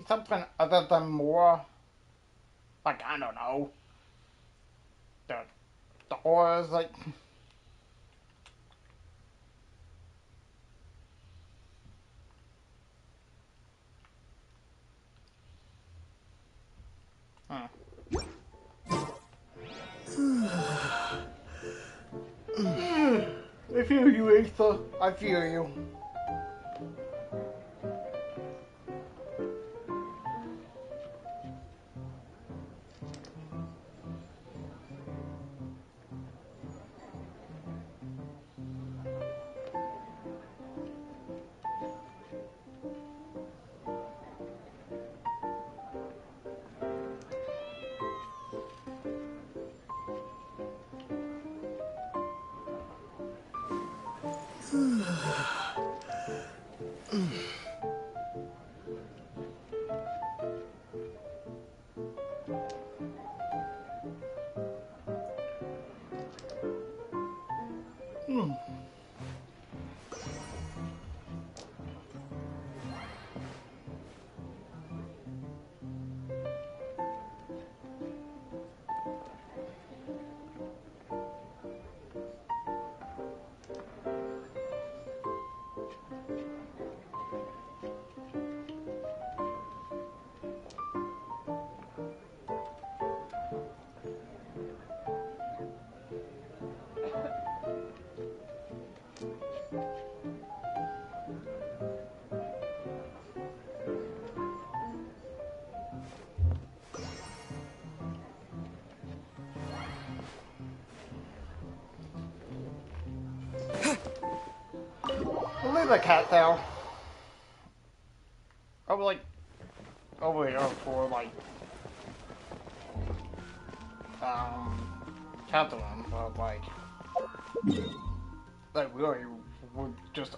need something other than more, like, I don't know, the horrors, like... Hmm. I feel you, Aether. I feel you. Leave the cat there. I was like over here for like Catherine, but like really would just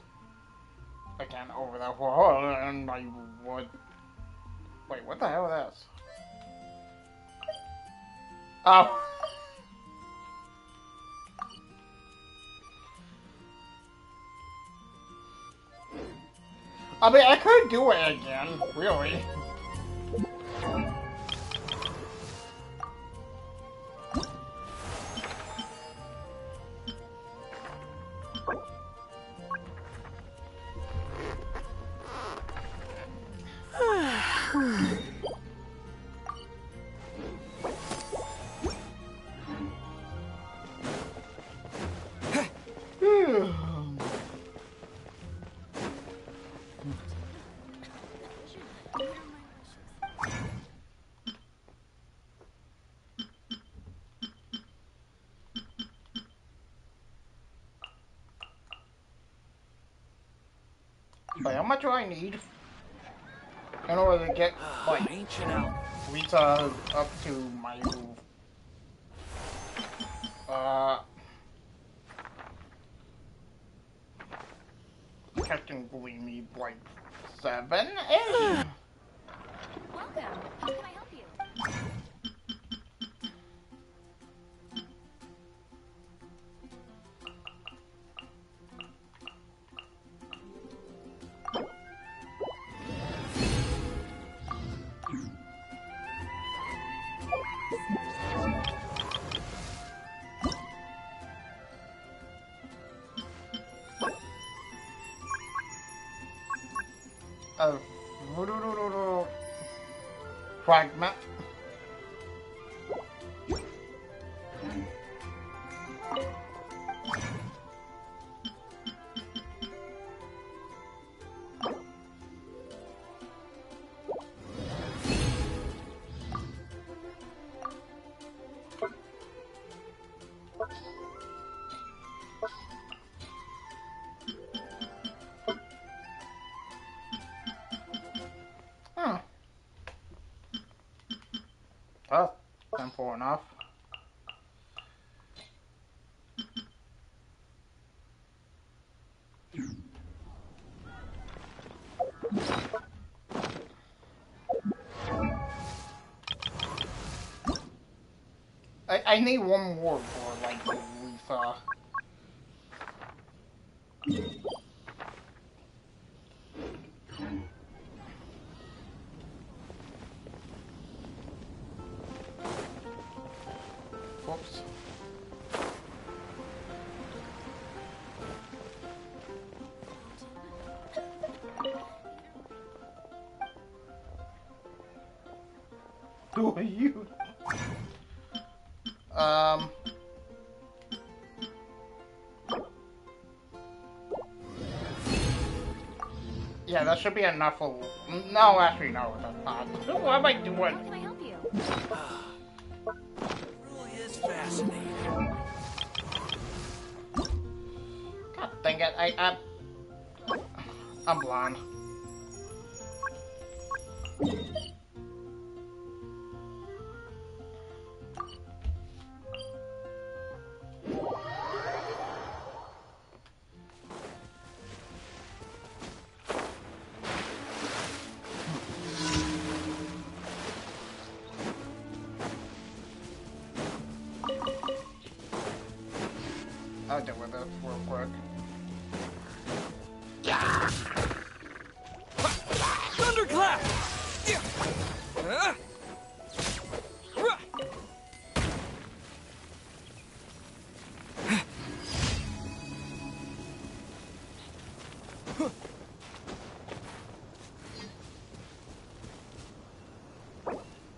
again over there for her, and I would wait. What the hell is this? Oh. I mean, I could do it again, really. Wait, how much do I need in order to get, like, Rita up to my, technically need, like, 7-ish? Welcome. How can I help you? Fragment. That's simple enough. I need one more for, like, Lisa. Who are you? Yeah, that should be enough for... No, actually, no, that's not. What am I doing? How can I help you? Really is fascinating. God dang it, I'm blind. I'll deal with it real quick. Thunderclap!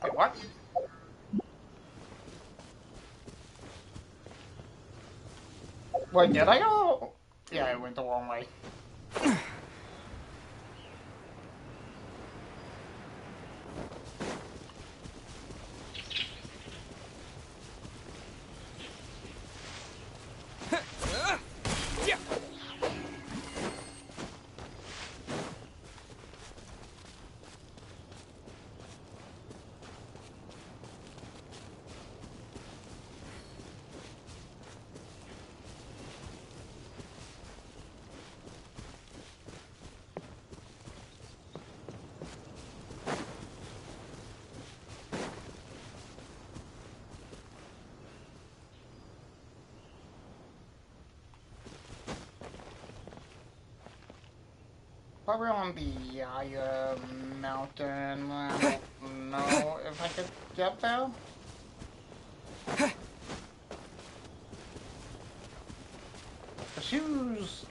Wait, what? Wait, did I go? Yeah, I went the wrong way. Probably on the mountain. I don't know if I could get there. Let's use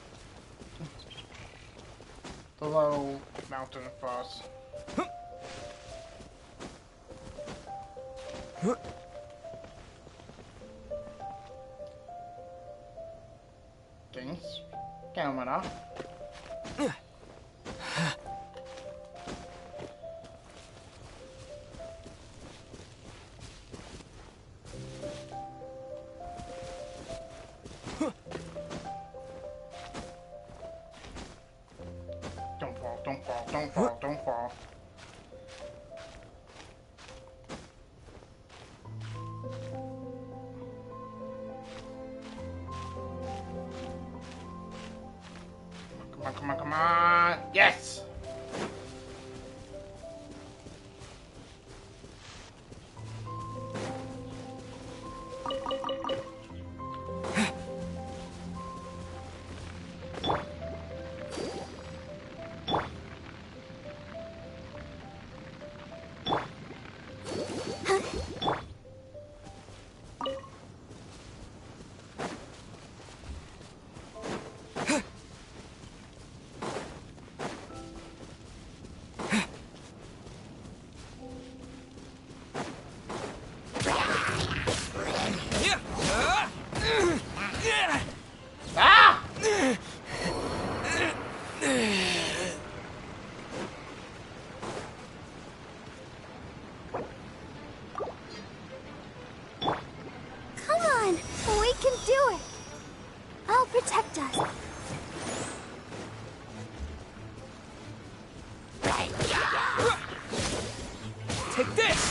the low mountain first. Things. Camera. Don't fall, don't fall, don't fall, don't fall. Come on, come on, come on. Yes! Ah! Come on, we can do it. I'll protect us. Take this!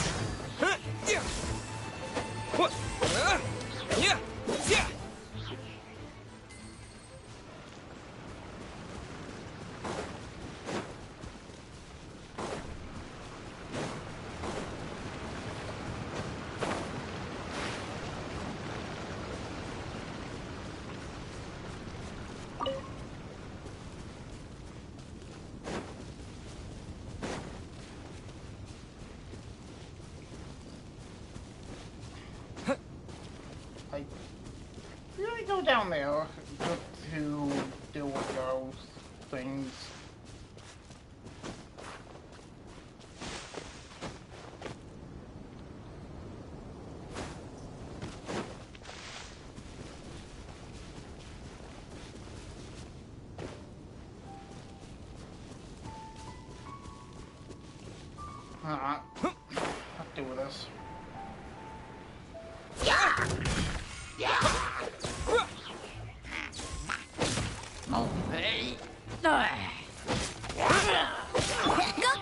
I really go down there just to deal with those things. I'll do this.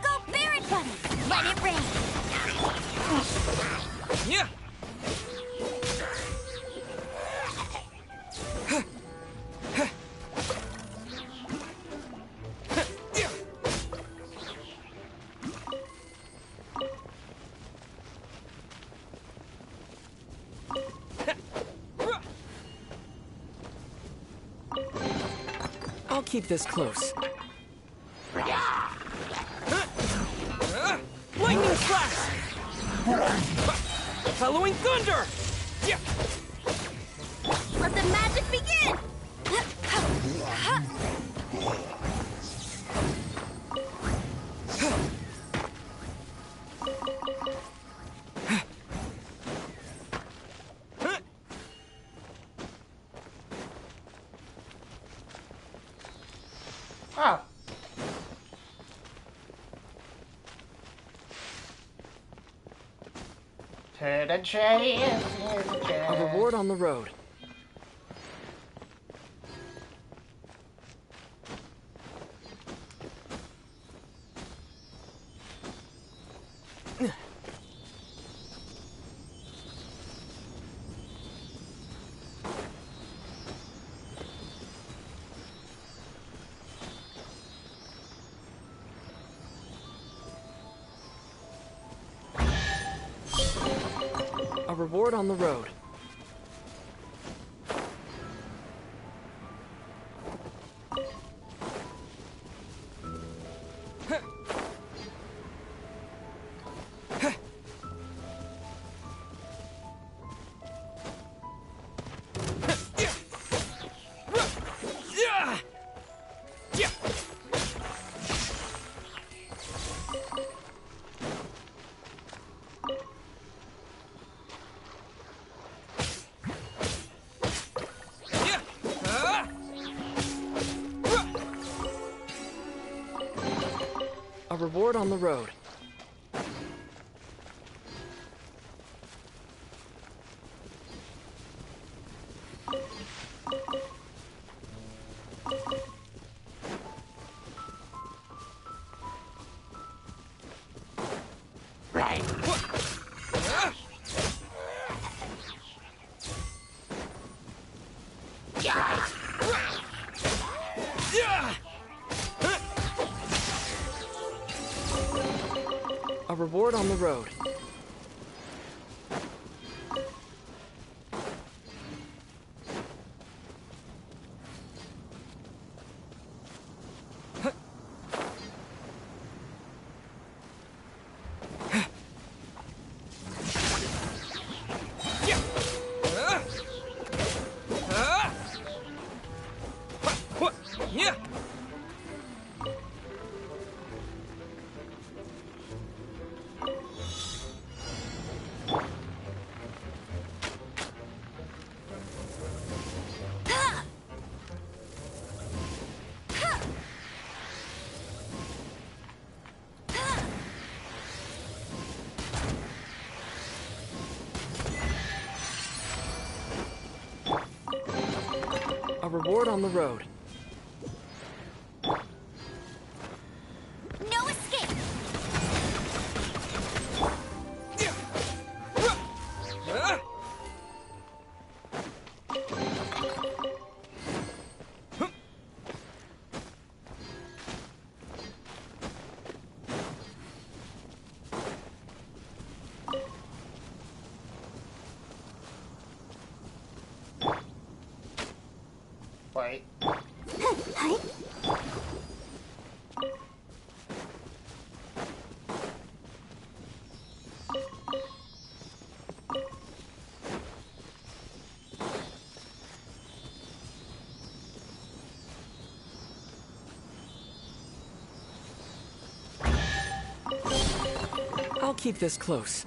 Go, Barrett Bunny! Let it rain! Yeah. I'll keep this close. Lightning flash! Halloween thunder! Yeah. Let the magic begin! Oh. To the chase, to the chase. A reward on the road. A reward on the road. A reward on the road. A reward on the road. Yeah. A reward on the road. No escape! Wait. Hi. I'll keep this close.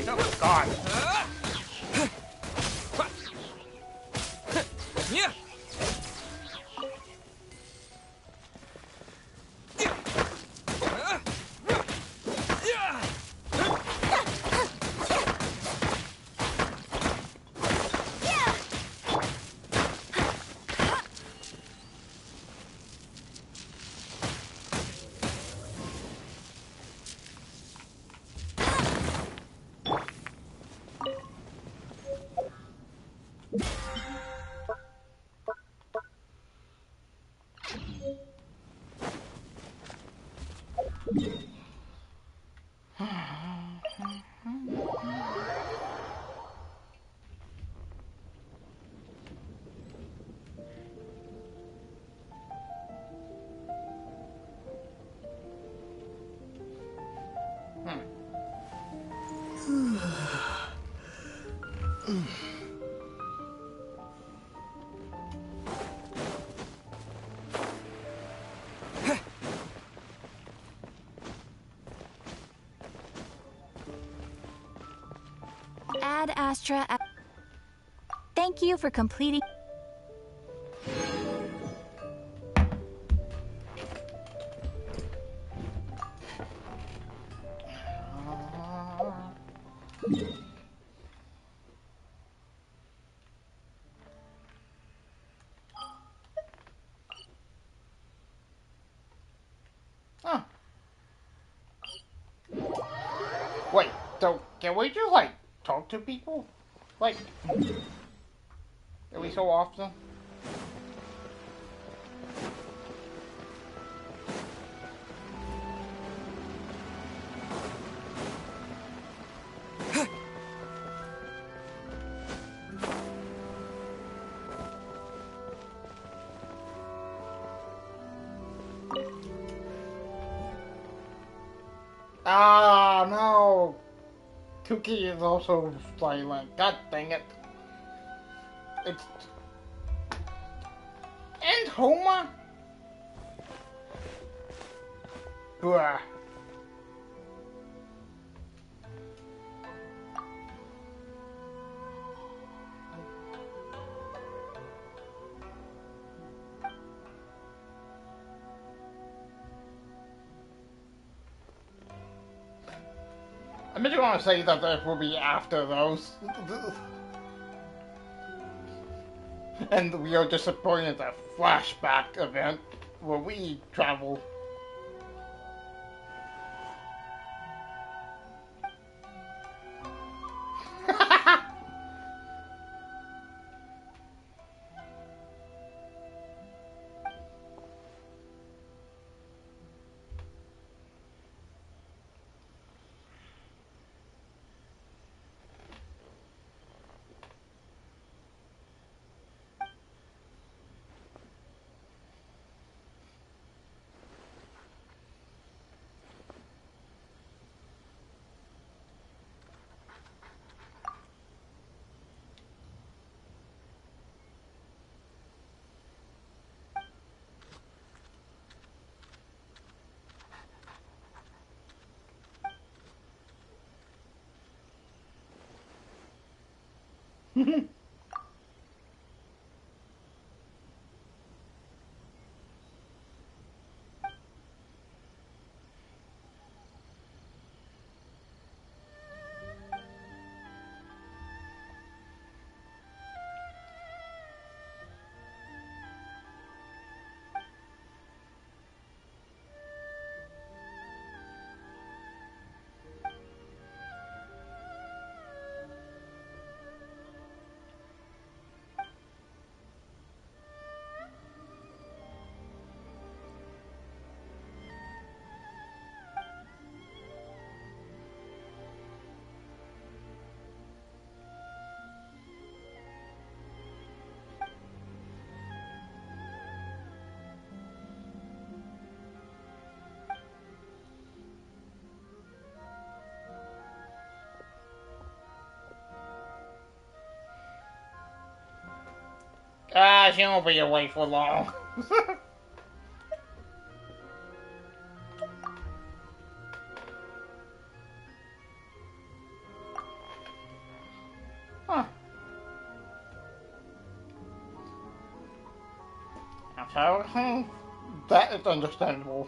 Oh God. Ad Astra. Thank you for completing. Huh. Wait, so can we just like talk to people? Like every so often? Ah no! Tuki is also silent. God dang it. It's and Homa? Ugh. I just want to say that this will be after those. And we are disappointed at flashback event where we travel. Ah, she won't be away for long. Huh. Okay, that is understandable.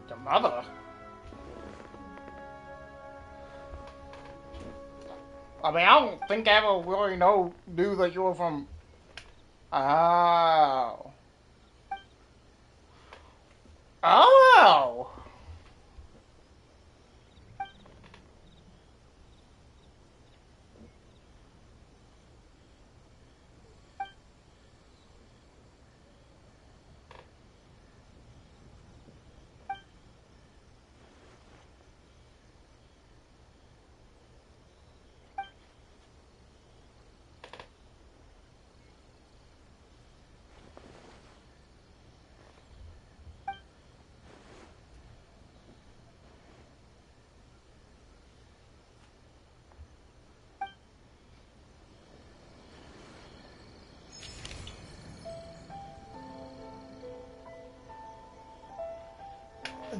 The mother? I mean, I don't think I ever really knew that you were from... Oh. Oh!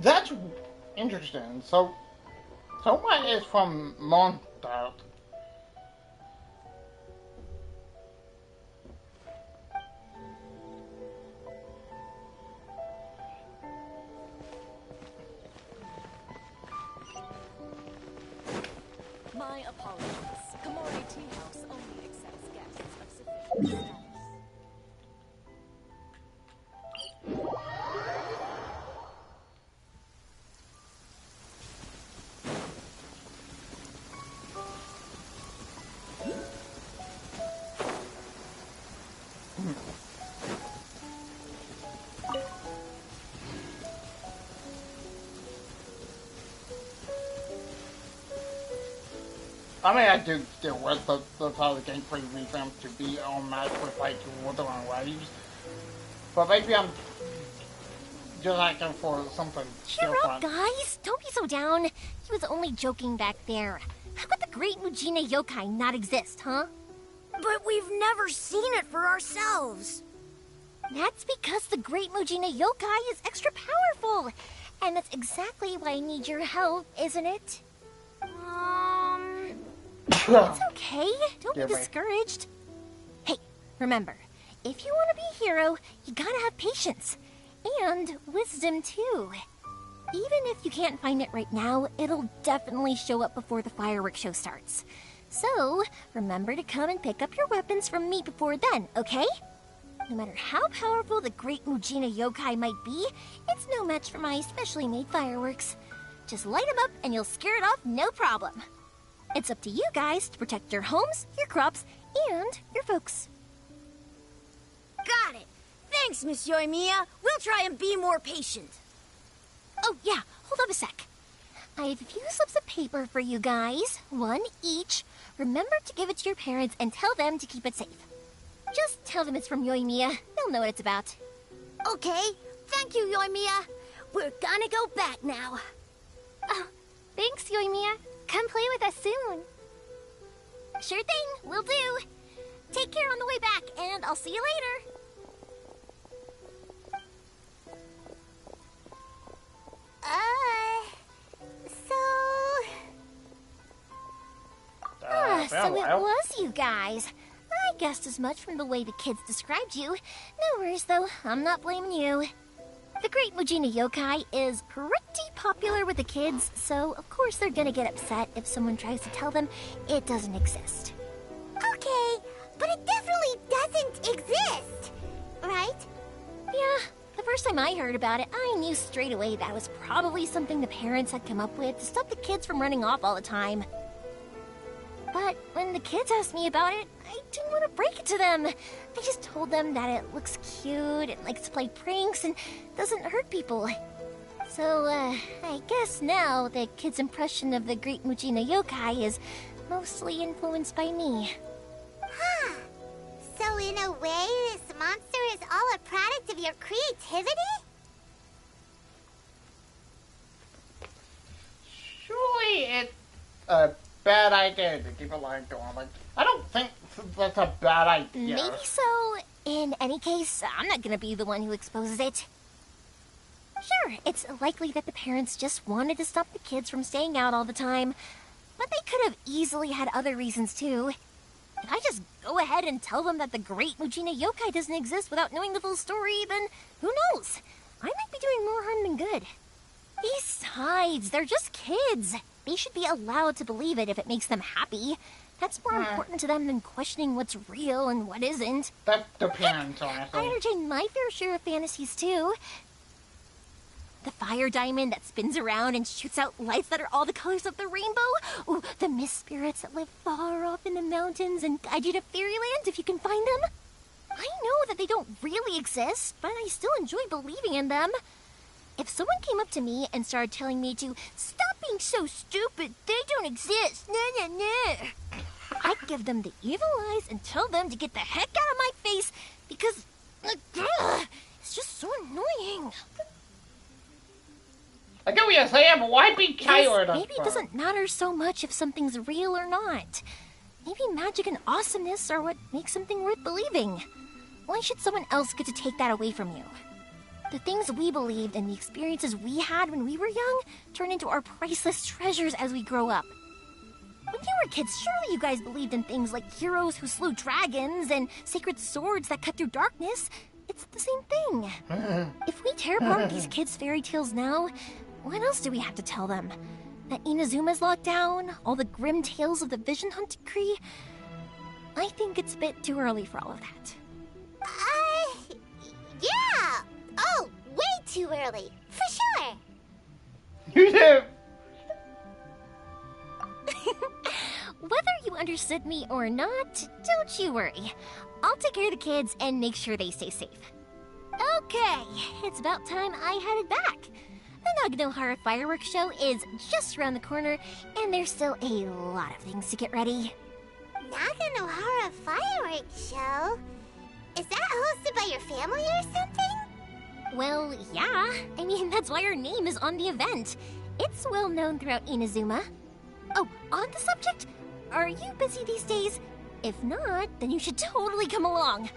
That's interesting. So, someone is from Montauk. My apologies. Komori Tea House only accepts guests of sufficient status. I mean, I do still want the Tyler Gameplay revamp to be on match with like Wuthering Waves. But maybe I'm just asking for something Cheer different. up, guys. Don't be so down. He was only joking back there. How could the Great Mujina Yokai not exist, huh? But we've never seen it for ourselves. That's because the Great Mujina Yokai is extra powerful. And that's exactly why I need your help, isn't it? It's okay. Don't Yeah, be right. discouraged. Hey, remember, if you want to be a hero, you gotta have patience. And wisdom, too. Even if you can't find it right now, it'll definitely show up before the fireworks show starts. So, remember to come and pick up your weapons from me before then, okay? No matter how powerful the Great Mujina Yokai might be, it's no match for my specially made fireworks. Just light them up and you'll scare it off no problem. It's up to you guys to protect your homes, your crops, and your folks. Got it. Thanks, Miss Yoimiya. We'll try and be more patient. Oh, yeah, hold up a sec. I have a few slips of paper for you guys, one each. Remember to give it to your parents and tell them to keep it safe. Just tell them it's from Yoimiya. They'll know what it's about. Okay. Thank you, Yoimiya. We're gonna go back now. Oh, thanks, Yoimiya. Come play with us soon. Sure thing, will do. Take care on the way back, and I'll see you later. So it was you guys. I guessed as much from the way the kids described you. No worries, though. I'm not blaming you. The Great Mujina Yokai is pretty popular with the kids, so of course they're gonna get upset if someone tries to tell them it doesn't exist. Okay, but it definitely doesn't exist, right? Yeah, the first time I heard about it, I knew straight away that was probably something the parents had come up with to stop the kids from running off all the time. But when the kids asked me about it, I didn't want to break it to them. I just told them that it looks cute and likes to play pranks and doesn't hurt people. So, I guess now the kids' impression of the Great Mujina Yokai is mostly influenced by me. Huh. So in a way, this monster is all a product of your creativity? it's a bad idea to keep a line going. Like, I don't think that's a bad idea. Maybe so. In any case, I'm not gonna be the one who exposes it. Sure, it's likely that the parents just wanted to stop the kids from staying out all the time, but they could have easily had other reasons too. If I just go ahead and tell them that the great Mujina yokai doesn't exist without knowing the full story, then who knows? I might be doing more harm than good. Besides, they're just kids. They should be allowed to believe it if it makes them happy. That's more important to them than questioning what's real and what isn't. That depends, honestly. I entertain my fair share of fantasies too. The fire diamond that spins around and shoots out lights that are all the colors of the rainbow. Ooh, the mist spirits that live far off in the mountains and guide you to fairyland if you can find them. I know that they don't really exist, but I still enjoy believing in them. If someone came up to me and started telling me to stop being so stupid, they don't exist, I'd give them the evil eyes and tell them to get the heck out of my face because it's just so annoying. I get what you're saying, but why be tired of Maybe it doesn't matter so much if something's real or not. Maybe magic and awesomeness are what makes something worth believing. Why should someone else get to take that away from you? The things we believed and the experiences we had when we were young turn into our priceless treasures as we grow up. When you were kids, surely you guys believed in things like heroes who slew dragons and sacred swords that cut through darkness. It's the same thing. If we tear apart these kids' fairy tales now, what else do we have to tell them? That Inazuma's locked down? All the grim tales of the Vision Hunt Decree? I think it's a bit too early for all of that. Yeah! Oh, way too early. For sure. You do. Whether you understood me or not, don't you worry. I'll take care of the kids and make sure they stay safe. Okay, it's about time I headed back. The Naganohara fireworks show is just around the corner, and there's still a lot of things to get ready. Naganohara fireworks show? Is that hosted by your family or something? Well, yeah. I mean, that's why our name is on the event. It's well known throughout Inazuma. Oh, on the subject, are you busy these days? If not, then you should totally come along.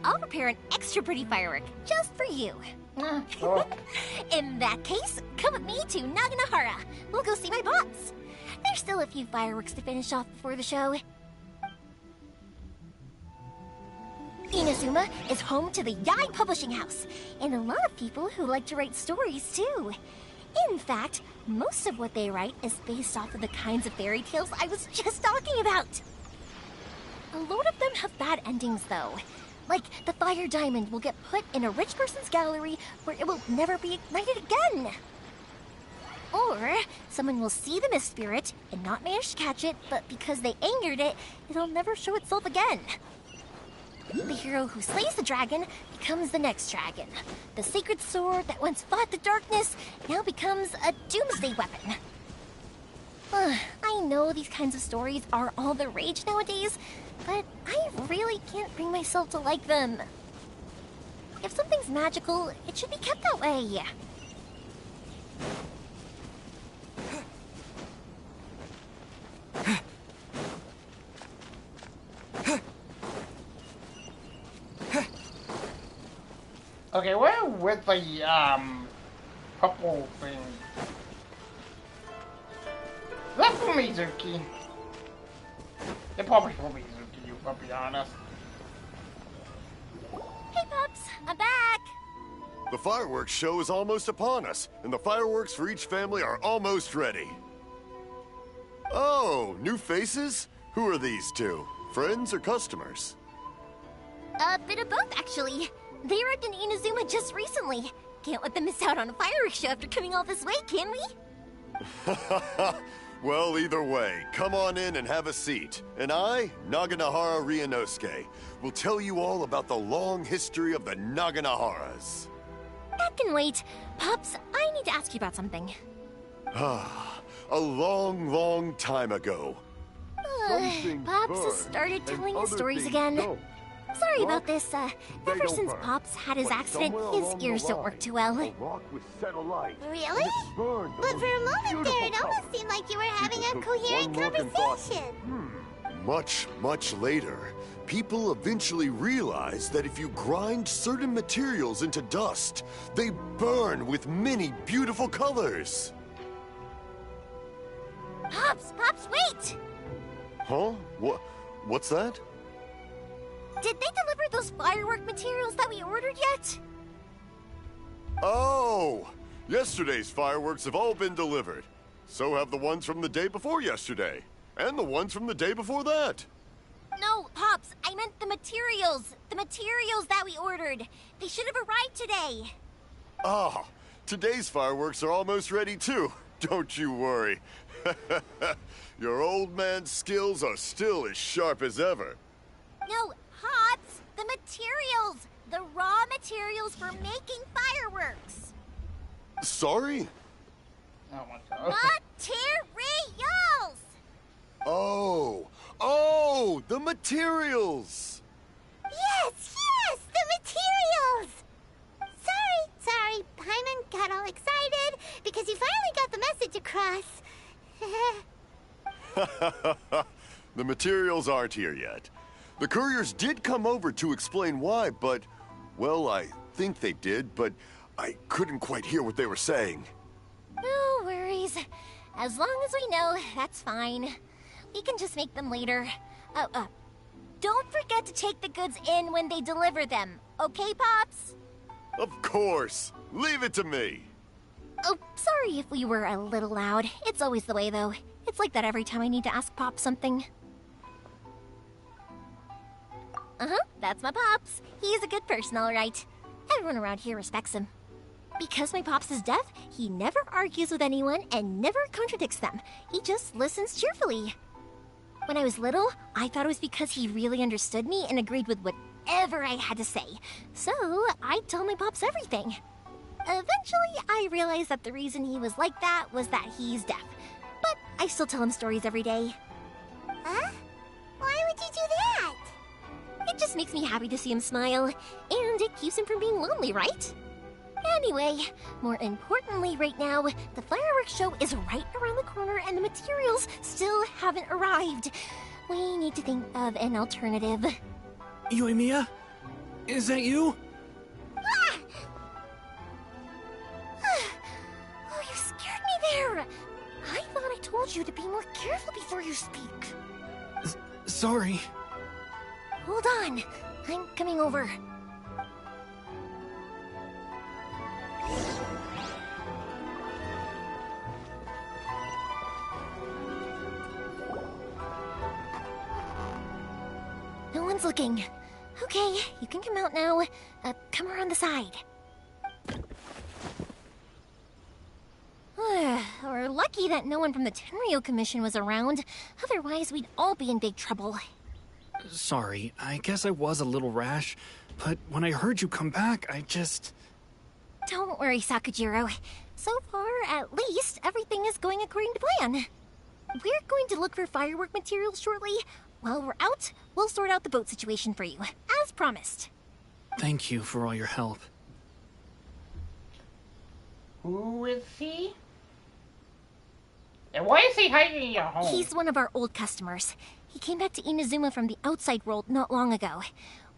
I'll prepare an extra pretty firework just for you. In that case, come with me to Naganohara. We'll go see my boss. There's still a few fireworks to finish off before the show. Inazuma is home to the Yai Publishing House, and a lot of people who like to write stories too. In fact, most of what they write is based off of the kinds of fairy tales I was just talking about. A lot of them have bad endings though. Like, the fire diamond will get put in a rich person's gallery where it will never be ignited again. Or, someone will see the mist spirit and not manage to catch it, but because they angered it, it'll never show itself again. The hero who slays the dragon becomes the next dragon. The sacred sword that once fought the darkness now becomes a doomsday weapon. I know these kinds of stories are all the rage nowadays, but I really can't bring myself to like them. If something's magical, it should be kept that way. Okay, where with the purple thing? Is that for Mizuki? It probably for Mizuki, if I'll be honest. Hey pups, I'm back! The fireworks show is almost upon us, and the fireworks for each family are almost ready. Oh, new faces? Who are these two? Friends or customers? A bit of both, actually. They arrived in Inazuma just recently. Can't let them miss out on a fireworks show after coming all this way, can we? Well, either way, come on in and have a seat. And I, Naganohara Ryunosuke, will tell you all about the long history of the Naganoharas. That can wait. Pops, I need to ask you about something. A long, long time ago. Pops has started telling his stories again. Sorry Rock? about this. They Ever don't since burn. Pops had his But accident, somewhere his along the ears don't line, work too well. a rock was set alight. Really? And it burned But those for a moment there, it beautiful almost colors. seemed like you were having a People took coherent one look and thought, conversation. Much, much later, people eventually realized that if you grind certain materials into dust, they burn with many beautiful colors. Pops, wait! Huh? What's that? Did they deliver those firework materials that we ordered yet? Oh! Yesterday's fireworks have all been delivered. So have the ones from the day before yesterday. And the ones from the day before that. No, Pops, I meant the materials. The materials that we ordered. They should have arrived today. Ah, today's fireworks are almost ready too. Don't you worry. Your old man's skills are still as sharp as ever. No, Pops, the materials. The raw materials for making fireworks. Sorry? Oh my god. Materials! Oh, the materials. Yes, the materials! Sorry, Paimon got all excited because you finally got the message across. The materials aren't here yet. The couriers did come over to explain why, but, well, I think they did, but I couldn't quite hear what they were saying. No worries. As long as we know, that's fine. We can just make them later. Don't forget to take the goods in when they deliver them, okay, Pops? Of course. Leave it to me. Oh, sorry if we were a little loud. It's always the way, though. It's like that every time I need to ask Pop something. That's my Pops. He's a good person, all right. Everyone around here respects him. Because my Pops is deaf, he never argues with anyone and never contradicts them. He just listens cheerfully. When I was little, I thought it was because he really understood me and agreed with whatever I had to say. So, I'd tell my Pops everything. Eventually, I realized that the reason he was like that was that he's deaf. But I still tell him stories every day. Huh? Why would you do that? It just makes me happy to see him smile, and it keeps him from being lonely, right? Anyway, more importantly right now, the fireworks show is right around the corner and the materials still haven't arrived. We need to think of an alternative. Yoimiya? Is that you? Ah! Oh, you scared me there! I thought I told you to be more careful before you speak. Sorry. Hold on, I'm coming over. No one's looking. Okay, you can come out now. Come around the side. We're lucky that no one from the Tenryo Commission was around. Otherwise, we'd all be in big trouble. Sorry, I guess I was a little rash, but when I heard you come back, I just... Don't worry, Sakujiro. So far, at least, everything is going according to plan. We're going to look for firework materials shortly. While we're out, we'll sort out the boat situation for you, as promised. Thank you for all your help. Who is he? And why is he hiding in your home? He's one of our old customers. He came back to Inazuma from the outside world not long ago.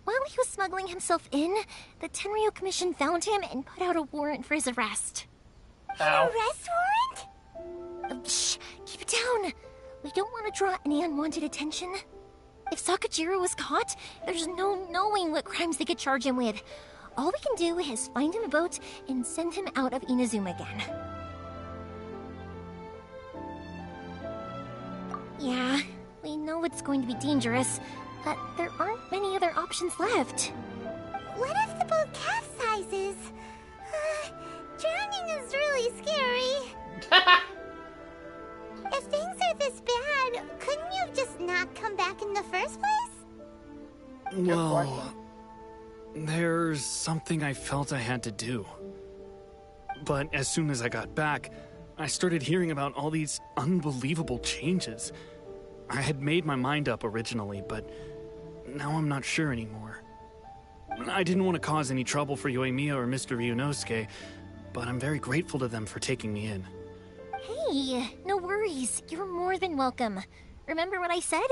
While he was smuggling himself in, the Tenryo Commission found him and put out a warrant for his arrest. Ow. Arrest warrant? Shh! Keep it down! We don't want to draw any unwanted attention. If Sakujiro was caught, there's no knowing what crimes they could charge him with. All we can do is find him a boat and send him out of Inazuma again. Yeah, we know it's going to be dangerous, but there aren't many other options left. What if the boat capsizes? Drowning is really scary. If things are this bad, couldn't you have just not come back in the first place? Well, there's something I felt I had to do. But as soon as I got back, I started hearing about all these unbelievable changes. I had made my mind up originally, but now I'm not sure anymore. I didn't want to cause any trouble for Yoimiya or Mr. Ryunosuke, but I'm very grateful to them for taking me in. Hey, no worries. You're more than welcome. Remember what I said?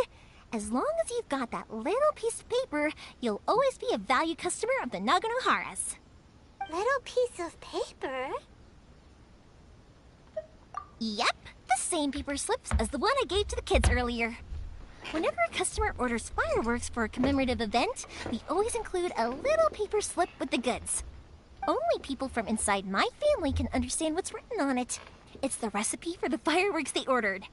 As long as you've got that little piece of paper, you'll always be a valued customer of the Naganoharas. Little piece of paper? Yep, the same paper slips as the one I gave to the kids earlier. Whenever a customer orders fireworks for a commemorative event, we always include a little paper slip with the goods. Only people from inside my family can understand what's written on it. It's the recipe for the fireworks they ordered.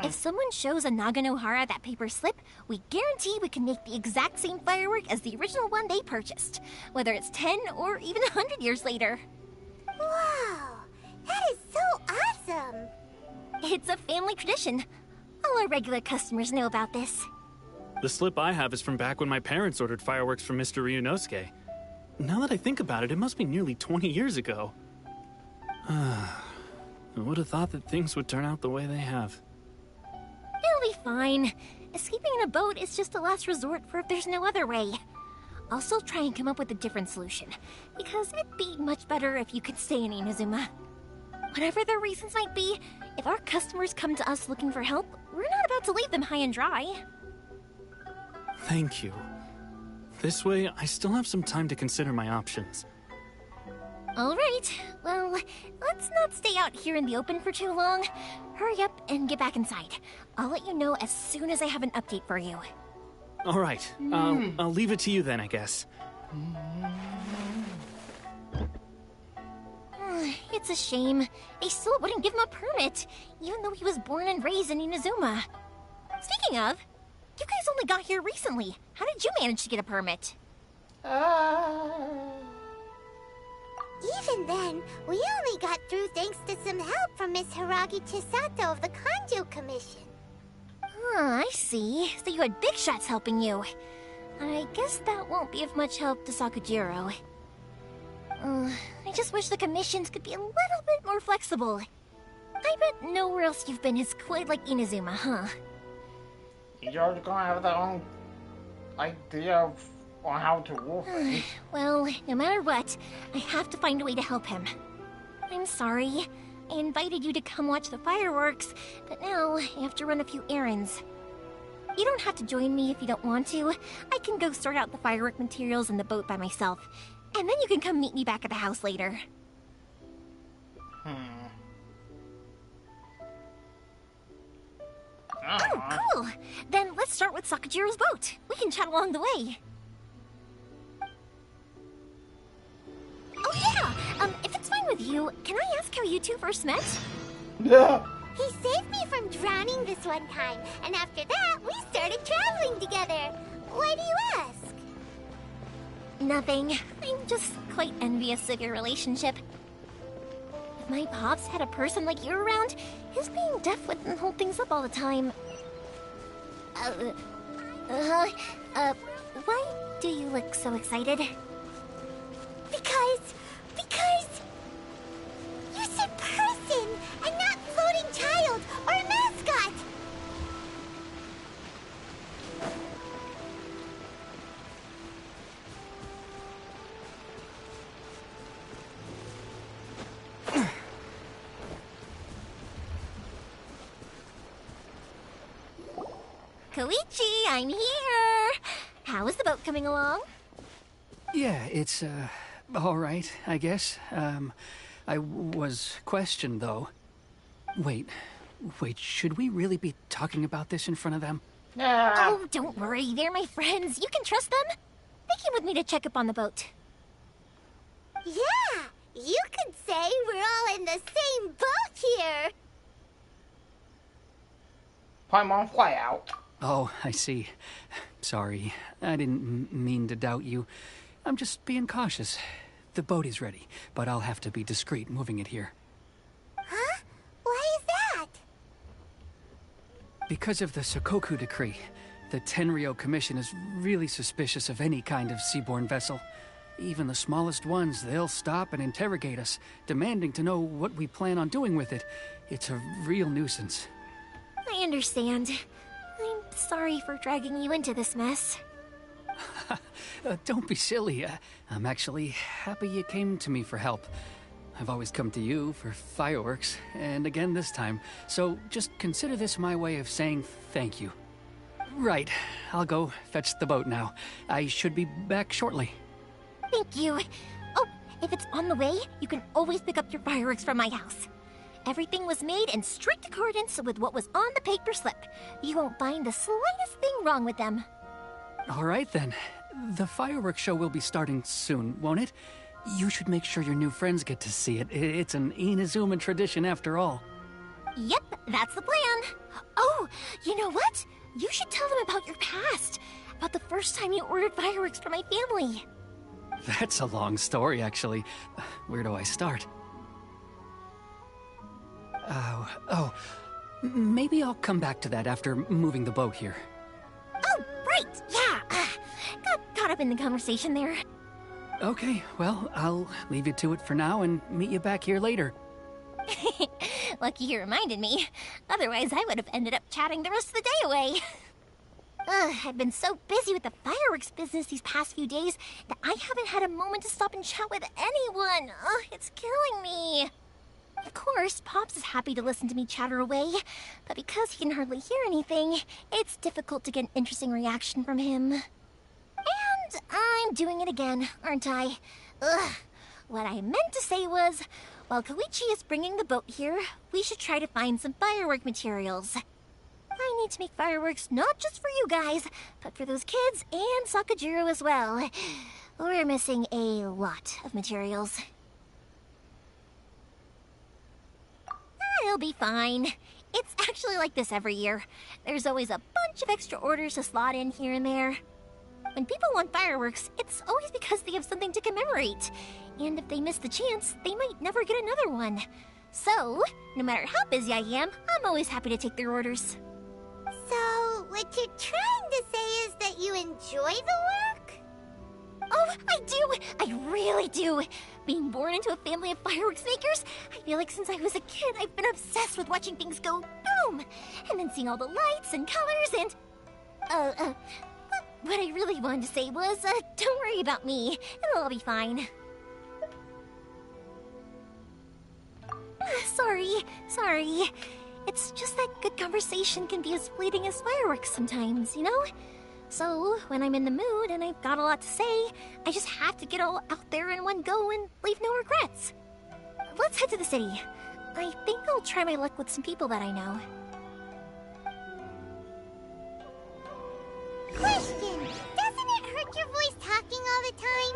If someone shows a Naganohara that paper slip, we guarantee we can make the exact same firework as the original one they purchased, whether it's 10 or even 100 years later. Wow, that is so awesome! It's a family tradition. All our regular customers know about this. The slip I have is from back when my parents ordered fireworks from Mr. Ryunosuke. Now that I think about it, it must be nearly 20 years ago. I would have thought that things would turn out the way they have. It'll be fine. Escaping in a boat is just a last resort for if there's no other way. I'll still try and come up with a different solution, because it'd be much better if you could stay in Inazuma. Whatever their reasons might be, if our customers come to us looking for help, we're not about to leave them high and dry. Thank you. This way, I still have some time to consider my options. All right, well, let's not stay out here in the open for too long. Hurry up and get back inside. I'll let you know as soon as I have an update for you. All right, I'll leave it to you then, I guess. It's a shame. They still wouldn't give him a permit, even though he was born and raised in Inazuma. Speaking of, you guys only got here recently. How did you manage to get a permit? Even then, we only got through thanks to some help from Miss Hiragi Chisato of the Kanjo Commission. I see. So you had big shots helping you. I guess that won't be of much help to Sakujiro. I just wish the commissions could be a little bit more flexible. I bet nowhere else you've been is quite like Inazuma, huh? You're gonna have their own idea on how to wolf it. Well, no matter what, I have to find a way to help him. I'm sorry. I invited you to come watch the fireworks, but now I have to run a few errands. You don't have to join me if you don't want to. I can go sort out the firework materials in the boat by myself, and then you can come meet me back at the house later. Oh, cool! Then let's start with Sakujiro's boat. We can chat along the way. Oh yeah! If it's fine with you, can I ask how you two first met? Yeah. He saved me from drowning this one time, and after that, we started traveling together. Why do you ask? Nothing. I'm just quite envious of your relationship. If my pops had a person like you around, his being deaf wouldn't hold things up all the time. Why do you look so excited? Because you said person and not floating child or mascot. Koichi, I'm here! How is the boat coming along? Yeah, it's, all right, I guess. I was questioned, though. Wait, should we really be talking about this in front of them? Oh, don't worry, they're my friends. You can trust them. They came with me to check up on the boat. Yeah, you could say we're all in the same boat here. Paimon, fly out. Oh, I see. Sorry, I didn't mean to doubt you. I'm just being cautious. The boat is ready, but I'll have to be discreet moving it here. Huh? Why is that? Because of the Sokoku decree, the Tenryo Commission is really suspicious of any kind of seaborne vessel. Even the smallest ones, they'll stop and interrogate us, demanding to know what we plan on doing with it. It's a real nuisance. I understand. I'm sorry for dragging you into this mess. Don't be silly. I'm actually happy you came to me for help. I've always come to you for fireworks, and again this time. So just consider this my way of saying thank you. Right, I'll go fetch the boat now. I should be back shortly. Thank you. Oh, if it's on the way, you can always pick up your fireworks from my house. Everything was made in strict accordance with what was on the paper slip. You won't find the slightest thing wrong with them. All right then. The fireworks show will be starting soon, won't it? You should make sure your new friends get to see it. It's an Inazuma tradition after all. Yep, that's the plan. Oh, you know what? You should tell them about your past. About the first time you ordered fireworks for my family. That's a long story, actually. Where do I start? Maybe I'll come back to that after moving the boat here. Oh, right, yeah. Got caught up in the conversation there. Okay, well, I'll leave you to it for now and meet you back here later. Lucky you reminded me. Otherwise, I would have ended up chatting the rest of the day away. I've been so busy with the fireworks business these past few days that I haven't had a moment to stop and chat with anyone. It's killing me. Of course, Pops is happy to listen to me chatter away, but because he can hardly hear anything, it's difficult to get an interesting reaction from him. And I'm doing it again, aren't I? What I meant to say was, while Koichi is bringing the boat here, we should try to find some firework materials. I need to make fireworks not just for you guys, but for those kids and Sakajiro as well. We're missing a lot of materials. It'll be fine. It's actually like this every year. There's always a bunch of extra orders to slot in here and there. When people want fireworks, it's always because they have something to commemorate. And if they miss the chance, they might never get another one. So, no matter how busy I am, I'm always happy to take their orders. So, what you're trying to say is that you enjoy the work? Oh, I do! I really do! Being born into a family of fireworks makers, I feel like since I was a kid, I've been obsessed with watching things go boom! And then seeing all the lights and colors and... What I really wanted to say was, don't worry about me. It'll all be fine. Sorry. It's just that good conversation can be as fleeting as fireworks sometimes, you know? So, when I'm in the mood and I've got a lot to say, I just have to get all out there in one go and leave no regrets. Let's head to the city. I think I'll try my luck with some people that I know. Question! Doesn't it hurt your voice talking all the time?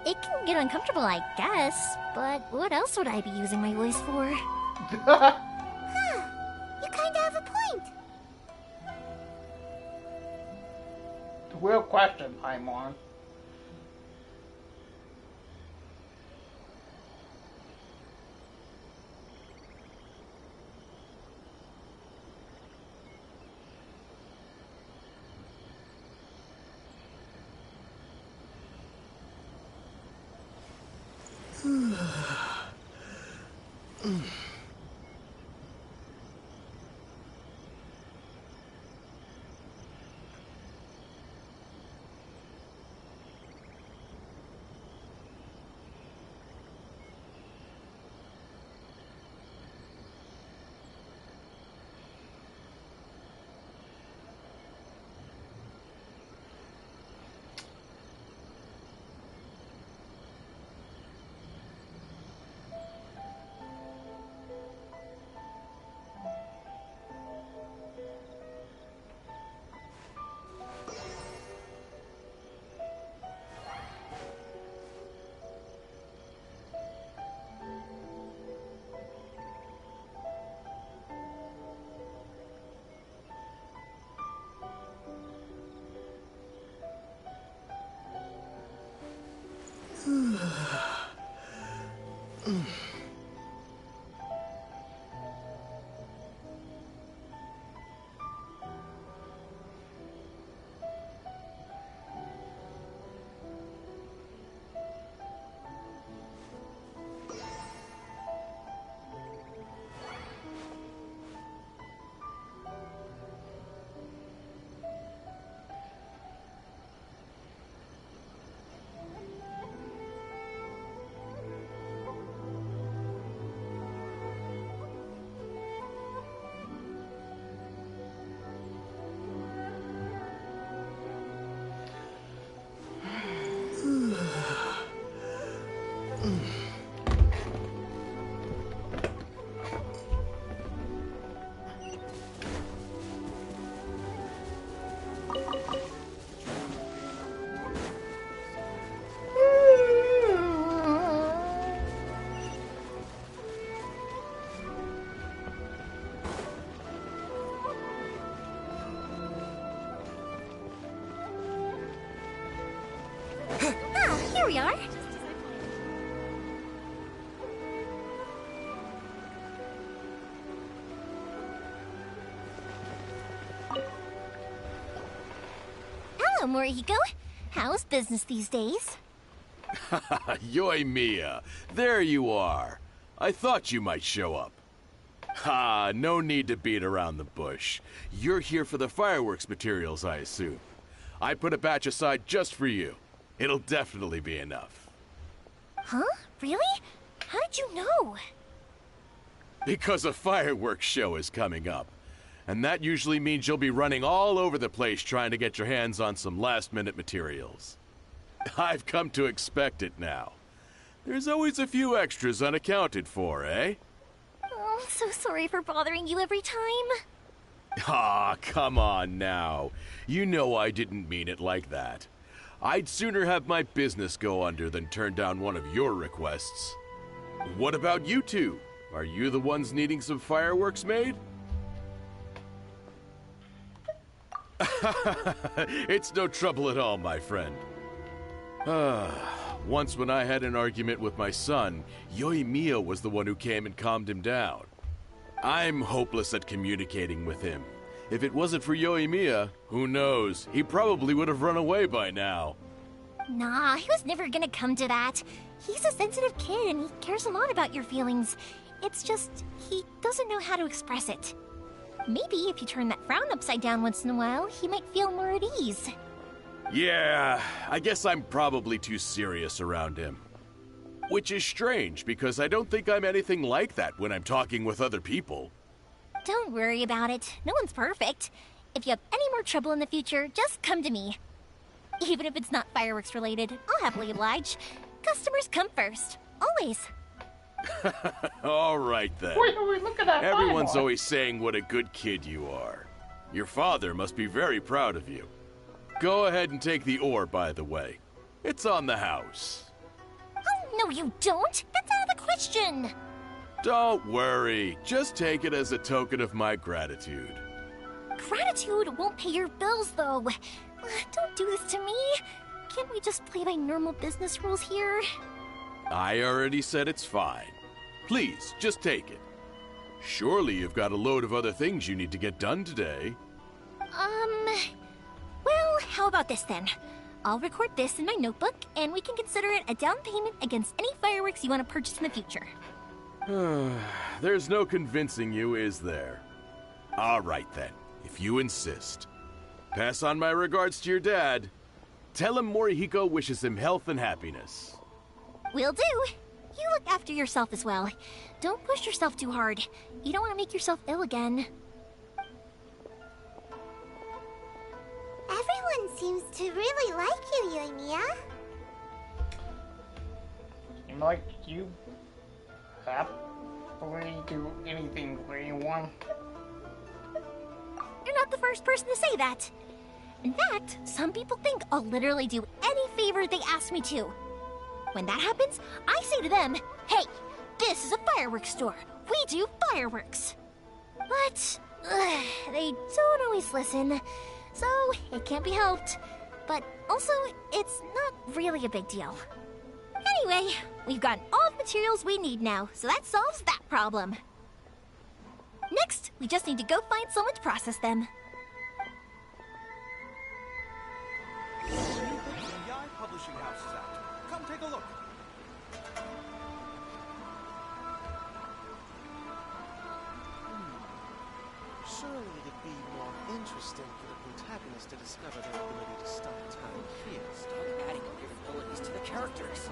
It can get uncomfortable, I guess, but what else would I be using my voice for? Huh. You kinda have a point. Real question, Paimon. Here we are. Hello, Morihiko. How's business these days? Yoimiya, there you are. I thought you might show up. Ha, no need to beat around the bush. You're here for the fireworks materials, I assume. I put a batch aside just for you. It'll definitely be enough. Huh? Really? How did you know? Because a fireworks show is coming up. And that usually means you'll be running all over the place trying to get your hands on some last-minute materials. I've come to expect it now. There's always a few extras unaccounted for, eh? Oh, I'm so sorry for bothering you every time. Ah, come on now. You know I didn't mean it like that. I'd sooner have my business go under than turn down one of your requests. What about you two? Are you the ones needing some fireworks made? It's no trouble at all, my friend. Once when I had an argument with my son, Yoimiya was the one who came and calmed him down. I'm hopeless at communicating with him. If it wasn't for Yoimiya, who knows, he probably would have run away by now. Nah, he was never gonna come to that. He's a sensitive kid and he cares a lot about your feelings. It's just, he doesn't know how to express it. Maybe if you turn that frown upside down once in a while, he might feel more at ease. Yeah, I guess I'm probably too serious around him. Which is strange, because I don't think I'm anything like that when I'm talking with other people. Don't worry about it. No one's perfect. If you have any more trouble in the future, just come to me. Even if it's not fireworks related, I'll happily oblige. Customers come first. Always. All right then. Wait, look at that Everyone's fireball. always saying what a good kid you are. Your father must be very proud of you. Go ahead and take the ore, by the way. It's on the house. Oh, no you don't. That's out of the question. Don't worry. Just take it as a token of my gratitude. Gratitude won't pay your bills, though. Don't do this to me. Can't we just play by normal business rules here? I already said it's fine. Please, just take it. Surely you've got a load of other things you need to get done today. Well, how about this then? I'll record this in my notebook, and we can consider it a down payment against any fireworks you want to purchase in the future. There's no convincing you, is there? All right then, if you insist. Pass on my regards to your dad. Tell him Morihiko wishes him health and happiness. Will do. You look after yourself as well. Don't push yourself too hard. You don't want to make yourself ill again. Everyone seems to really like you, Yoimiya. Seem like you happily do anything for anyone. You're not the first person to say that. In fact, some people think I'll literally do any favor they ask me to. When that happens, I say to them, hey, this is a fireworks store. We do fireworks. But they don't always listen, so it can't be helped. But also, it's not really a big deal. Anyway, we've gotten all the materials we need now, so that solves that problem. Next, we just need to go find someone to process them. Publishing house is out. Come take a look. Surely it'd be more interesting for the protagonist to discover their ability to stop time here. Start adding your abilities to the characters.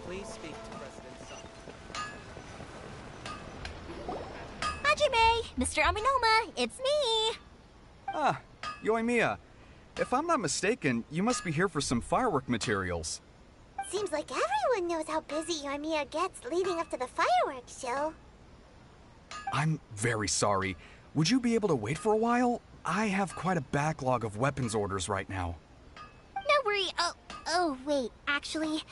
Please speak to President Sun. Hajime! Mr. Aminoma, it's me! Ah, Yoimiya. If I'm not mistaken, you must be here for some firework materials. Seems like everyone knows how busy Yoimiya gets leading up to the fireworks show. I'm very sorry. Would you be able to wait for a while? I have quite a backlog of weapons orders right now. No worry. Oh, wait. Actually,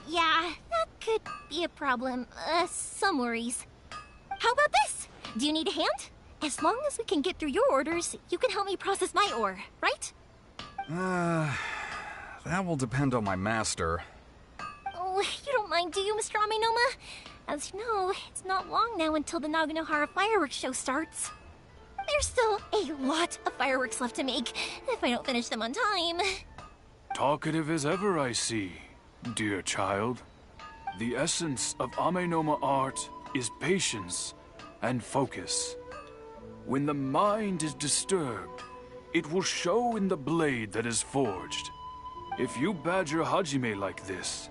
Yeah, that could be a problem. Some worries. How about this? Do you need a hand? As long as we can get through your orders, you can help me process my ore, right? That will depend on my master. Oh, you don't mind, do you, Mr. Amenoma? As you know, it's not long now until the Naganohara fireworks show starts. There's still a lot of fireworks left to make, if I don't finish them on time. Talkative as ever, I see, dear child. The essence of Amenoma art is patience and focus. When the mind is disturbed, it will show in the blade that is forged. If you badger Hajime like this,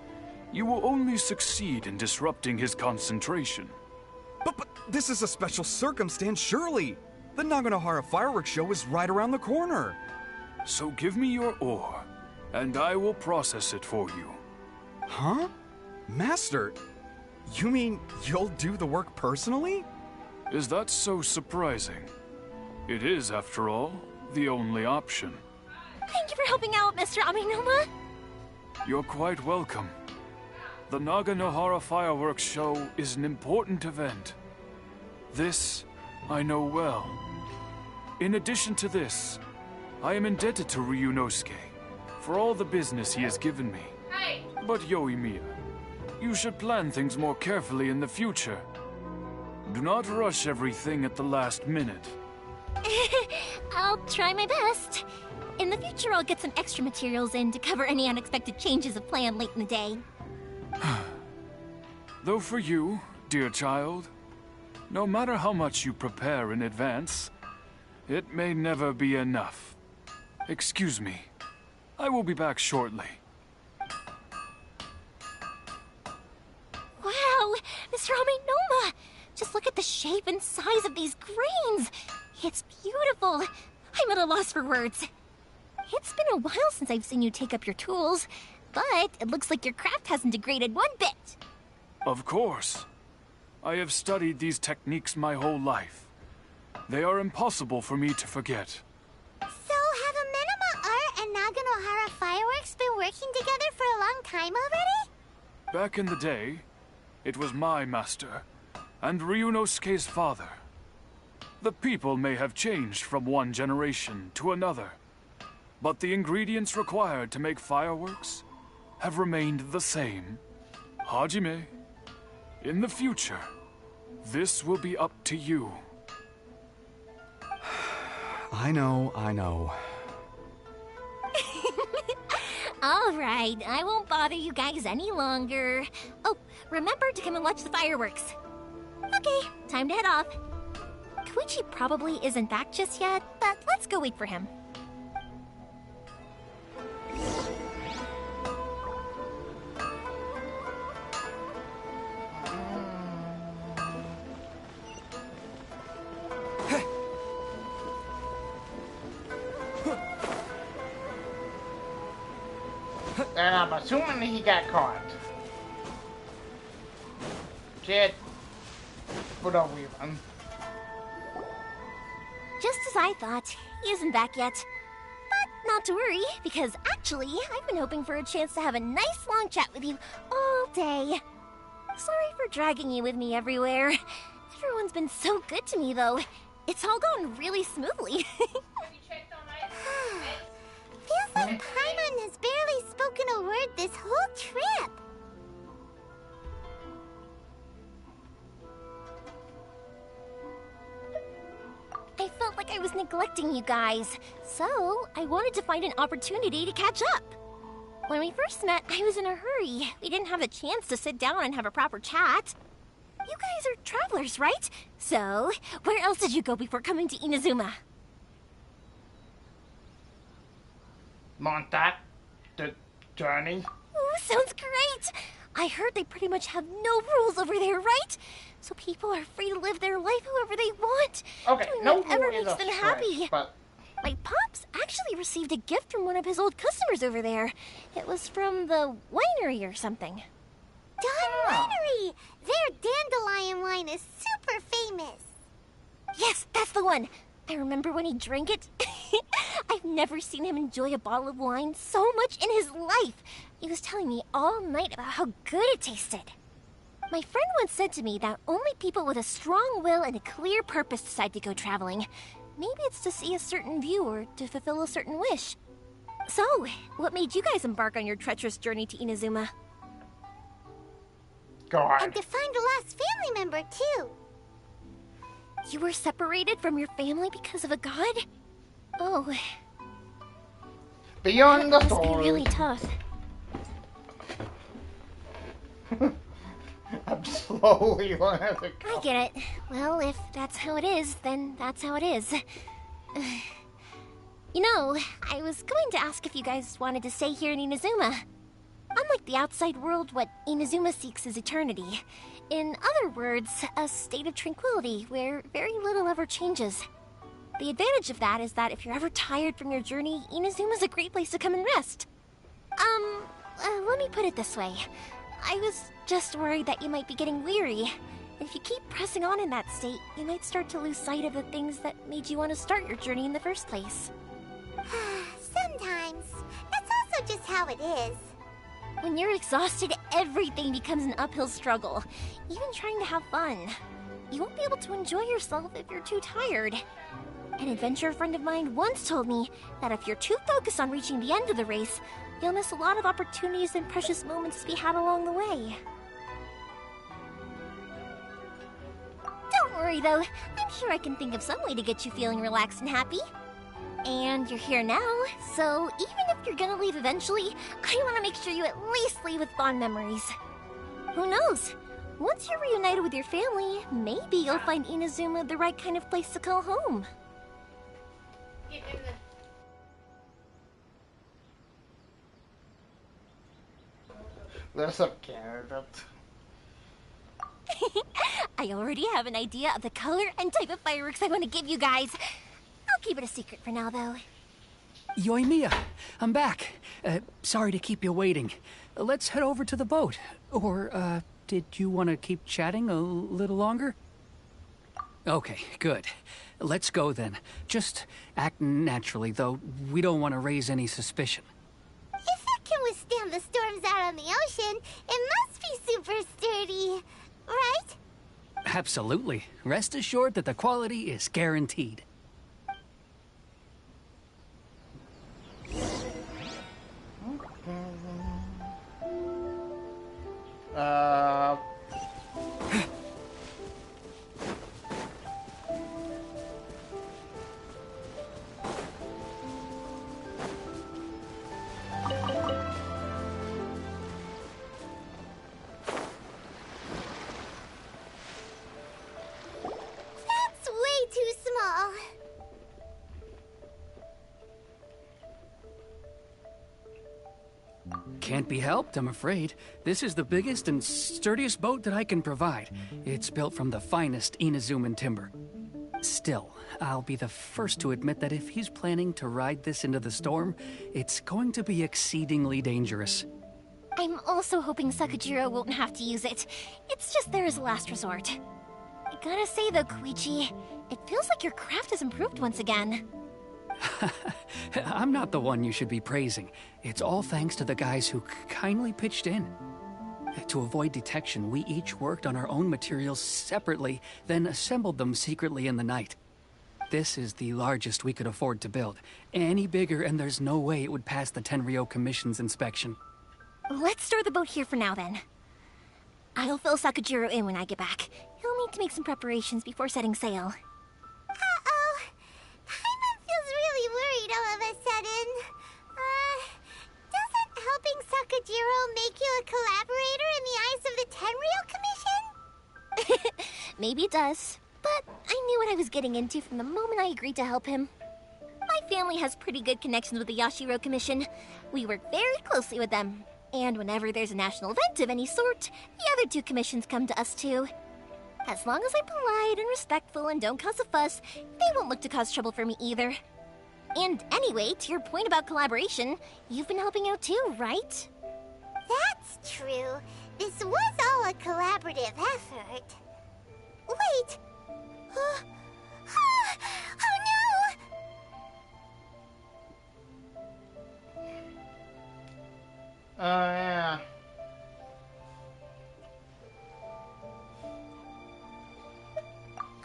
you will only succeed in disrupting his concentration. But this is a special circumstance, surely. The Naganohara fireworks show is right around the corner. So give me your ore, and I will process it for you. Huh? Master, you mean you'll do the work personally? Is that so surprising? It is, after all, the only option. Thank you for helping out, Mr. Amenoma. You're quite welcome. The Naganohara fireworks show is an important event. This I know well. In addition to this, I am indebted to Ryunosuke for all the business he has given me. But Yoimiya, you should plan things more carefully in the future. Do not rush everything at the last minute. I'll try my best. In the future, I'll get some extra materials in to cover any unexpected changes of plan late in the day. Though for you, dear child, no matter how much you prepare in advance, it may never be enough. Excuse me. I will be back shortly. Wow, Mr. Amenoma! Just look at the shape and size of these grains! It's beautiful! I'm at a loss for words. It's been a while since I've seen you take up your tools, but it looks like your craft hasn't degraded one bit. Of course. I have studied these techniques my whole life. They are impossible for me to forget. So, have Amenoma Art and Naganohara Fireworks been working together for a long time already? Back in the day, it was my master, and Ryunosuke's father. The people may have changed from one generation to another, but the ingredients required to make fireworks have remained the same. Hajime, in the future, this will be up to you. I know. All right, I won't bother you guys any longer. Oh, remember to come and watch the fireworks. Okay, time to head off. Koichi probably isn't back just yet, but let's go wait for him. And I'm assuming he got caught. Shit. But I'll leave him. Just as I thought, he isn't back yet. But not to worry, because actually, I've been hoping for a chance to have a nice long chat with you all day. Sorry for dragging you with me everywhere. Everyone's been so good to me, though. It's all gone really smoothly. Feels like Paimon has barely spoken a word this whole trip. I felt like I was neglecting you guys, so I wanted to find an opportunity to catch up. When we first met, I was in a hurry. We didn't have a chance to sit down and have a proper chat. You guys are travelers, right? So, where else did you go before coming to Inazuma? Montauk? The journey? Ooh, sounds great! I heard they pretty much have no rules over there, right? So people are free to live their life however they want. Okay, doing no whatever rule is makes a them stretch, happy. but... My pops actually received a gift from one of his old customers over there. It was from the winery or something. Dawn Winery! Their dandelion wine is super famous. Yes, that's the one. I remember when he drank it. I've never seen him enjoy a bottle of wine so much in his life. He was telling me all night about how good it tasted. My friend once said to me that only people with a strong will and a clear purpose decide to go traveling. Maybe it's to see a certain view or to fulfill a certain wish. So, what made you guys embark on your treacherous journey to Inazuma? God. And to find a lost family member, too. You were separated from your family because of a god? Oh. Beyond the That must be story. really tough. I'm slowly learning to go. I get it. Well, if that's how it is, then that's how it is. You know, I was going to ask if you guys wanted to stay here in Inazuma. Unlike the outside world, what Inazuma seeks is eternity. In other words, a state of tranquility where very little ever changes. The advantage of that is that if you're ever tired from your journey, Inazuma's a great place to come and rest. Let me put it this way. I was just worried that you might be getting weary. If you keep pressing on in that state, you might start to lose sight of the things that made you want to start your journey in the first place. Sometimes. That's also just how it is. When you're exhausted, everything becomes an uphill struggle. Even trying to have fun. You won't be able to enjoy yourself if you're too tired. An adventurer friend of mine once told me that if you're too focused on reaching the end of the race, you'll miss a lot of opportunities and precious moments to be had along the way. Don't worry though, I'm sure I can think of some way to get you feeling relaxed and happy. And you're here now, so even if you're gonna leave eventually, I want to make sure you at least leave with fond memories. Who knows? Once you're reunited with your family, maybe you'll find Inazuma the right kind of place to call home. There's a candidate. I already have an idea of the color and type of fireworks I want to give you guys. I'll keep it a secret for now, though. Yoimiya, I'm back. Sorry to keep you waiting. Let's head over to the boat. Or, did you want to keep chatting a little longer? Okay, good. Let's go then. Just act naturally, though. We don't want to raise any suspicion. If it can withstand the storms out on the ocean, it must be super sturdy, right? Absolutely. Rest assured that the quality is guaranteed. That's way too small. Can't be helped, I'm afraid. This is the biggest and sturdiest boat that I can provide. It's built from the finest Inazuman timber. Still, I'll be the first to admit that if he's planning to ride this into the storm, it's going to be exceedingly dangerous. I'm also hoping Sakajiro won't have to use it. It's just there as a last resort. I gotta say though, Koichi, it feels like your craft has improved once again. I'm not the one you should be praising. It's all thanks to the guys who kindly pitched in. To avoid detection, we each worked on our own materials separately, then assembled them secretly in the night. This is the largest we could afford to build. Any bigger and there's no way it would pass the Tenryo Commission's inspection. Let's store the boat here for now then. I'll fill Sakajiro in when I get back. He'll need to make some preparations before setting sail. Uh-oh. Paimon feels really worried all of a sudden. Doesn't helping Sakajiro make you a collaborator in the eyes of the Tenryo Commission? Maybe it does, but I knew what I was getting into from the moment I agreed to help him. My family has pretty good connections with the Yashiro Commission. We work very closely with them. And whenever there's a national event of any sort, the other two commissions come to us too. As long as I'm polite and respectful and don't cause a fuss, they won't look to cause trouble for me either. And anyway, to your point about collaboration, you've been helping out too, right? That's true. This was all a collaborative effort. Wait! Oh no!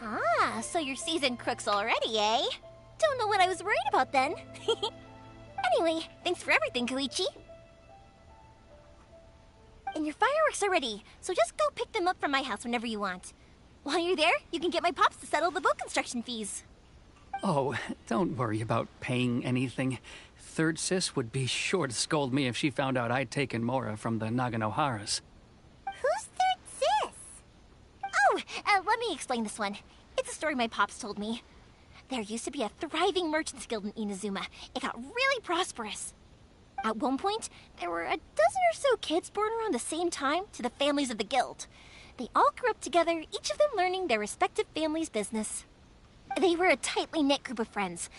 Ah, so you're seasoned crooks already, eh? Don't know what I was worried about then. Anyway, thanks for everything, Koichi. And your fireworks are ready, so just go pick them up from my house whenever you want. While you're there, you can get my pops to settle the boat construction fees. Oh, don't worry about paying anything. Third Sis would be sure to scold me if she found out I'd taken Mora from the Naganoharas. Who's Third Sis? Oh, let me explain this one. It's a story my pops told me. There used to be a thriving merchants guild in Inazuma. It got really prosperous. At one point, there were a dozen or so kids born around the same time to the families of the guild. They all grew up together, each of them learning their respective family's business. They were a tightly knit group of friends,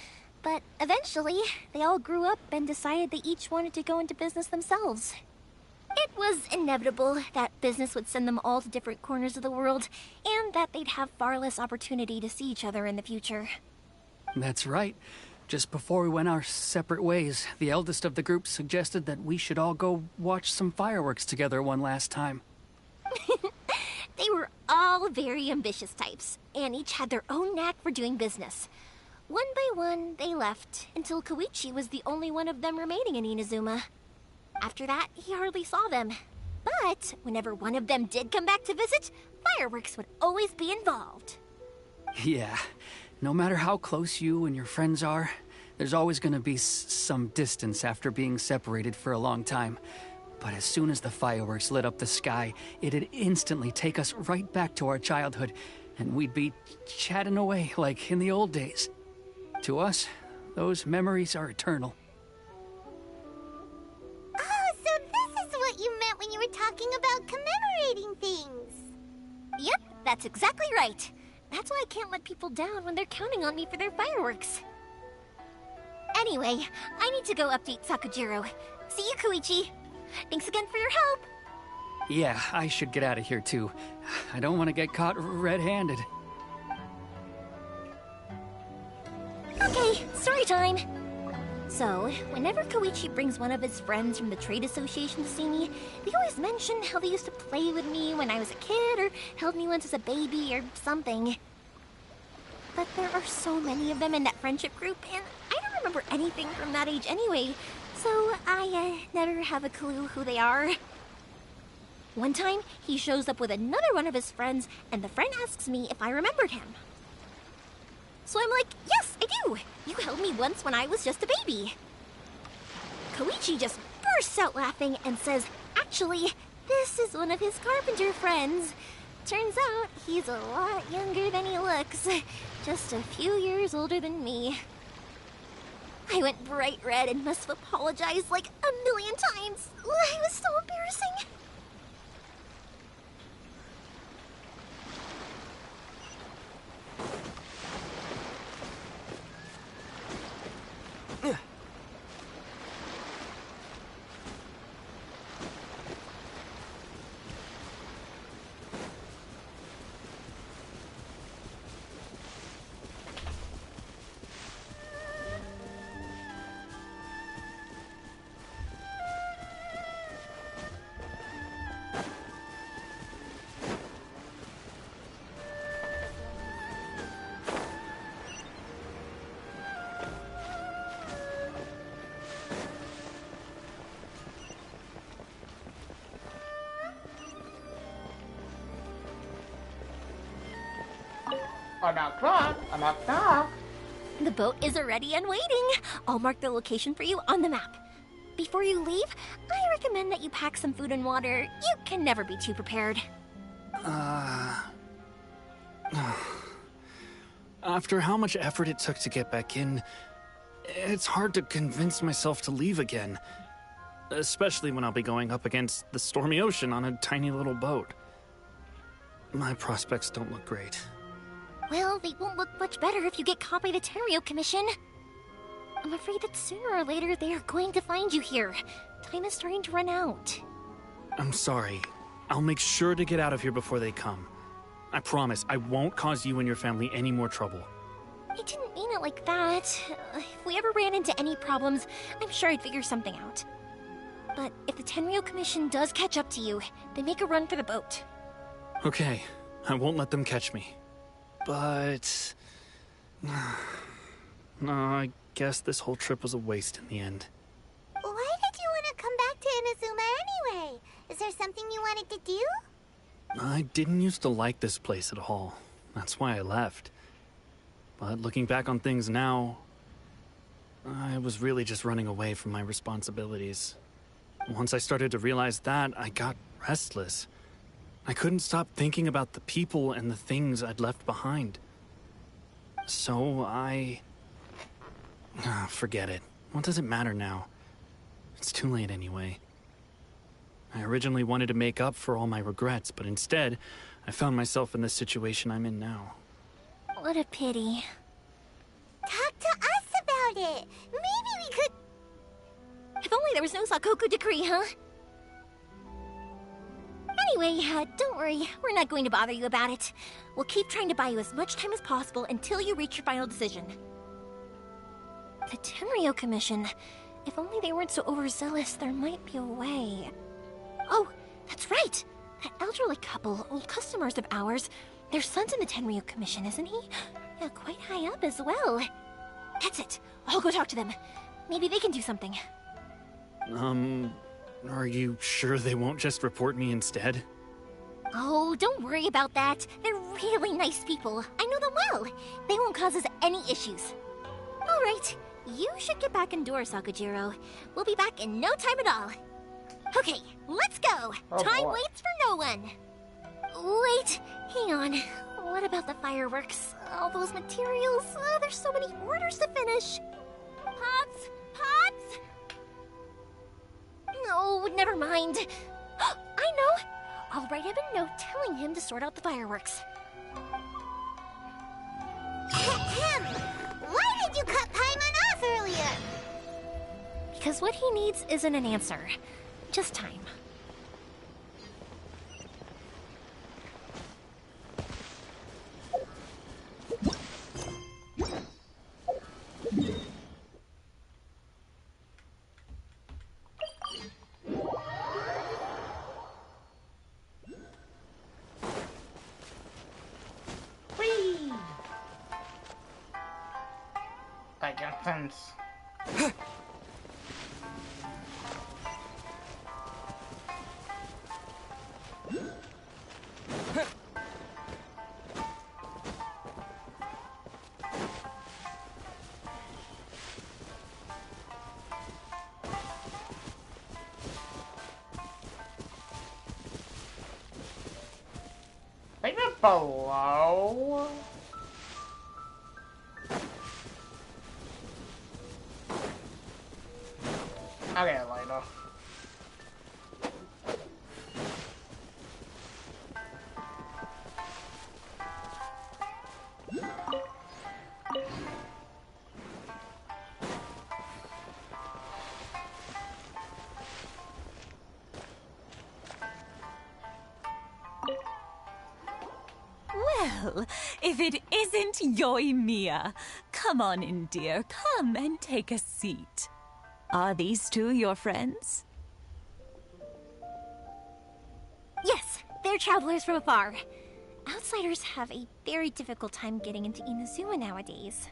but eventually, they all grew up and decided they each wanted to go into business themselves. It was inevitable that business would send them all to different corners of the world, and that they'd have far less opportunity to see each other in the future. That's right. Just before we went our separate ways, the eldest of the group suggested that we should all go watch some fireworks together one last time. They were all very ambitious types, and each had their own knack for doing business. One by one, they left, until Koichi was the only one of them remaining in Inazuma. After that, he hardly saw them. But whenever one of them did come back to visit, fireworks would always be involved. Yeah, no matter how close you and your friends are, there's always gonna be some distance after being separated for a long time. But as soon as the fireworks lit up the sky, it'd instantly take us right back to our childhood, and we'd be chatting away like in the old days. To us, those memories are eternal. Oh, so this is what you meant when you were talking about commemorating things. Yep, that's exactly right. That's why I can't let people down when they're counting on me for their fireworks. Anyway, I need to go update Sakujiro. See you, Koichi. Thanks again for your help. Yeah, I should get out of here too. I don't want to get caught red-handed. Okay, story time. So, whenever Koichi brings one of his friends from the trade association to see me, they always mention how they used to play with me when I was a kid, or held me once as a baby, or something. But there are so many of them in that friendship group, and I don't remember anything from that age anyway, so I never have a clue who they are. One time, he shows up with another one of his friends, and the friend asks me if I remembered him. So I'm like, yes, I do! You held me once when I was just a baby. Koichi just bursts out laughing and says, actually, this is one of his carpenter friends. Turns out he's a lot younger than he looks. Just a few years older than me. I went bright red and must have apologized like a million times. It was so embarrassing. Knock, knock. The boat is ready and waiting. I'll mark the location for you on the map. Before you leave, I recommend that you pack some food and water. You can never be too prepared. After how much effort it took to get back in, it's hard to convince myself to leave again. Especially when I'll be going up against the stormy ocean on a tiny little boat. My prospects don't look great. Well, they won't look much better if you get caught by the Tenryou Commission. I'm afraid that sooner or later they are going to find you here. Time is starting to run out. I'm sorry. I'll make sure to get out of here before they come. I promise I won't cause you and your family any more trouble. I didn't mean it like that. If we ever ran into any problems, I'm sure I'd figure something out. But if the Tenryou Commission does catch up to you, they make a run for the boat. Okay, I won't let them catch me. but... No, I guess this whole trip was a waste in the end. Why did you want to come back to Inazuma anyway? Is there something you wanted to do? I didn't used to like this place at all. That's why I left. But looking back on things now, I was really just running away from my responsibilities. Once I started to realize that, I got restless. I couldn't stop thinking about the people and the things I'd left behind. So forget it. What does it matter now? It's too late anyway. I originally wanted to make up for all my regrets, but instead, I found myself in the situation I'm in now. What a pity. Talk to us about it. Maybe we could... If only there was no Sakoku decree, huh? Anyway, don't worry. We're not going to bother you about it. We'll keep trying to buy you as much time as possible until you reach your final decision. The Tenryo Commission. If only they weren't so overzealous, there might be a way. Oh, that's right! That elderly couple, old customers of ours, their son's in the Tenryo Commission, isn't he? Yeah, quite high up as well. That's it. I'll go talk to them. Maybe they can do something. Are you sure they won't just report me instead? Oh, don't worry about that. They're really nice people. I know them well. They won't cause us any issues. All right, you should get back indoors, Sakujiro. We'll be back in no time at all. Okay, let's go. Oh, Time boy. waits for no one. Wait, hang on. What about the fireworks? All those materials? Oh, there's so many orders to finish. Pots! Pots! No, never mind. I know. I'll write him a note telling him to sort out the fireworks. Why did you cut Paimon off earlier? Because what he needs isn't an answer, just time. Whee! I got sense. Maybe below? Okay, later. Well, if it isn't Yoimiya. Come on in, dear. Come and take a seat. Are these two your friends? Yes, they're travelers from afar. Outsiders have a very difficult time getting into Inazuma nowadays.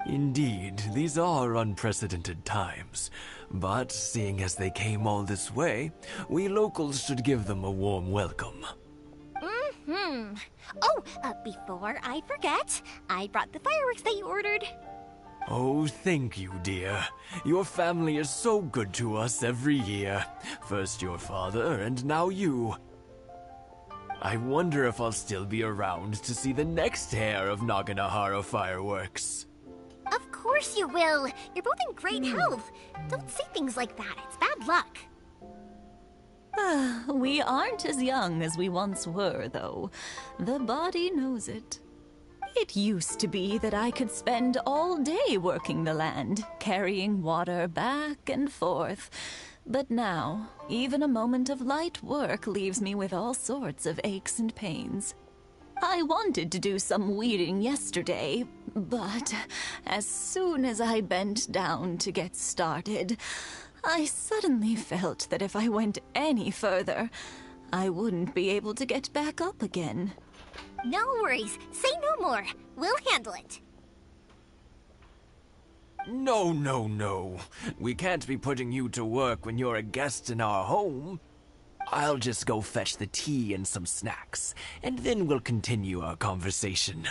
Indeed, these are unprecedented times. But seeing as they came all this way, we locals should give them a warm welcome. Oh, before I forget, I brought the fireworks that you ordered. Oh, thank you, dear. Your family is so good to us every year. First your father, and now you. I wonder if I'll still be around to see the next pair of Naganahara fireworks. Of course you will. You're both in great health. Don't say things like that. It's bad luck. We aren't as young as we once were, though. The body knows it. It used to be that I could spend all day working the land, carrying water back and forth. But now, even a moment of light work leaves me with all sorts of aches and pains. I wanted to do some weeding yesterday, but as soon as I bent down to get started, I suddenly felt that if I went any further, I wouldn't be able to get back up again. No worries. Say no more. We'll handle it. No, no, no. We can't be putting you to work when you're a guest in our home. I'll just go fetch the tea and some snacks, and then we'll continue our conversation.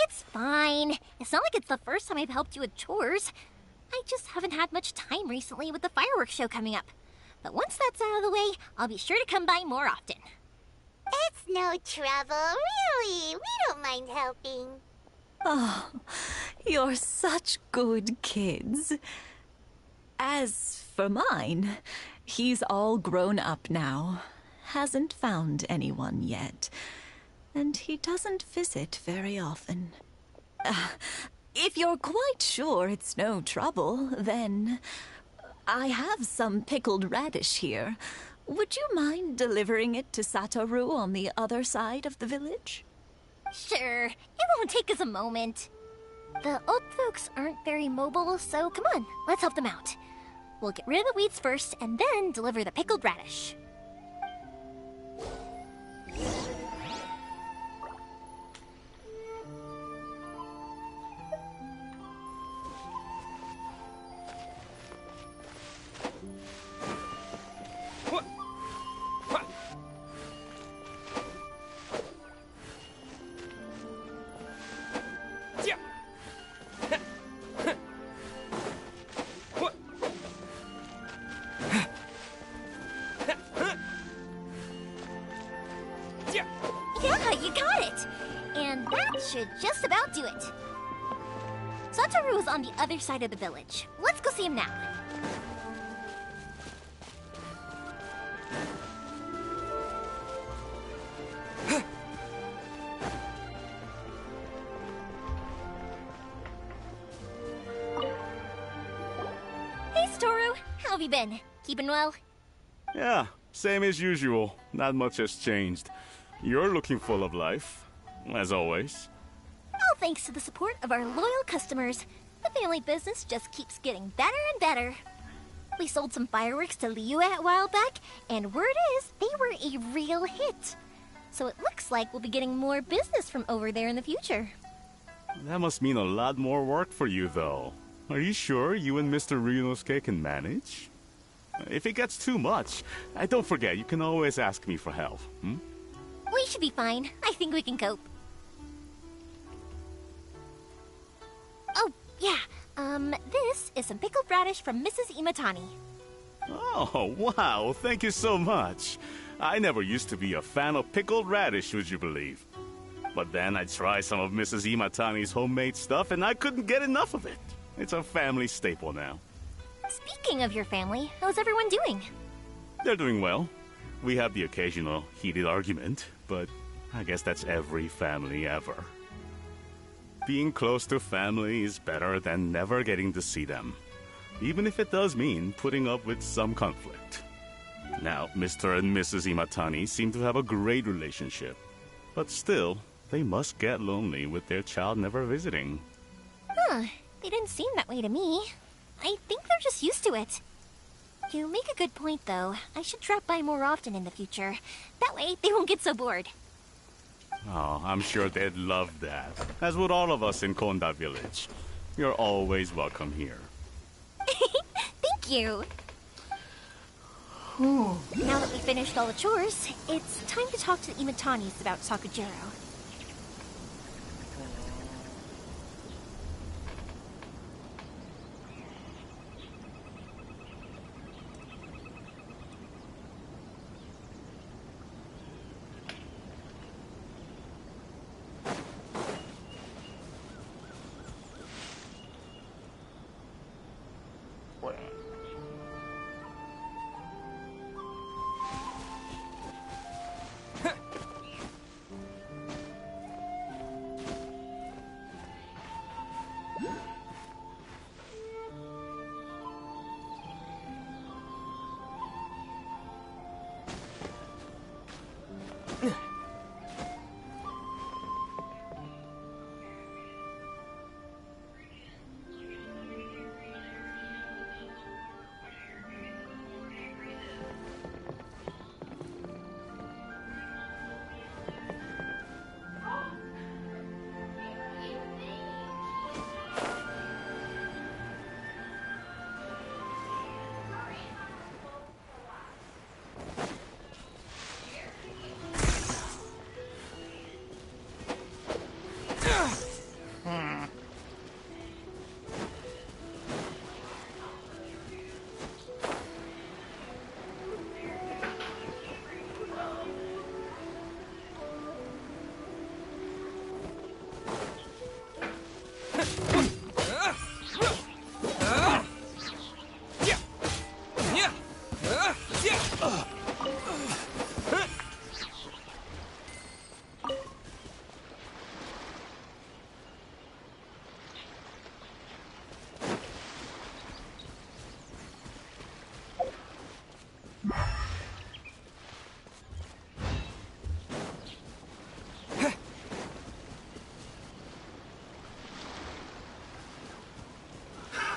It's fine. It's not like it's the first time I've helped you with chores. I just haven't had much time recently with the fireworks show coming up. But once that's out of the way, I'll be sure to come by more often. It's no trouble, really. We don't mind helping. Oh, you're such good kids. As for mine, he's all grown up now. Hasn't found anyone yet. And he doesn't visit very often. If you're quite sure it's no trouble, then I have some pickled radish here. Would you mind delivering it to Satoru on the other side of the village? Sure, it won't take us a moment. The old folks aren't very mobile, so come on, let's help them out. We'll get rid of the weeds first and then deliver the pickled radish. Yeah, you got it! And that should just about do it. Satoru's on the other side of the village. Let's go see him now. Hey, Satoru. How have you been? Keeping well? Yeah, same as usual. Not much has changed. You're looking full of life, as always. All thanks to the support of our loyal customers, the family business just keeps getting better and better. We sold some fireworks to Liyue a while back, and word is they were a real hit. So it looks like we'll be getting more business from over there in the future. That must mean a lot more work for you, though. Are you sure you and Mr. Ryunosuke can manage? If it gets too much, don't forget, you can always ask me for help, We should be fine. I think we can cope. Oh, yeah. This is some pickled radish from Mrs. Imatani. Oh, wow, thank you so much. I never used to be a fan of pickled radish, would you believe? But then I tried some of Mrs. Imatani's homemade stuff, and I couldn't get enough of it. It's a family staple now. Speaking of your family, how's everyone doing? They're doing well. We have the occasional heated argument, but I guess that's every family ever. Being close to family is better than never getting to see them, even if it does mean putting up with some conflict. Now, Mr. and Mrs. Imatani seem to have a great relationship, but still, they must get lonely with their child never visiting. Huh, they didn't seem that way to me. I think they're just used to it. You make a good point, though. I should drop by more often in the future. That way, they won't get so bored. Oh, I'm sure they'd love that, as would all of us in Konda Village. You're always welcome here. Thank you. Now that we finished all the chores, it's time to talk to the Imatanis about Sakujiro.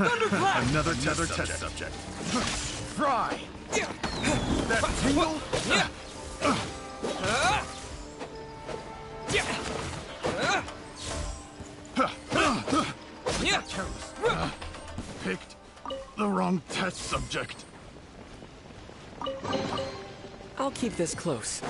Another test subject. Fry! That tingle? Picked the wrong test subject. I'll keep this close.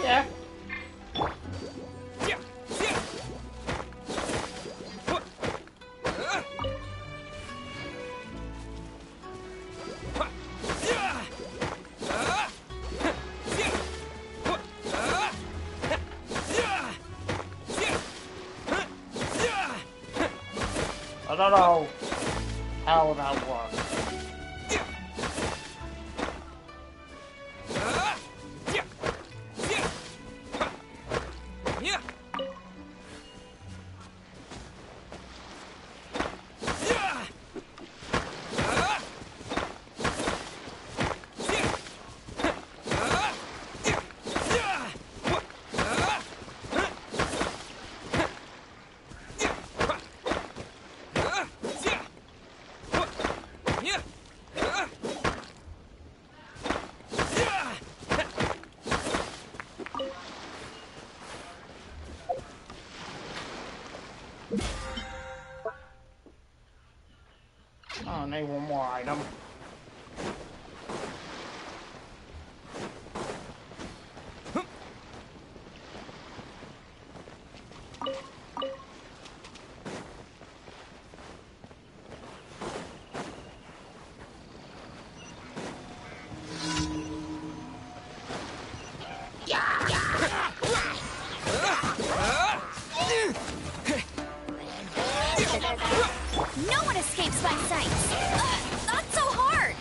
Yeah. I don't know how that works. Oh, I need one more item. No one escapes my sight! Not so hard!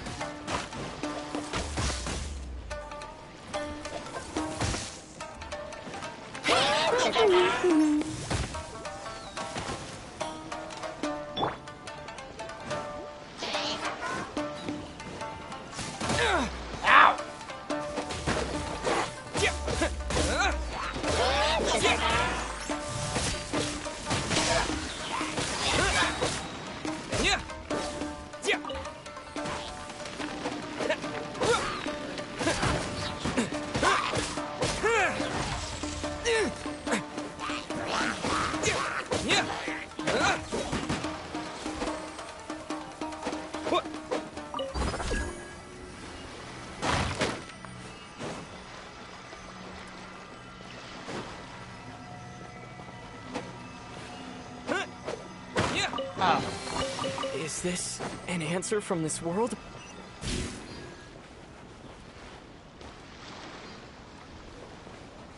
Is this an answer from this world?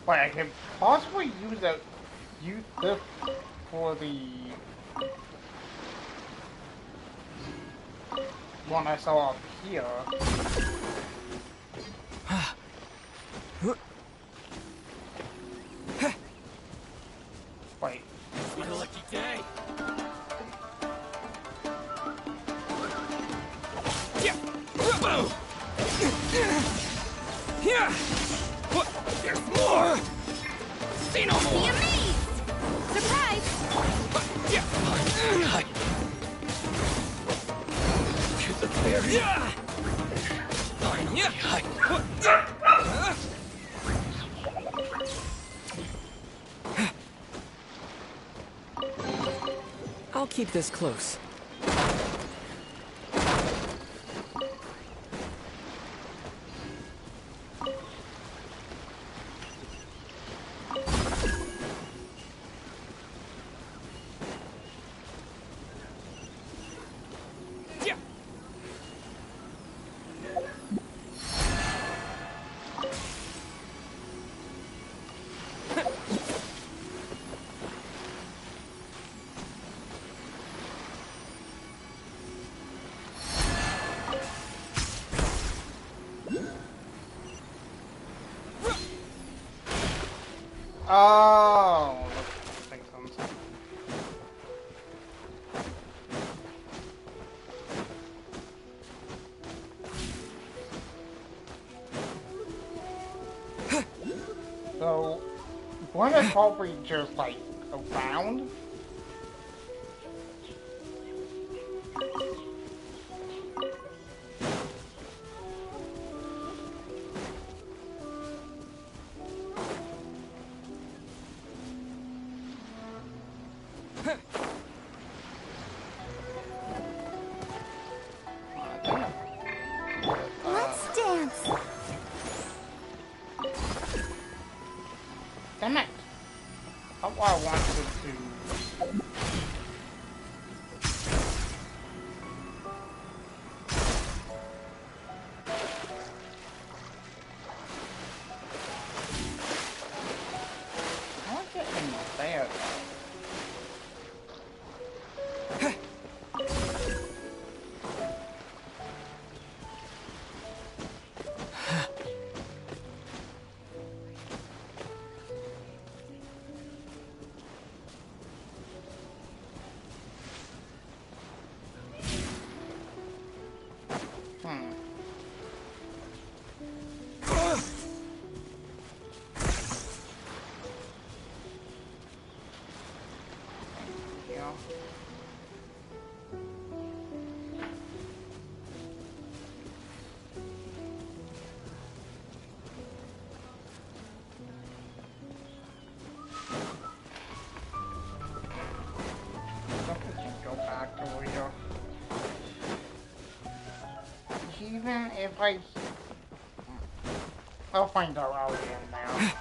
Wait, I can possibly use this for the one I saw up here. Wait. What a lucky day. I'll keep this close. Oh, that makes sense. So, one is probably just like around. Let's dance. Damn it! That's what I wanted to. I want to get in there though. Even if I'll find out how to get now.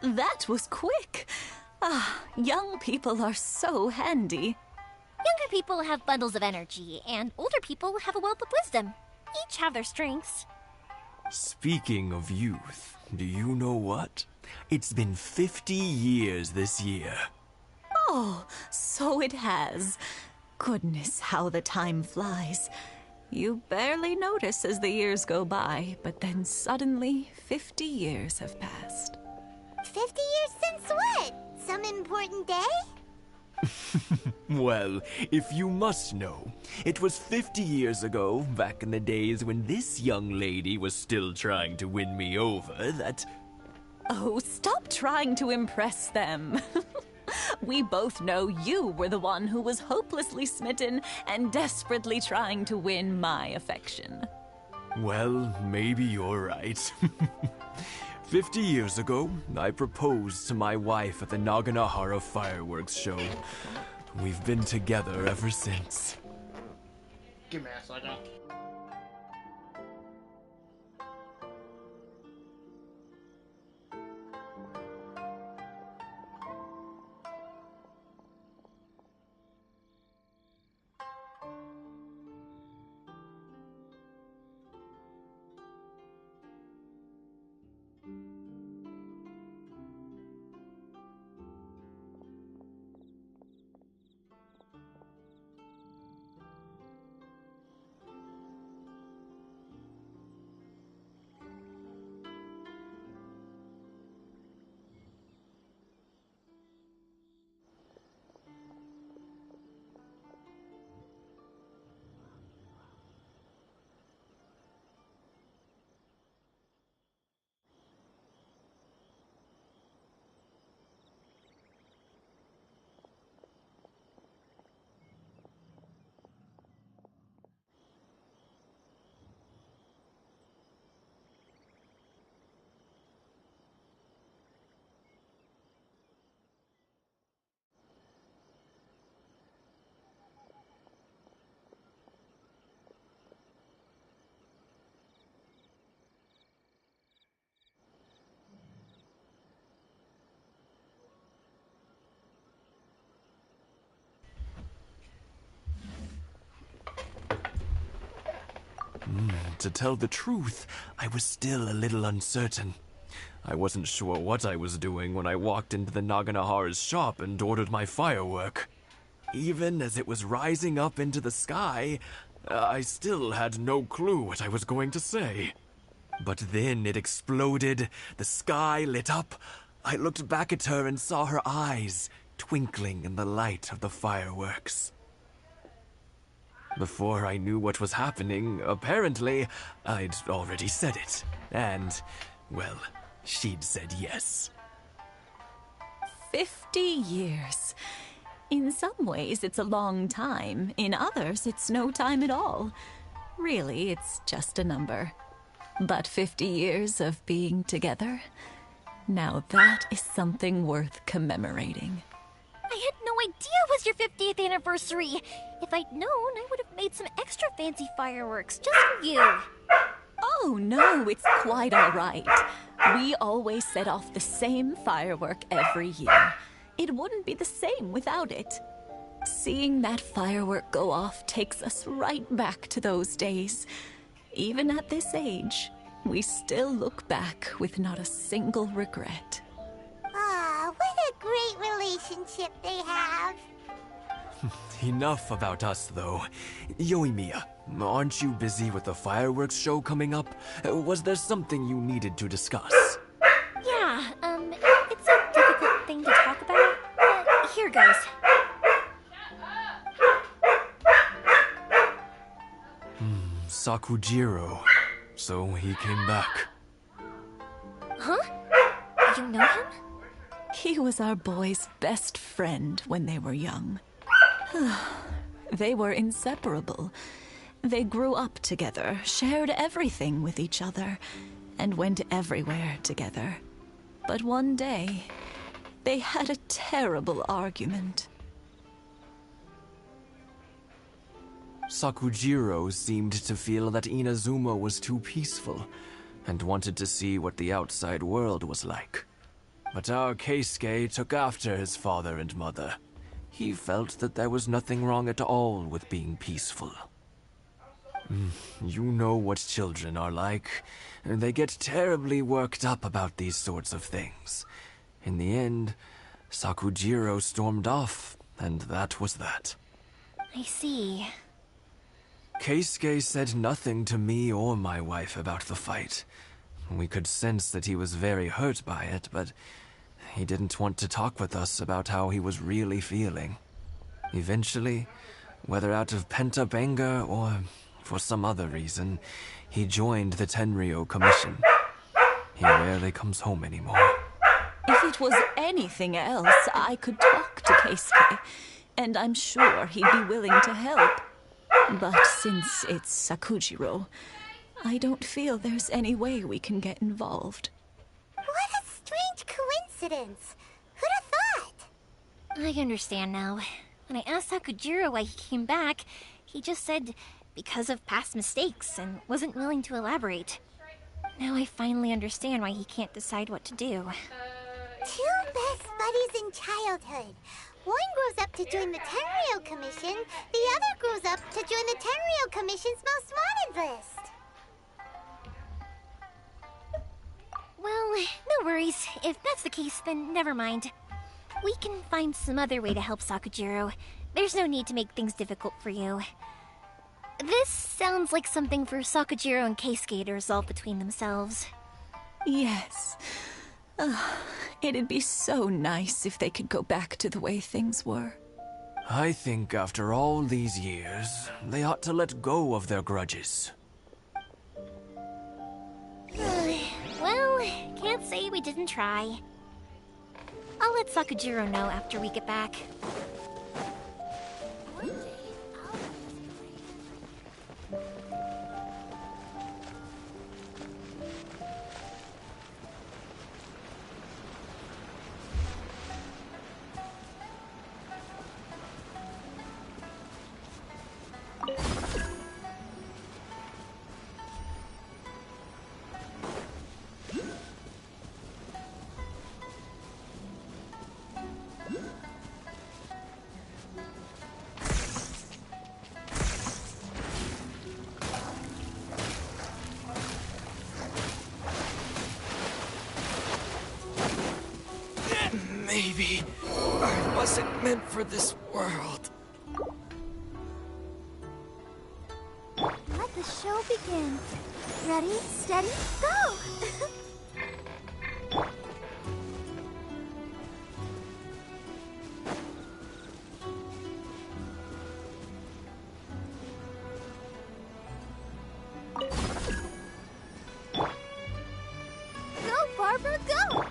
That was quick. Ah, young people are so handy. Younger people have bundles of energy, and older people have a wealth of wisdom. Each have their strengths. Speaking of youth, do you know what? It's been 50 years this year. Oh, so it has. Goodness, how the time flies. You barely notice as the years go by, but then suddenly 50 years have passed. 50 years since what? Some important day? Well, if you must know, it was 50 years ago, back in the days when this young lady was still trying to win me over, that... Oh, stop trying to impress them. We both know you were the one who was hopelessly smitten and desperately trying to win my affection. Well, maybe you're right. 50 years ago, I proposed to my wife at the Naganahara fireworks show. We've been together ever since. Give me a second. to tell the truth, I was still a little uncertain. I wasn't sure what I was doing when I walked into the Naganahara's shop and ordered my firework. Even as it was rising up into the sky, I still had no clue what I was going to say. But then it exploded, the sky lit up. I looked back at her and saw her eyes twinkling in the light of the fireworks. Before I knew what was happening, apparently, I'd already said it. And, well, she'd said yes. 50 years. In some ways, it's a long time. In others, it's no time at all. Really, it's just a number. But 50 years of being together? Now that is something worth commemorating. I had no idea it was your 50th anniversary. If I'd known, I would have made some extra fancy fireworks just for you. Oh, no, it's quite all right. We always set off the same firework every year. It wouldn't be the same without it. Seeing that firework go off takes us right back to those days. Even at this age, we still look back with not a single regret. Ah, what a great relationship they have. Enough about us, though. Yoimiya, aren't you busy with the fireworks show coming up? Was there something you needed to discuss? Yeah, it's a difficult thing to talk about, but here goes. Sakujiro. So he came back. Huh? You know him? He was our boys' best friend when they were young. They were inseparable. They grew up together, shared everything with each other, and went everywhere together. But one day, they had a terrible argument. Sakujiro seemed to feel that Inazuma was too peaceful, and wanted to see what the outside world was like. But our Keisuke took after his father and mother. He felt that there was nothing wrong at all with being peaceful. You know what children are like. They get terribly worked up about these sorts of things. In the end, Sakujiro stormed off, and that was that. I see. Keisuke said nothing to me or my wife about the fight. We could sense that he was very hurt by it, but he didn't want to talk with us about how he was really feeling. Eventually, whether out of pent-up anger or for some other reason, he joined the Tenryou Commission. He rarely comes home anymore. If it was anything else, I could talk to Keisuke, and I'm sure he'd be willing to help. But since it's Sakujiro, I don't feel there's any way we can get involved. What a strange coincidence. Who'd have thought? I understand now. When I asked Sakujiro why he came back, he just said because of past mistakes and wasn't willing to elaborate. Now I finally understand why he can't decide what to do. Two best buddies in childhood. One grows up to join the Tenryou Commission, the other grows up to join the Tenryou Commission's most wanted list. Well, no worries. If that's the case, then never mind. We can find some other way to help Sakujiro. There's no need to make things difficult for you. This sounds like something for Sakujiro and Keisuke to resolve between themselves. Yes. It'd be so nice if they could go back to the way things were. I think after all these years, they ought to let go of their grudges. Well, can't say we didn't try. I'll let Sakujiro know after we get back. Maybe I wasn't meant for this world. Let the show begin. Ready, steady, go! Go, Barbara, go!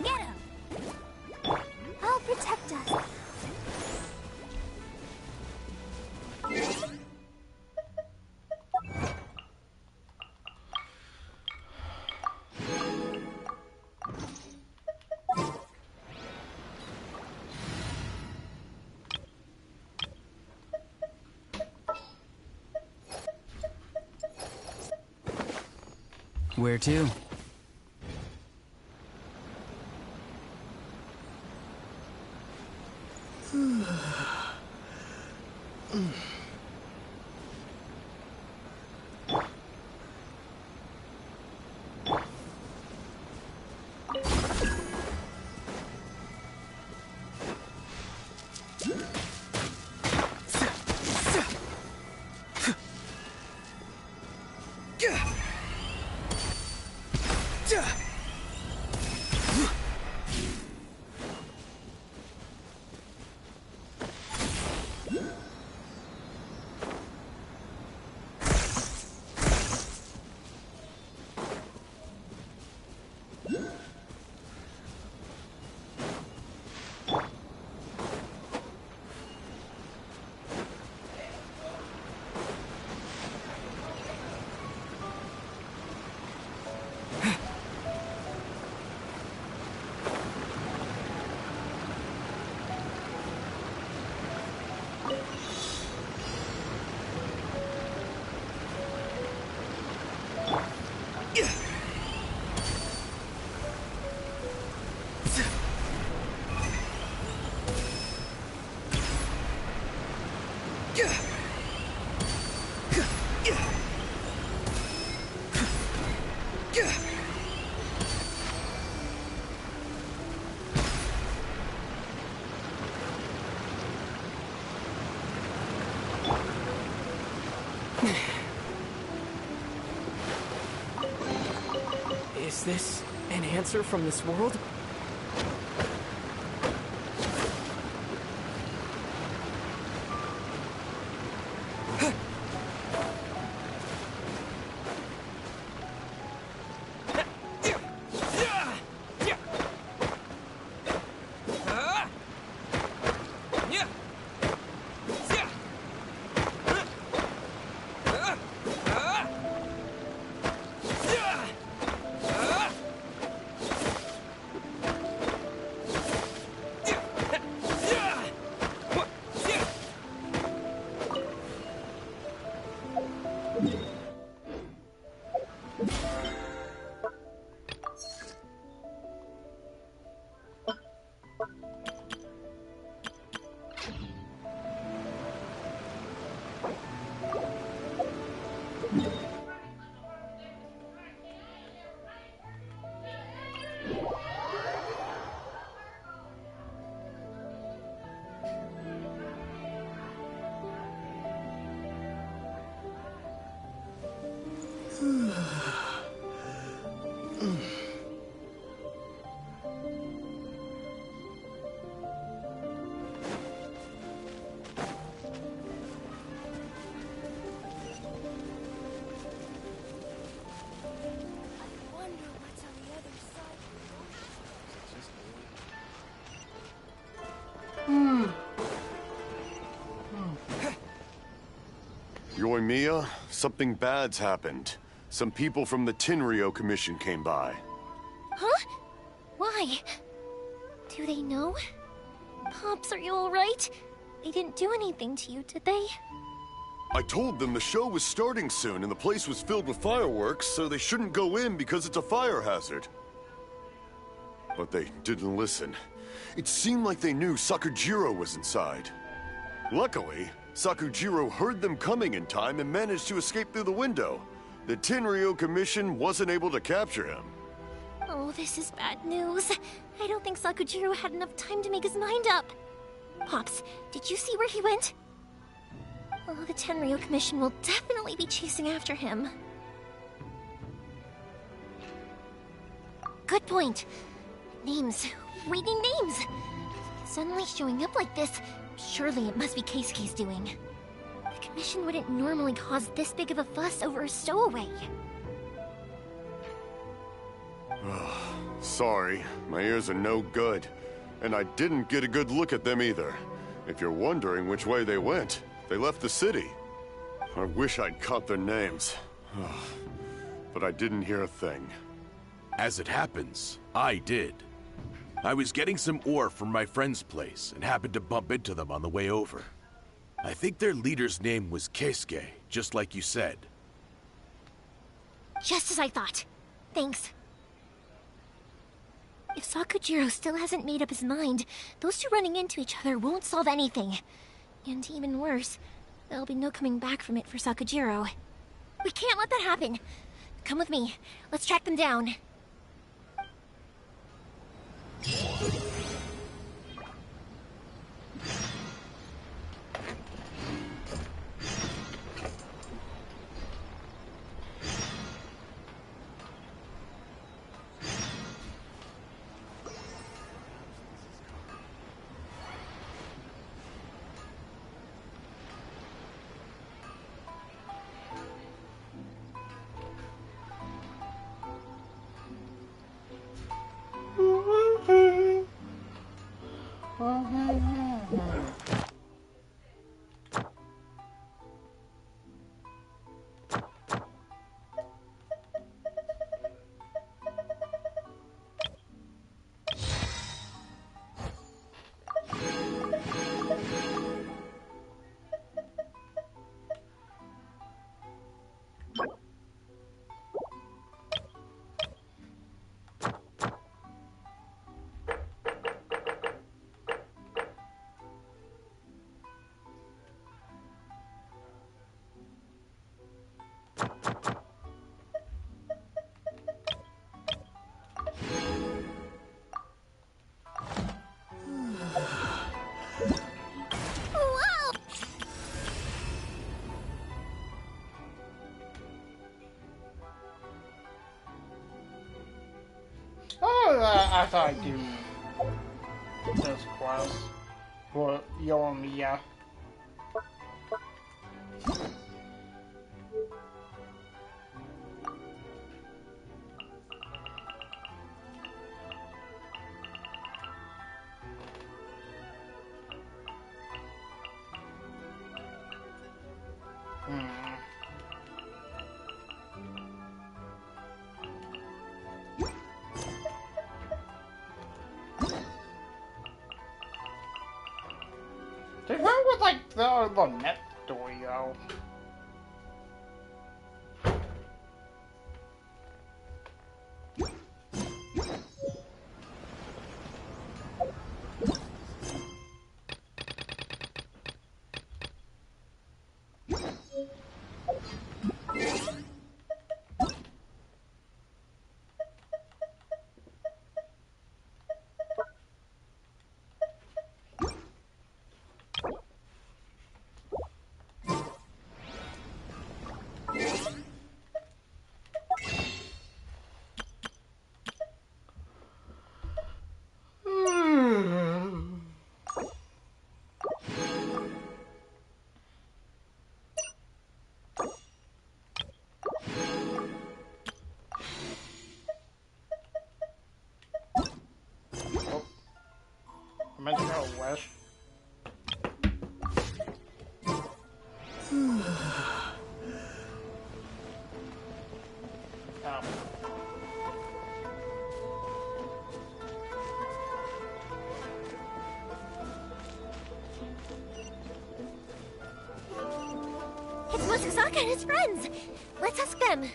Get him! I'll protect us. Where to? Is this an answer from this world? Yoimiya, something bad's happened. Some people from the Tenryou Commission came by. Huh? Why? Do they know? Pops, are you alright? They didn't do anything to you, did they? I told them the show was starting soon and the place was filled with fireworks, so they shouldn't go in because it's a fire hazard. but they didn't listen. It seemed like they knew Sakujiro was inside. Luckily, Sakujiro heard them coming in time and managed to escape through the window. The Tenryou Commission wasn't able to capture him. Oh, this is bad news. I don't think Sakujiro had enough time to make his mind up. Pops, did you see where he went? Oh, the Tenryou Commission will definitely be chasing after him. Good point. Names. We need names. Suddenly showing up like this, surely it must be Keisuke's doing. The Commission wouldn't normally cause this big of a fuss over a stowaway. Sorry, my ears are no good. And I didn't get a good look at them either. If you're wondering which way they went, they left the city. I wish I'd caught their names. But I didn't hear a thing. As it happens, I did. I was getting some ore from my friend's place and happened to bump into them on the way over. I think their leader's name was Keisuke, just like you said. Just as I thought. Thanks. If Sakujiro still hasn't made up his mind, those two running into each other won't solve anything. And even worse, there'll be no coming back from it for Sakujiro. We can't let that happen. Come with me. Let's track them down. I thought I'd do this quest for Yoimiya. They went with like the net story though. I meant to go west. It's Mosusaka and his friends. Let's ask them.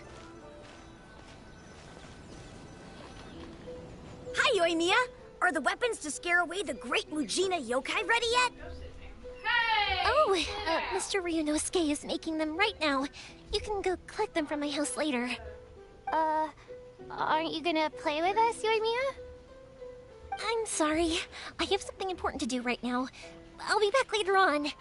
Hi, Yoimiya, are the weapons to scare away the great Mujina yokai ready yet? Oh, Mr. Ryunosuke is making them right now. You can go collect them from my house later. Aren't you gonna play with us, Yoimiya? I'm sorry. I have something important to do right now. I'll be back later on.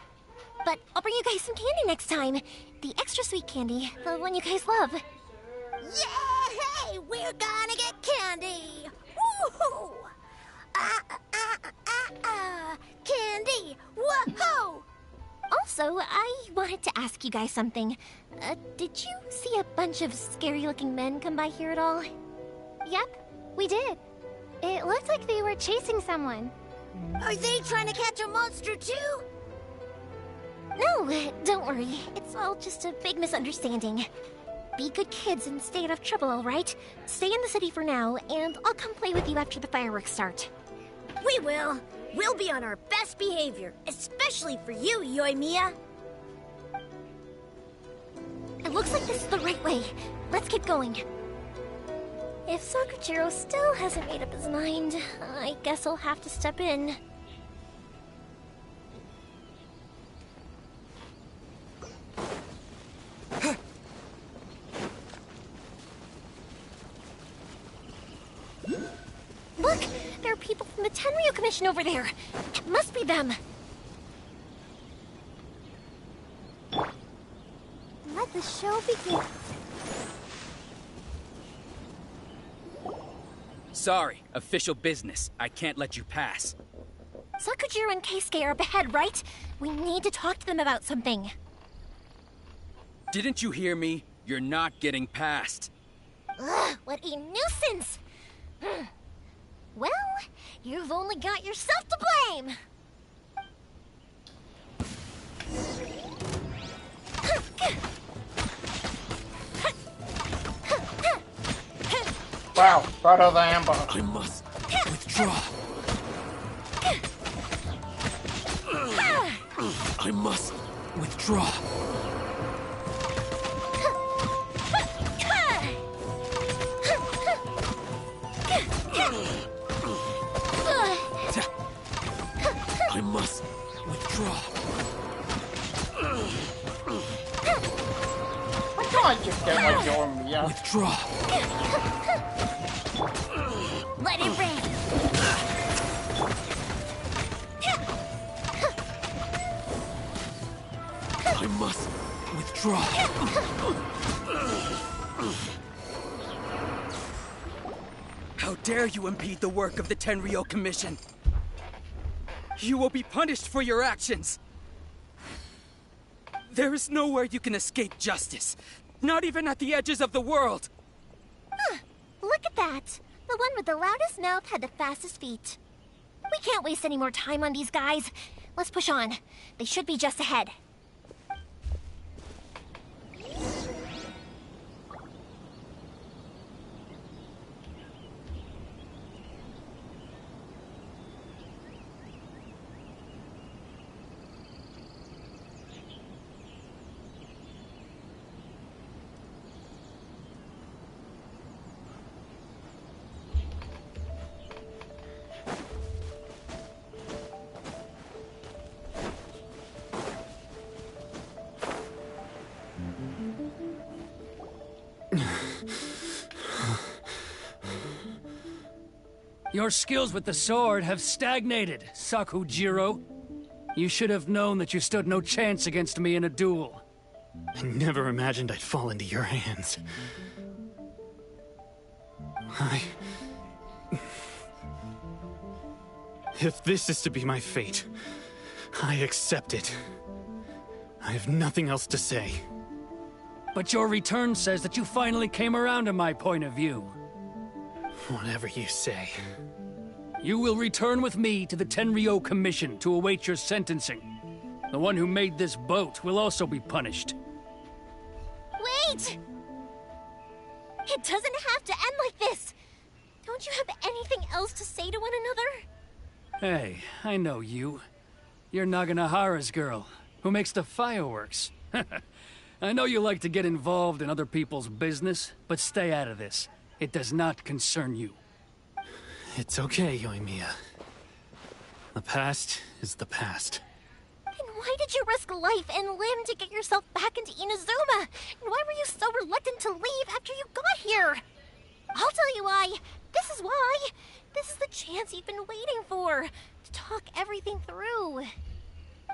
But I'll bring you guys some candy next time. The extra sweet candy, the one you guys love. Yay! We're gonna get candy! Woohoo! Candy! Whoa! Also, I wanted to ask you guys something. Did you see a bunch of scary-looking men come by here at all? Yep, we did. It looked like they were chasing someone. Are they trying to catch a monster too? No, don't worry. It's all just a big misunderstanding. Be good kids and stay out of trouble, all right? Stay in the city for now, and I'll come play with you after the fireworks start. We will. We'll be on our best behavior, especially for you, Yoimiya. It looks like this is the right way. Let's keep going. If Sakujiro still hasn't made up his mind, I guess I'll have to step in. Look! There are people from the Tenryu Commission over there! It must be them! Let the show begin. Sorry, official business. I can't let you pass. Sakujiro and Keisuke are up ahead, right? We need to talk to them about something. Didn't you hear me? You're not getting past. Ugh, what a nuisance! Well, you've only got yourself to blame! Wow, right of the amber. I must withdraw. I must withdraw. I must withdraw. Why can't I just get my Yoimiya? Withdraw. Let it rain. I must withdraw. How dare you impede the work of the Tenryo Commission? You will be punished for your actions. There is nowhere you can escape justice. Not even at the edges of the world. Huh, look at that. The one with the loudest mouth had the fastest feet. We can't waste any more time on these guys. Let's push on. They should be just ahead. Your skills with the sword have stagnated, Sakujiro. You should have known that you stood no chance against me in a duel. I never imagined I'd fall into your hands. If this is to be my fate, I accept it. I have nothing else to say. But your return says that you finally came around to my point of view. Whatever you say. You will return with me to the Tenryo Commission to await your sentencing. The one who made this boat will also be punished. Wait! It doesn't have to end like this! Don't you have anything else to say to one another? Hey, I know you. You're Naganohara's girl, who makes the fireworks. I know you like to get involved in other people's business, but stay out of this. It does not concern you. It's okay, Yoimiya. The past is the past. Then why did you risk life and limb to get yourself back into Inazuma? And why were you so reluctant to leave after you got here? I'll tell you why. This is why. This is the chance you've been waiting for. To talk everything through.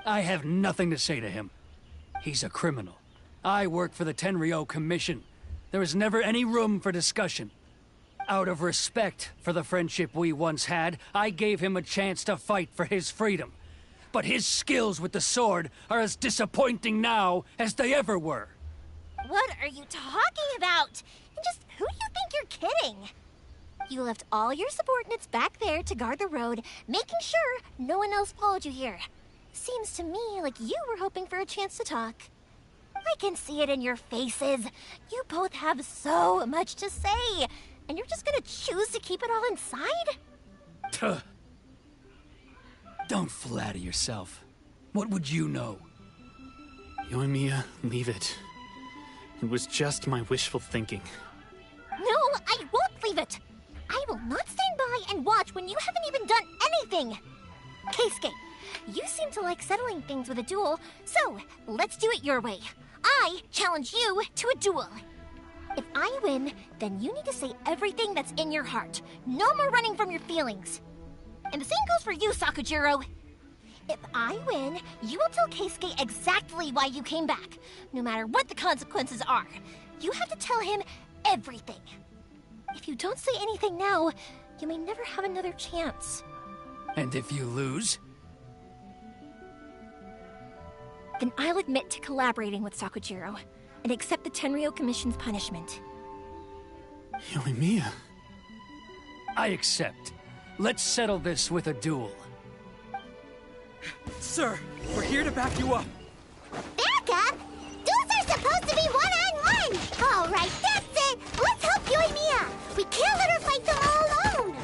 I have nothing to say to him. He's a criminal. I work for the Tenryou Commission. There was never any room for discussion. Out of respect for the friendship we once had, I gave him a chance to fight for his freedom. But his skills with the sword are as disappointing now as they ever were. What are you talking about? And just who do you think you're kidding? You left all your subordinates back there to guard the road, making sure no one else followed you here. Seems to me like you were hoping for a chance to talk. I can see it in your faces. You both have so much to say, and you're just gonna choose to keep it all inside? Tuh. Don't flatter yourself. What would you know? Yoimiya, leave it. It was just my wishful thinking. No, I won't leave it. I will not stand by and watch when you haven't even done anything. Keisuke, you seem to like settling things with a duel, so let's do it your way. I challenge you to a duel. If I win, then you need to say everything that's in your heart. No more running from your feelings. And the same goes for you, Sakujiro. If I win, you will tell Keisuke exactly why you came back, no matter what the consequences are. You have to tell him everything. If you don't say anything now, you may never have another chance. And if you lose? Then I'll admit to collaborating with Sakujiro and accept the Tenryou Commission's punishment. Yoimiya. I accept. Let's settle this with a duel. Sir, we're here to back you up. Back up? Duels are supposed to be one-on-one! All right, that's it! Let's help Yoimiya! We can't let her fight them all alone!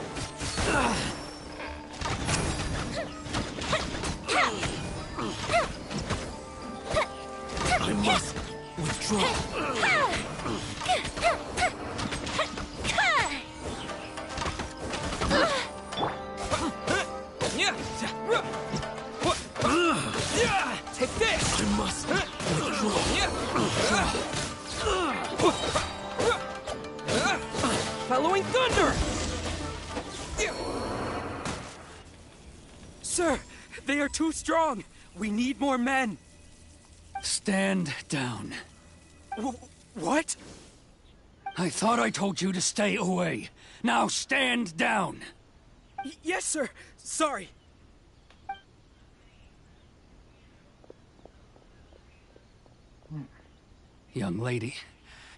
I must withdraw. Take this! I must withdraw. Following thunder! Sir, they are too strong. We need more men. Stand down. What? I thought I told you to stay away. Now stand down. Yes, sir. Sorry. Young lady,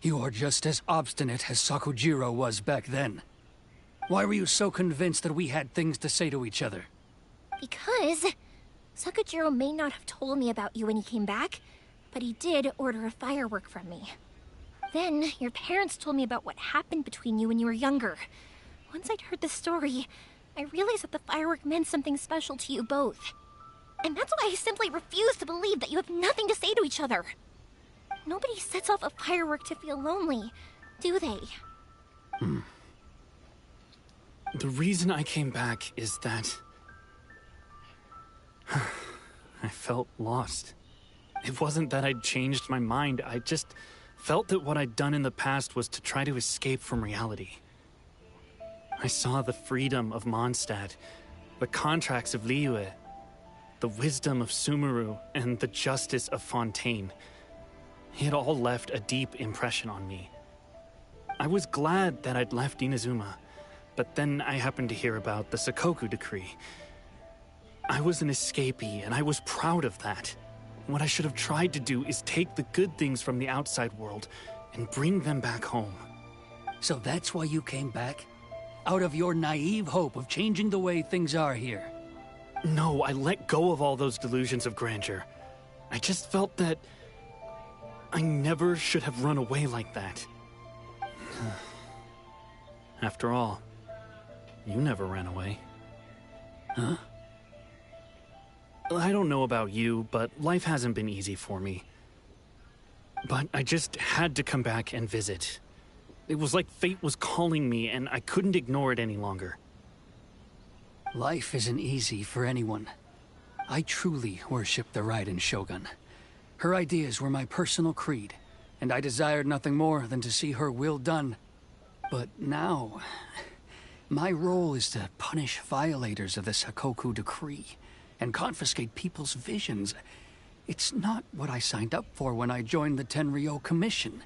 you are just as obstinate as Sakujiro was back then. Why were you so convinced that we had things to say to each other? Because Sakujiro may not have told me about you when he came back, but he did order a firework from me. Then your parents told me about what happened between you when you were younger. Once I'd heard the story, I realized that the firework meant something special to you both. And that's why I simply refuse to believe that you have nothing to say to each other. Nobody sets off a firework to feel lonely, do they? The reason I came back is that I felt lost. It wasn't that I'd changed my mind, I just felt that what I'd done in the past was to try to escape from reality. I saw the freedom of Mondstadt, the contracts of Liyue, the wisdom of Sumeru, and the justice of Fontaine. It all left a deep impression on me. I was glad that I'd left Inazuma, but then I happened to hear about the Sakoku decree. I was an escapee, and I was proud of that. What I should have tried to do is take the good things from the outside world and bring them back home. So that's why you came back? Out of your naive hope of changing the way things are here? No, I let go of all those delusions of grandeur. I just felt that I never should have run away like that. After all, you never ran away. Huh? I don't know about you, but life hasn't been easy for me. But I just had to come back and visit. It was like fate was calling me, and I couldn't ignore it any longer. Life isn't easy for anyone. I truly worship the Raiden Shogun. Her ideas were my personal creed, and I desired nothing more than to see her will done. But now, my role is to punish violators of this Hakoku decree and confiscate people's visions. It's not what I signed up for when I joined the Tenryo Commission.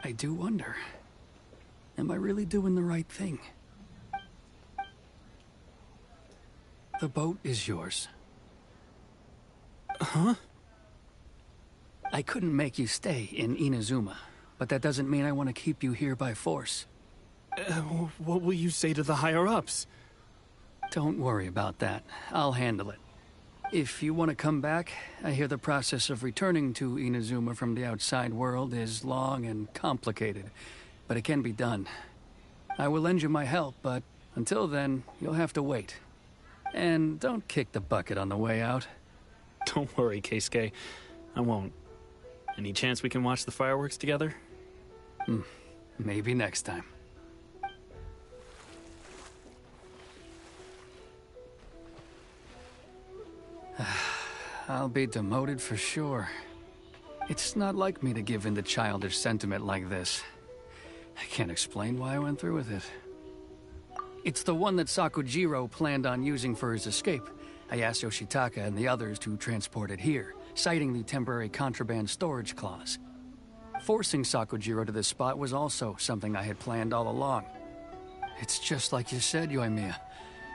I do wonder, am I really doing the right thing? The boat is yours. Huh? I couldn't make you stay in Inazuma, but that doesn't mean I want to keep you here by force. What will you say to the higher-ups? Don't worry about that. I'll handle it. If you want to come back, I hear the process of returning to Inazuma from the outside world is long and complicated, but it can be done. I will lend you my help, but until then, you'll have to wait. And don't kick the bucket on the way out. Don't worry, Keisuke. I won't. Any chance we can watch the fireworks together? Maybe next time. I'll be demoted for sure. It's not like me to give in to childish sentiment like this. I can't explain why I went through with it. It's the one that Sakujiro planned on using for his escape. I asked Yoshitaka and the others to transport it here, citing the temporary contraband storage clause. Forcing Sakujiro to this spot was also something I had planned all along. It's just like you said, Yoimiya.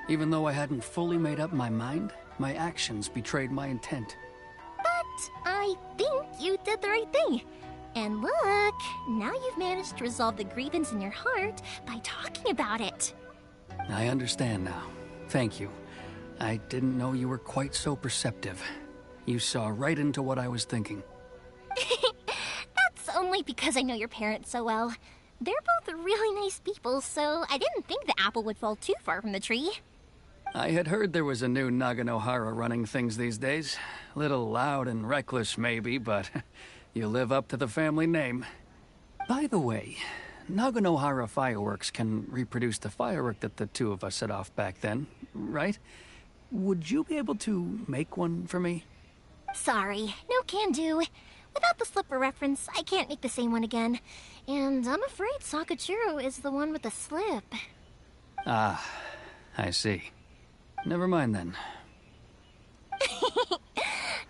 Even though I hadn't fully made up my mind, my actions betrayed my intent. But I think you did the right thing. And look, now you've managed to resolve the grievance in your heart by talking about it. I understand now. Thank you. I didn't know you were quite so perceptive. You saw right into what I was thinking. That's only because I know your parents so well. They're both really nice people, so I didn't think the apple would fall too far from the tree. I had heard there was a new Naganohara running things these days. Little loud and reckless, maybe, but you live up to the family name. By the way, Naganohara fireworks can reproduce the firework that the two of us set off back then, right? Would you be able to make one for me? Sorry, no can do. Without the slipper reference, I can't make the same one again. And I'm afraid Sakujiro is the one with the slip. Ah, I see. Never mind then.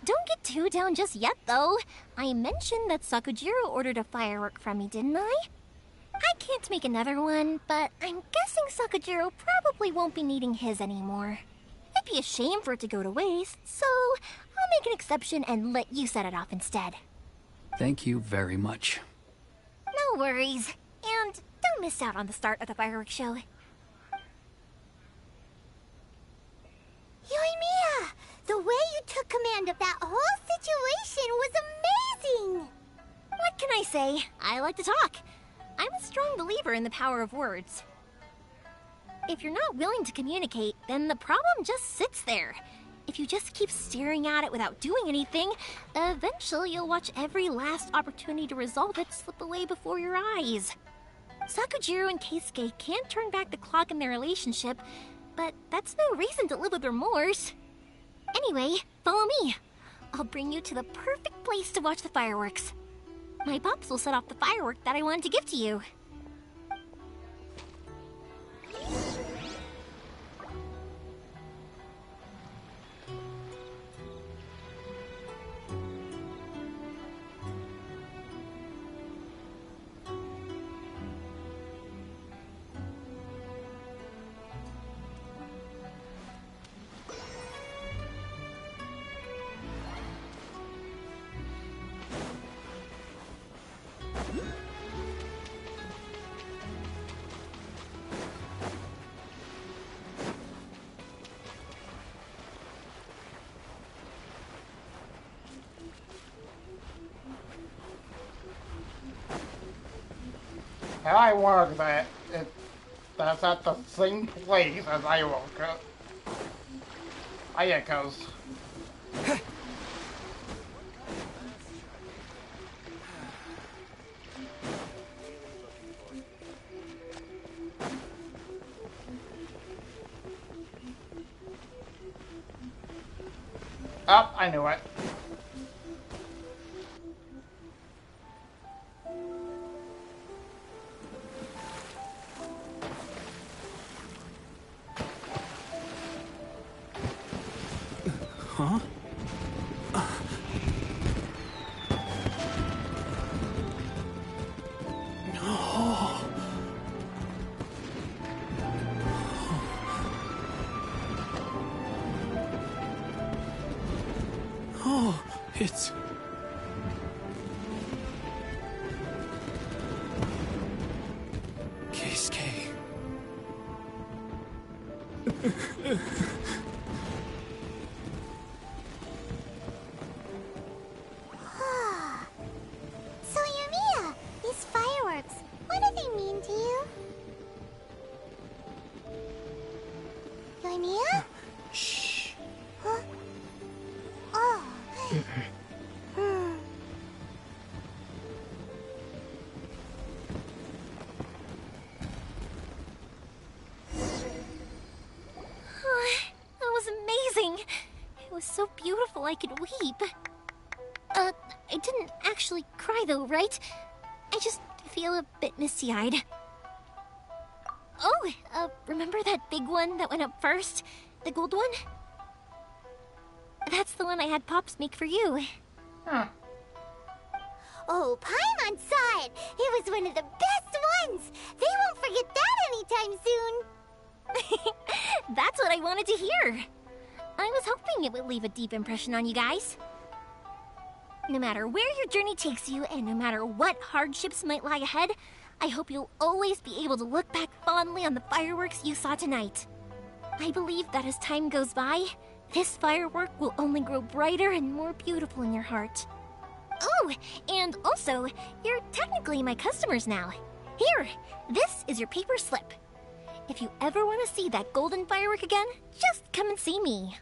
Don't get too down just yet, though. I mentioned that Sakujiro ordered a firework from me, didn't I? I can't make another one, but I'm guessing Sakujiro probably won't be needing his anymore. It'd be a shame for it to go to waste, so I'll make an exception and let you set it off instead. Thank you very much. No worries. And don't miss out on the start of the fireworks show. Yoimiya! The way you took command of that whole situation was amazing! What can I say? I like to talk. I'm a strong believer in the power of words. If you're not willing to communicate, then the problem just sits there. If you just keep staring at it without doing anything, eventually you'll watch every last opportunity to resolve it slip away before your eyes. Sakujiro and Keisuke can't turn back the clock in their relationship, but that's no reason to live with remorse. Anyway, follow me. I'll bring you to the perfect place to watch the fireworks. My pops will set off the firework that I wanted to give to you. And I wonder that that's at the same place as I woke up. Ayako's. Oh, I knew it. Huh? Oh, it's... Keisuke. So, Yumiya, these fireworks, what do they mean to you? Yumiya? Shh. Huh? Oh. That was amazing. It was so beautiful I could weep. I didn't actually cry though, right? I just feel a bit misty-eyed. Oh, remember that big one that went up first? The gold one? That's the one I had Pops make for you. Huh. Oh, Paimon saw it. It was one of the best ones. They won't forget that anytime soon. That's what I wanted to hear. I was hoping it would leave a deep impression on you guys. No matter where your journey takes you, and no matter what hardships might lie ahead, I hope you'll always be able to look back fondly on the fireworks you saw tonight. I believe that as time goes by, this firework will only grow brighter and more beautiful in your heart. Oh, and also, you're technically my customers now. Here, this is your paper slip. If you ever want to see that golden firework again, just come and see me.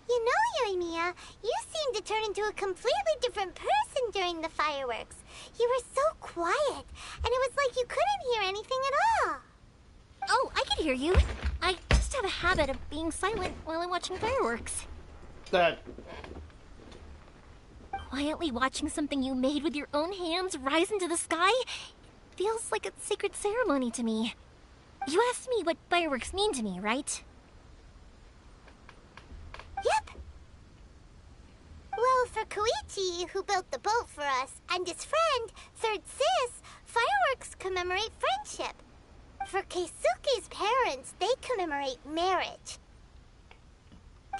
You know, Yumiya, you seemed to turn into a completely different person during the fireworks. You were so quiet, and it was like you couldn't hear anything at all. Oh, I can hear you. I just have a habit of being silent while I'm watching fireworks. That... Quietly watching something you made with your own hands rise into the sky feels like a sacred ceremony to me. You asked me what fireworks mean to me, right? Yep. Well, for Koichi, who built the boat for us, and his friend, Third Sis, fireworks commemorate friendship. For Keisuke's parents, they commemorate marriage.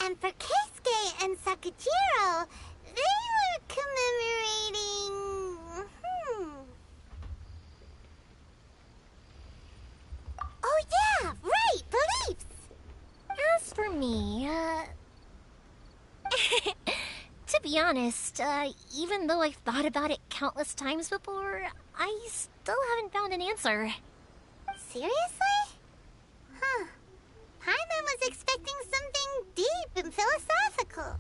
And for Keisuke and Sakajiro, they were commemorating... Oh yeah, right, beliefs! As for me, to be honest, even though I've thought about it countless times before, I still haven't found an answer. Seriously? Huh. Paimon was expecting something deep and philosophical.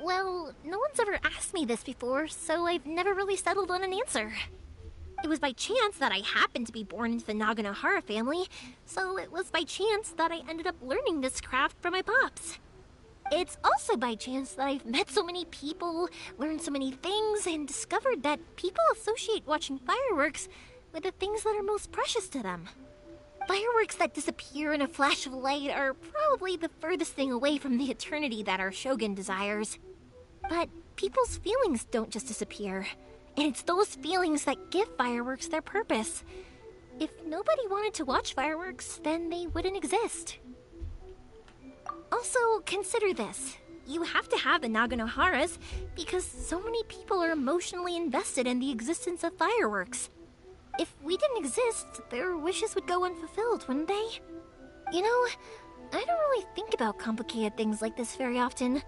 Well, no one's ever asked me this before, so I've never really settled on an answer. It was by chance that I happened to be born into the Naganohara family, so it was by chance that I ended up learning this craft from my pops. It's also by chance that I've met so many people, learned so many things, and discovered that people associate watching fireworks with the things that are most precious to them. Fireworks that disappear in a flash of light are probably the furthest thing away from the eternity that our shogun desires. But people's feelings don't just disappear, and it's those feelings that give fireworks their purpose. If nobody wanted to watch fireworks, then they wouldn't exist. Also, consider this. You have to have the Naganoharas because so many people are emotionally invested in the existence of fireworks. If we didn't exist, their wishes would go unfulfilled, wouldn't they? You know, I don't really think about complicated things like this very often.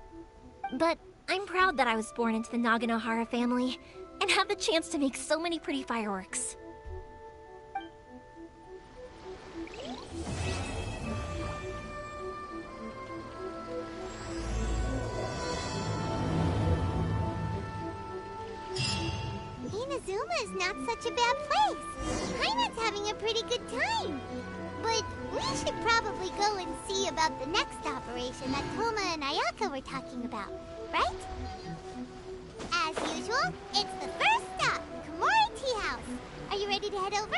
But I'm proud that I was born into the Naganohara family and have the chance to make so many pretty fireworks. Inazuma is not such a bad place. Paimon's having a pretty good time. But we should probably go and see about the next operation that Toma and Ayaka were talking about, right? As usual, it's the first stop, Komori Tea House. Are you ready to head over?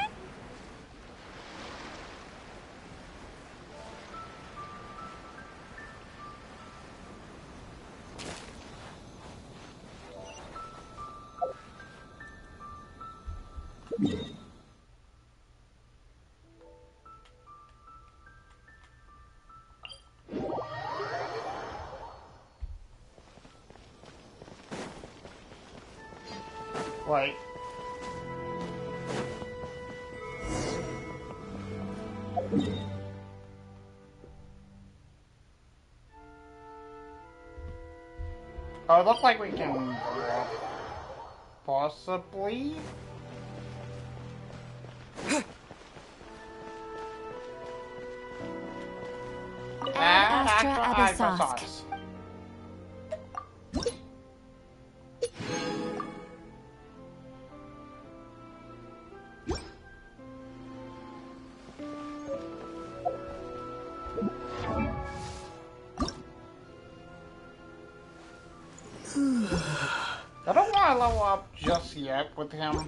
Right. Oh, it looks like we can go up. Possibly? Astra Abyssosque. Sauce. I don't want to level up just yet with him.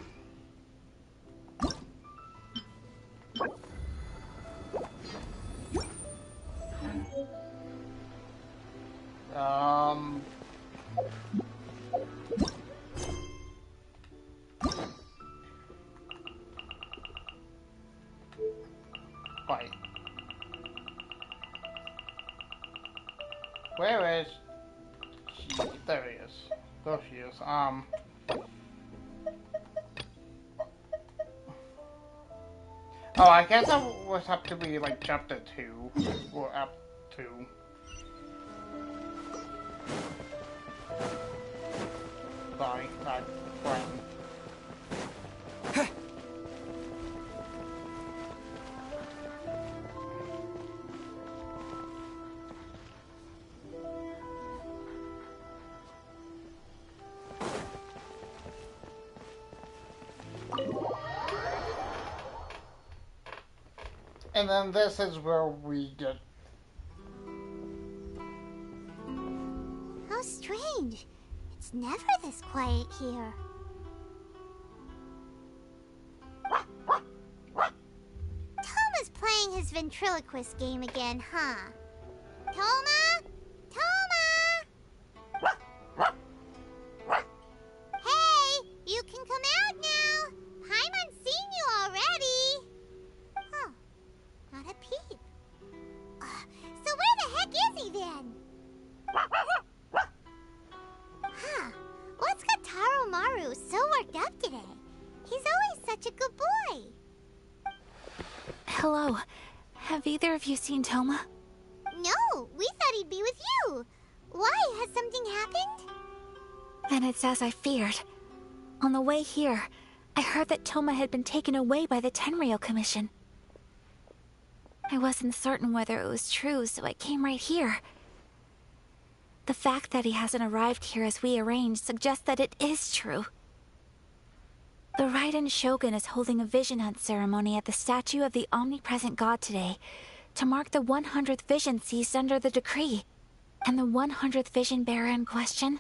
Wait. Where is she? There he is. There she is. Oh, I guess that was have to be like chapter 2 or up 2. Sorry, not friend. And then this is where we get... How strange. It's never this quiet here. Toma's playing his ventriloquist game again, huh? Toma? Toma! Hey, you can come out now. Paimon's seen you already. Oh, not a peep. So where the heck is he then? Huh, what's got Taro Maru so worked up today? He's always such a good boy. Hello. Have either of you seen Toma? No, we thought he'd be with you. Why? Has something happened? Then it's as I feared. On the way here, I heard that Toma had been taken away by the Tenryou Commission. I wasn't certain whether it was true, so I came right here. The fact that he hasn't arrived here as we arranged suggests that it is true. The Raiden Shogun is holding a vision hunt ceremony at the statue of the omnipresent god today to mark the 100th vision seized under the decree. And the 100th vision bearer in question,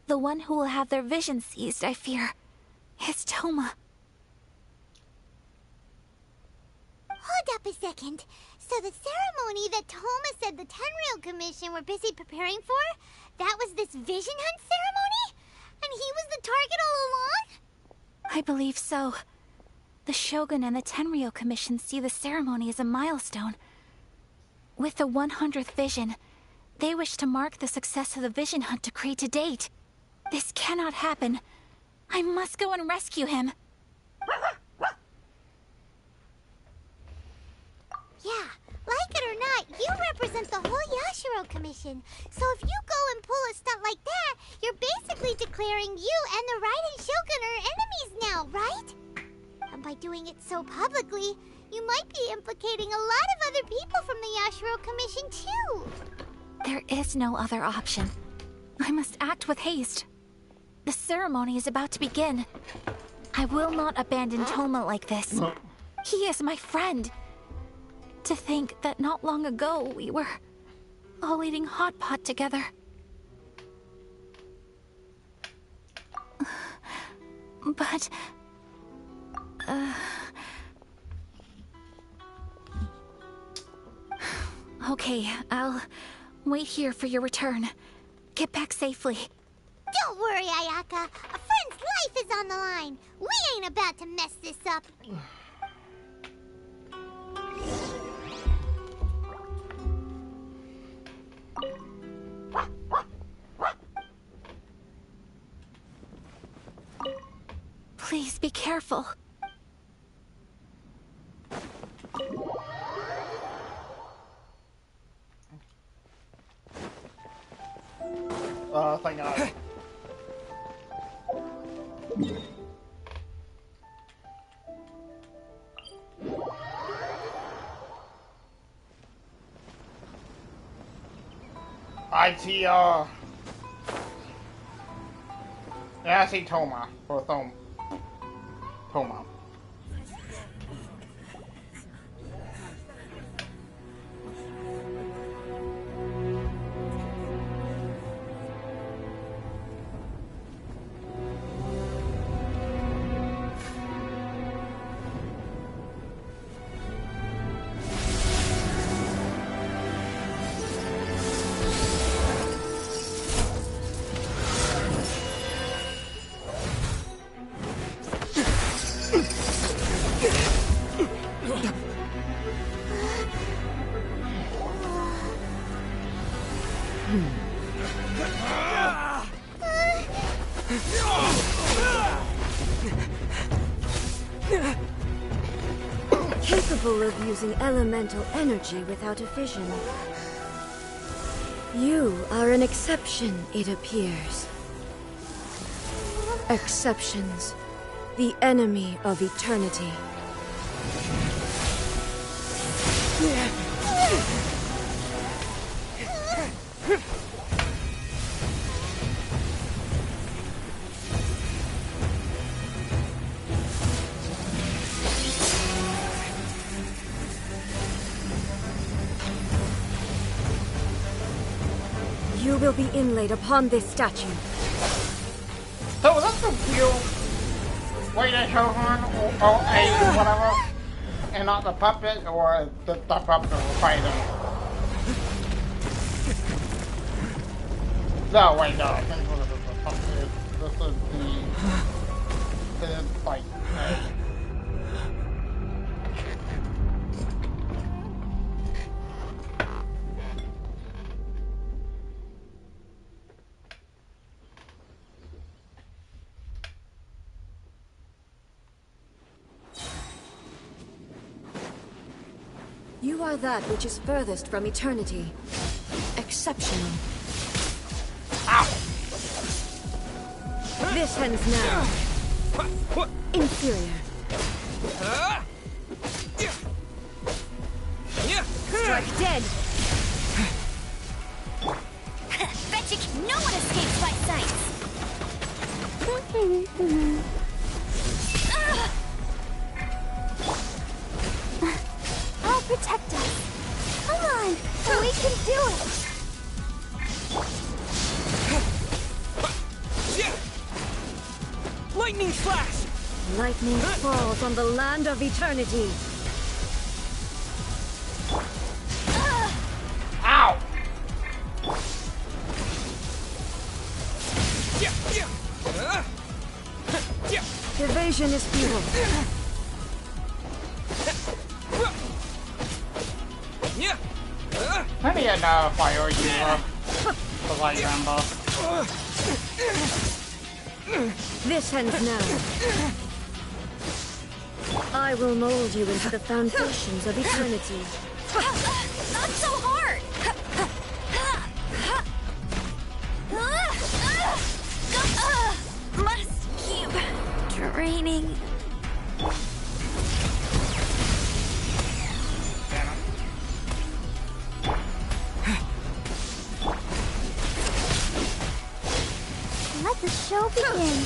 the one who will have their vision seized, I fear, is Toma. Hold up a second. So the ceremony that Toma said the Tenryou Commission were busy preparing for, that was this vision hunt ceremony? And he was the target all along? I believe so. The Shogun and the Tenryou Commission see the ceremony as a milestone. With the 100th vision, they wish to mark the success of the vision hunt decree to date. This cannot happen. I must go and rescue him. Yeah, like it or not, you represent the whole Yashiro Commission. So if you go and pull a stunt like that, you're basically declaring you and the Raiden Shogun are enemies now, right? And by doing it so publicly, you might be implicating a lot of other people from the Yashiro Commission too. There is no other option. I must act with haste. The ceremony is about to begin. I will not abandon Toma like this. He is my friend. To think that not long ago we were all eating hot pot together. But... Okay, I'll wait here for your return. Get back safely. Don't worry, Ayaka. A friend's life is on the line. We ain't about to mess this up. Please be careful. Thank God. I see, yeah, I see Toma, or Toma. Capable of using elemental energy without a fission. You are an exception, it appears. Exceptions. The enemy of eternity. You will be inlaid upon this statue. So was that the real way to show one, or a whatever, and not the puppet, or the puppet was fighting? No, wait, no, I think this is the puppet. This is the like. You are that which is furthest from eternity. Exceptional. Ow! This ends now. Inferior. Strike dead. Bet you no one escapes my sight. I'll protect us. Come on, we can do it. Lightning flash! Lightning falls on the land of eternity. Ow! Evasion is futile. Maybe a fire you the light rambo. This ends now. I will mold you into the foundations of eternity. Not so hard! Must keep draining. Let the show begin.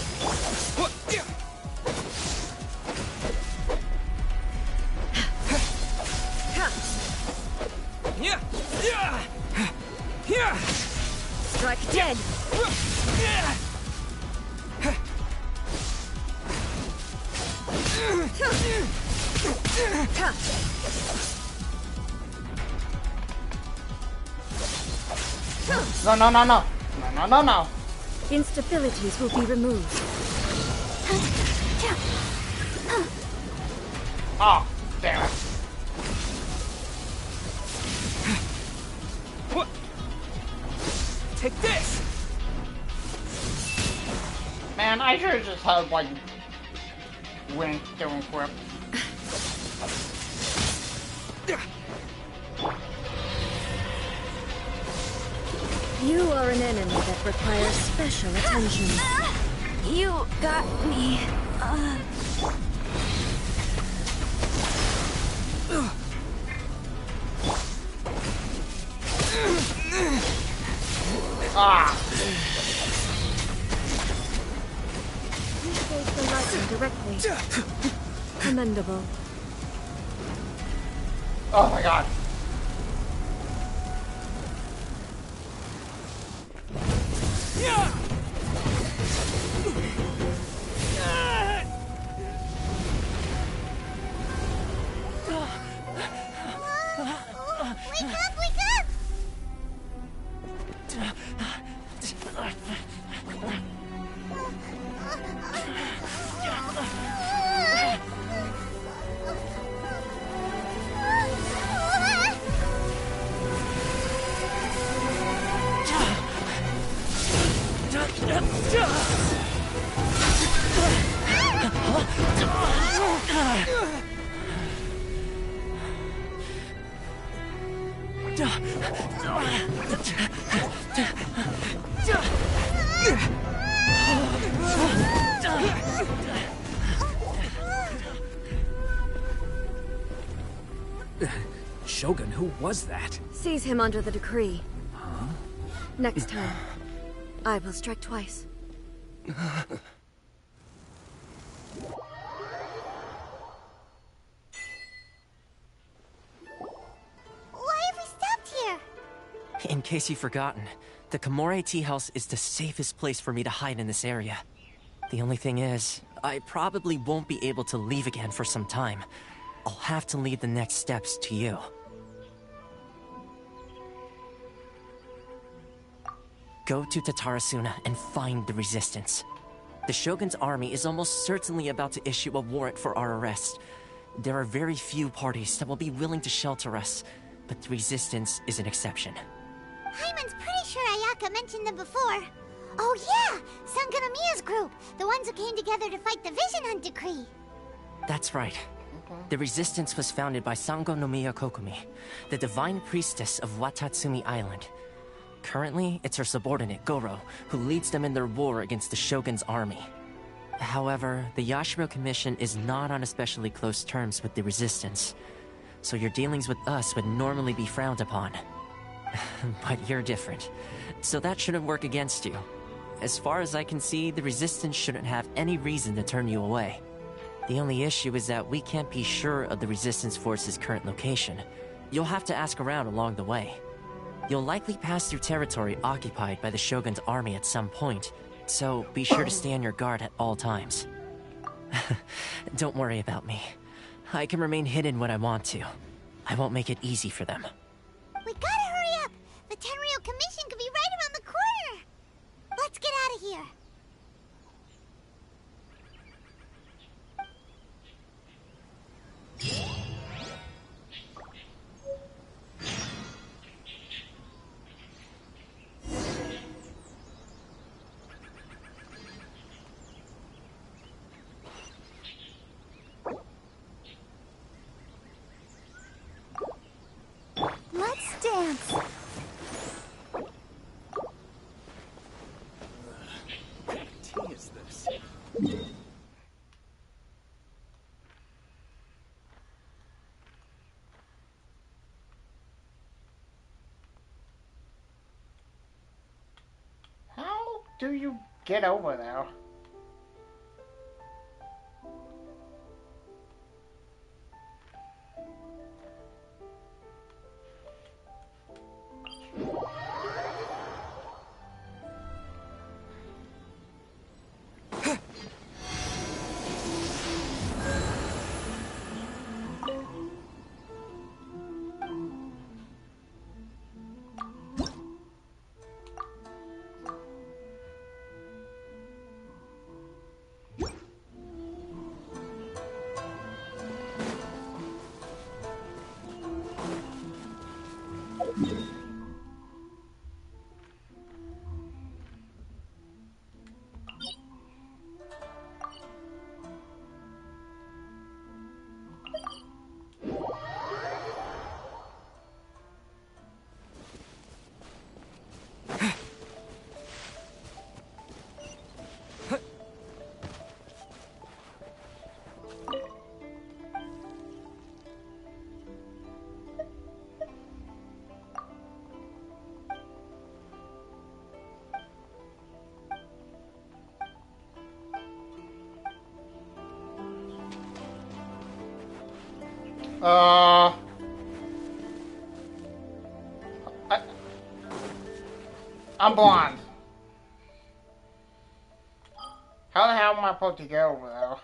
Strike dead. No, no, no, no. No, no, no, no. Instabilities will be removed. Oh, damn it. Take this! Man, I should have just had, like, Wink doing grip. You are an enemy that requires special attention. You got me. Ah! You face the lightning directly. Commendable. Oh my god. Wake up, wake up! Shogun, who was that? Seize him under the decree. Next time, I will strike twice. Why have we stopped here? In case you've forgotten, the Komore Tea House is the safest place for me to hide in this area. The only thing is, I probably won't be able to leave again for some time. I'll have to leave the next steps to you. Go to Tatarasuna and find the Resistance. The Shogun's army is almost certainly about to issue a warrant for our arrest. There are very few parties that will be willing to shelter us, but the Resistance is an exception. Hyman's pretty sure Ayaka mentioned them before. Oh yeah! Sangonomiya's group! The ones who came together to fight the Vision Hunt Decree! That's right. The Resistance was founded by Sangonomiya Kokumi, the divine priestess of Watatsumi Island. Currently, it's her subordinate, Goro, who leads them in their war against the Shogun's army. However, the Yashiro Commission is not on especially close terms with the Resistance, so your dealings with us would normally be frowned upon. But you're different, so that shouldn't work against you. As far as I can see, the Resistance shouldn't have any reason to turn you away. The only issue is that we can't be sure of the Resistance Force's current location. You'll have to ask around along the way. You'll likely pass through territory occupied by the Shogun's army at some point, so be sure to stay on your guard at all times. Don't worry about me. I can remain hidden when I want to. I won't make it easy for them. We gotta hurry up! The Tenryou Commission could be right around the corner! Let's get out of here! Let's dance! What tea is this? How do you get over there? I'm blind. How the hell am I supposed to get over there?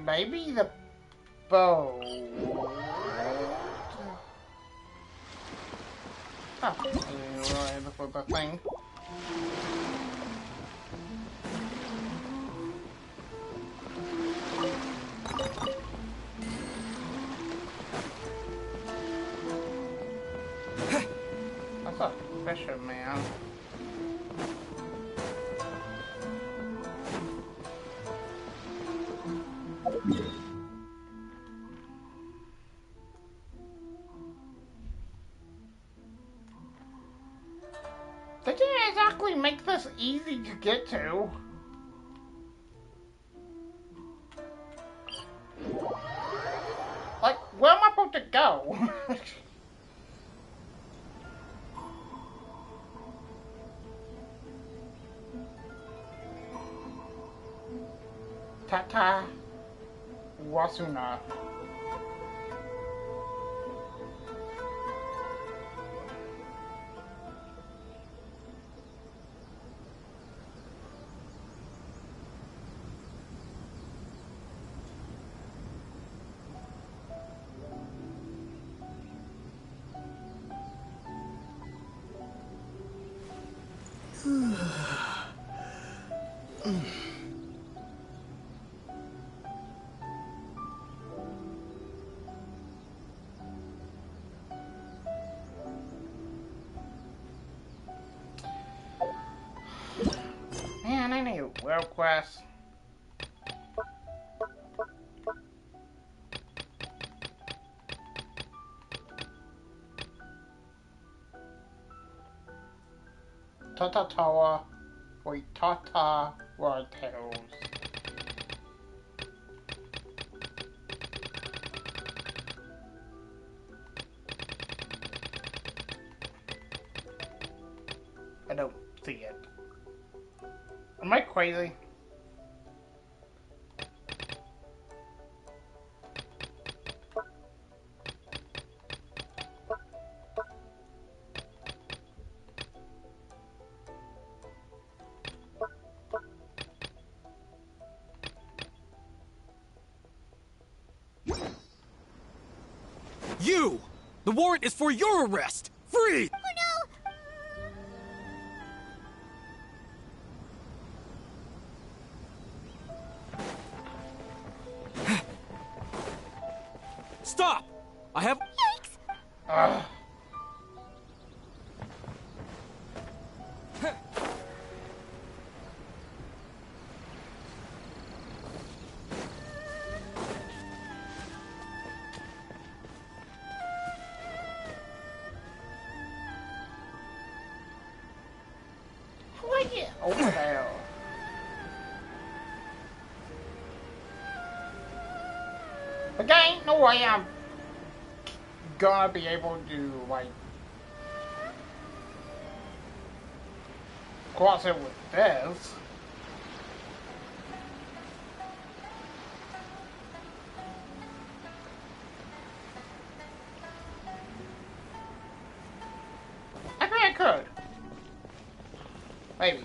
Maybe the boat. Oh, really look for the thing. That's a fisherman. They didn't exactly make this easy to get to. Like, where am I supposed to go? Tata Wasuna. Man, I need a world quest. Tata Tawa, wait, Tata Wartails. I don't see it. Am I crazy? You! The warrant is for your arrest! Free! Oh no! Stop! I have... Yikes! Over there. But there ain't no way I'm gonna be able to, like, cross it with this. I think I could. Maybe.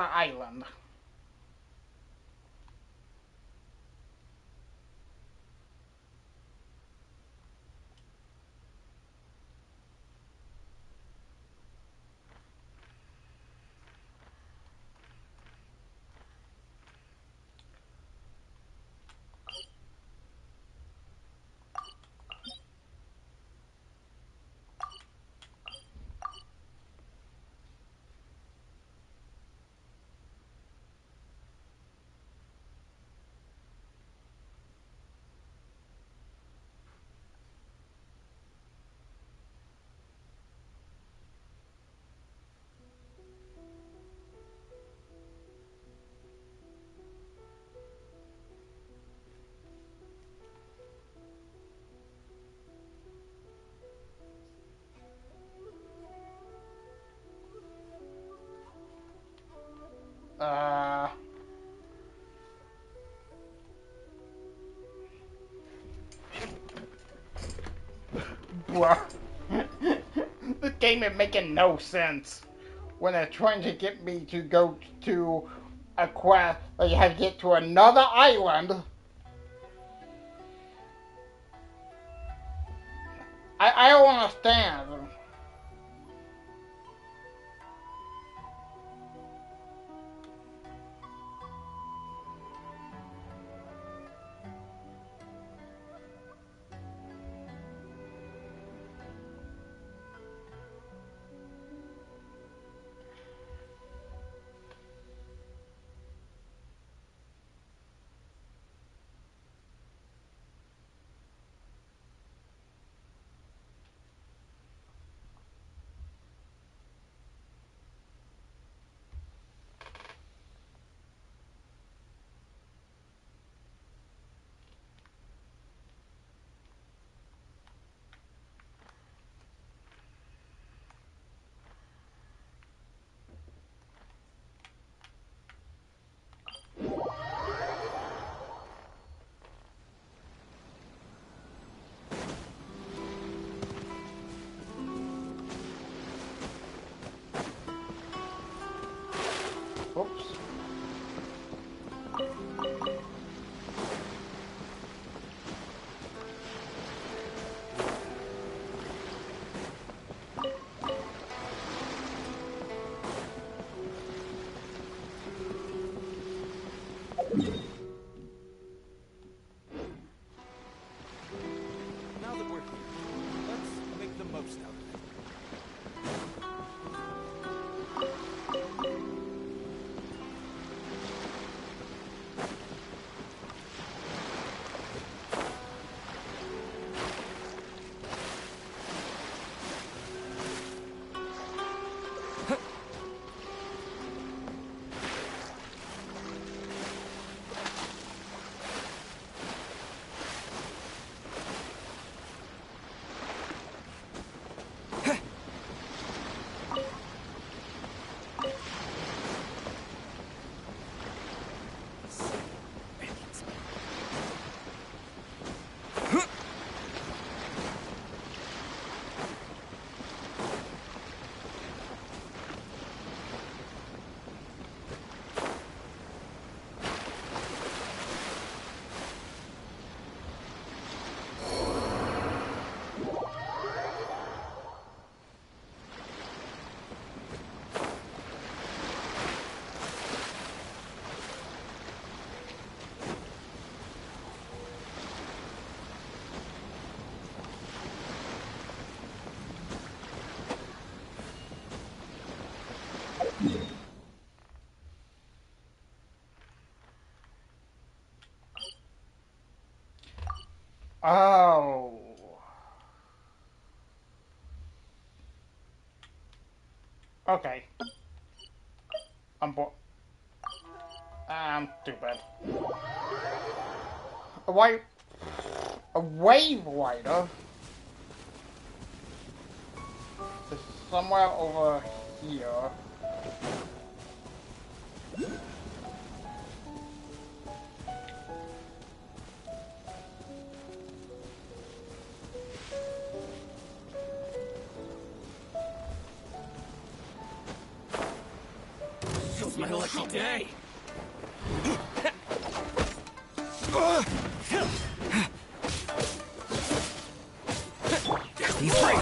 Island. Bruh. This game is making no sense. When they're trying to get me to go to a quest, they have to get to another island. I don't understand. Oops. Now that we're here, let's make the most out of it. Oh. Okay. I'm stupid. A wave rider is somewhere over here. My lucky day. He's free.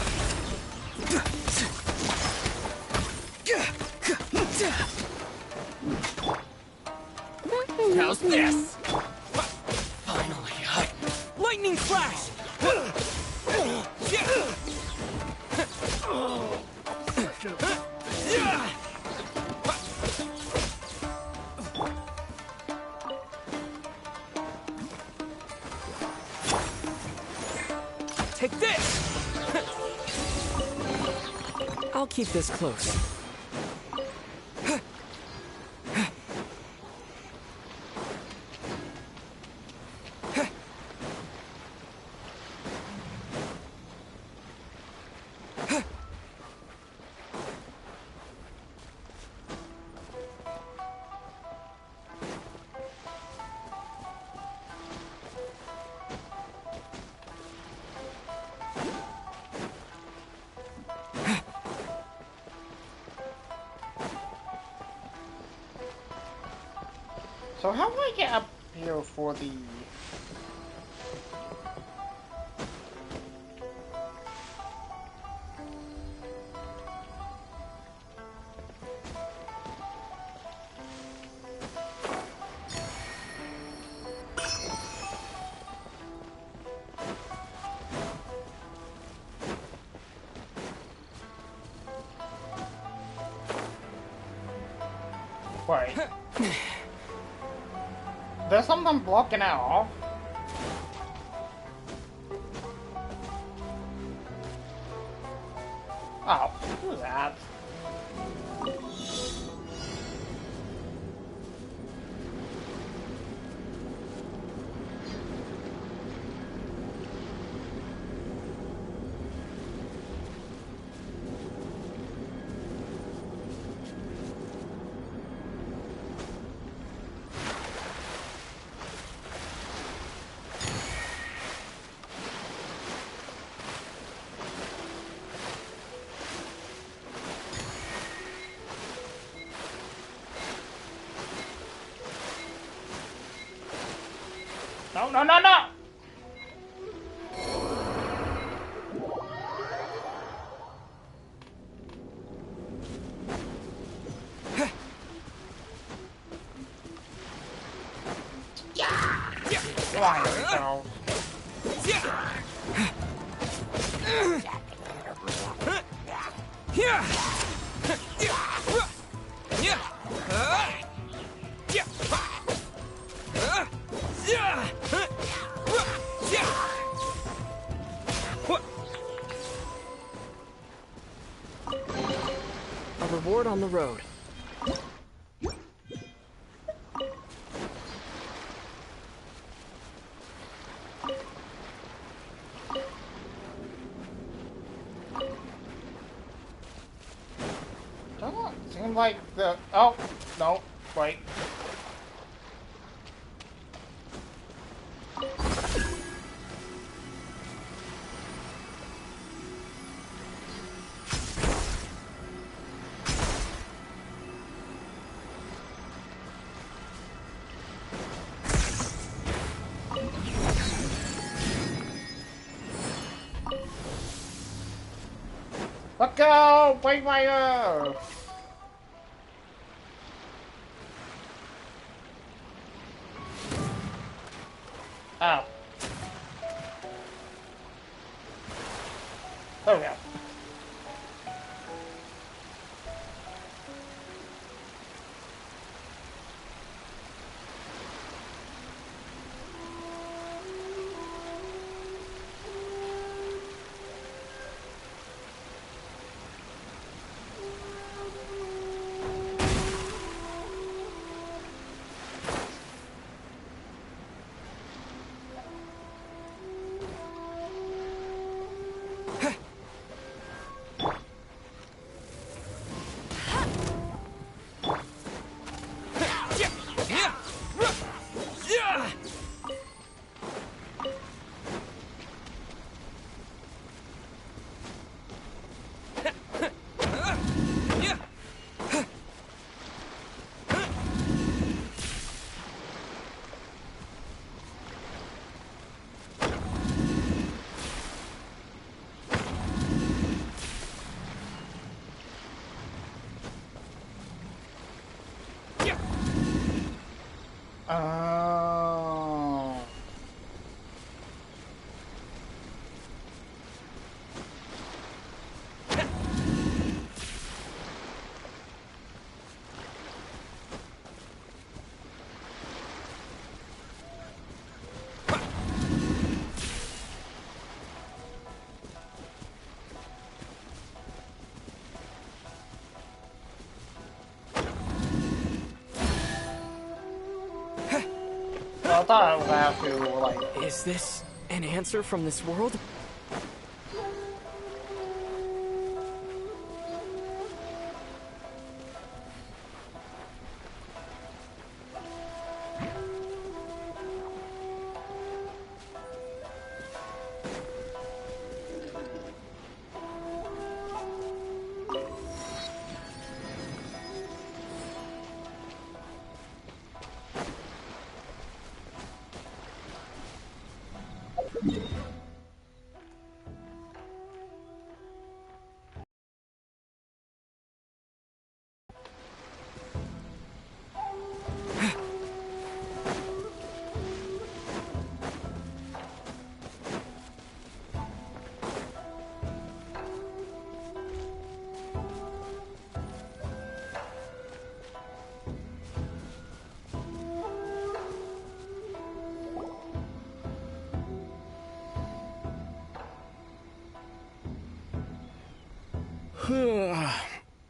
How's this? Finally, lightning flash! Take this! I'll keep this close. So how do I get up here for the... Wait. There's something blocking it off. Oh, who's that? No, no, no, no! Come on, girl. A reward on the road. Doesn't seem like the... Oh, no, wait. Let's go! Wait, fire! Oh. There we go. thought I would have to, like... Is this an answer from this world?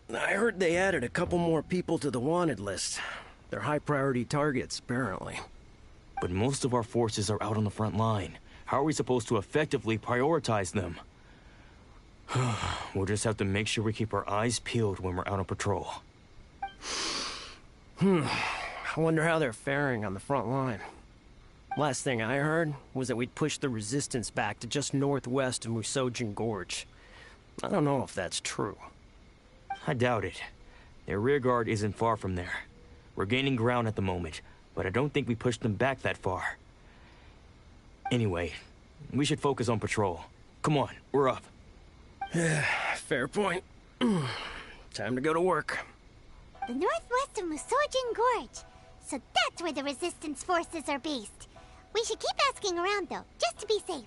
I heard they added a couple more people to the wanted list. They're high-priority targets, apparently. But most of our forces are out on the front line. How are we supposed to effectively prioritize them? We'll just have to make sure we keep our eyes peeled when we're out on patrol. I wonder how they're faring on the front line. Last thing I heard was that we'd pushed the resistance back to just northwest of Musojin Gorge. I don't know if that's true. I doubt it. Their rearguard isn't far from there. We're gaining ground at the moment, but I don't think we pushed them back that far. Anyway, we should focus on patrol. Come on, we're up. Fair point. Time to go to work. The northwest of Musojin Gorge. So that's where the resistance forces are based. We should keep asking around, though, just to be safe.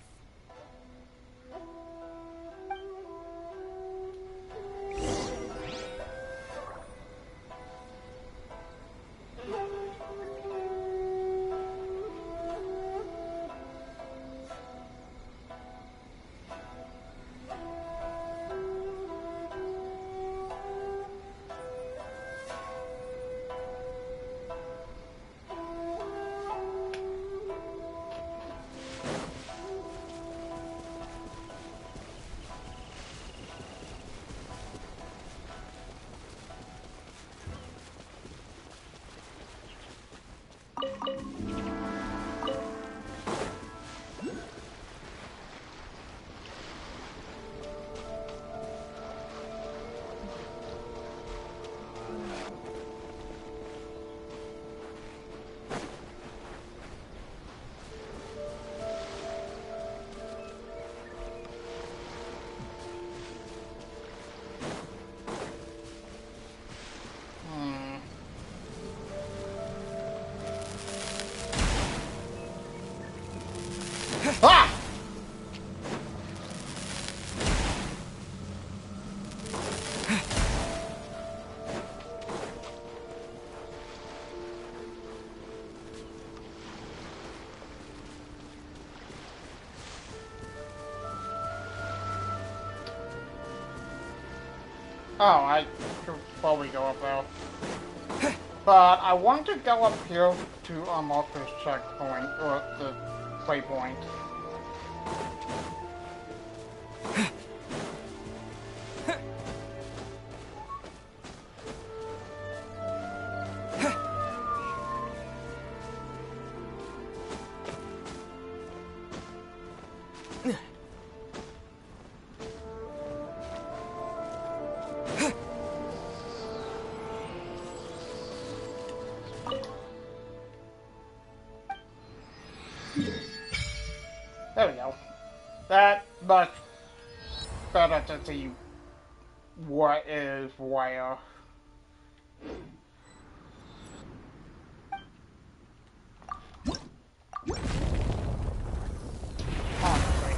Ah! Oh, I should probably go up there. But I want to go up here to unlock this checkpoint, or the waypoint. There we go. That much better to see what is where. Honestly.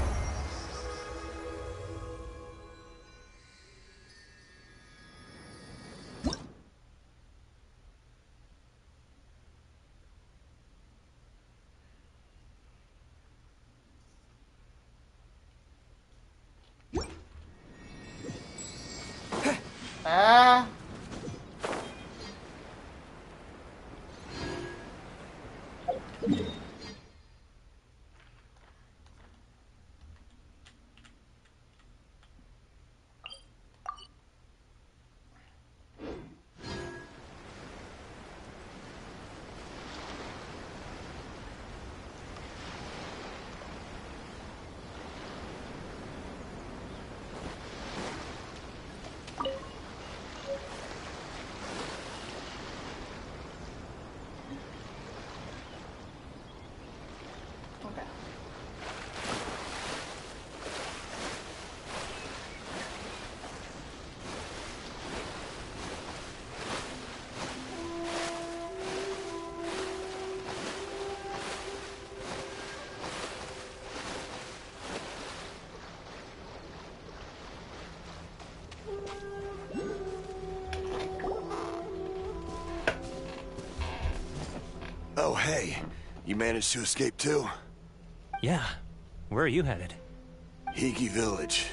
hey. You managed to escape too? Yeah. Where are you headed? Hiki Village.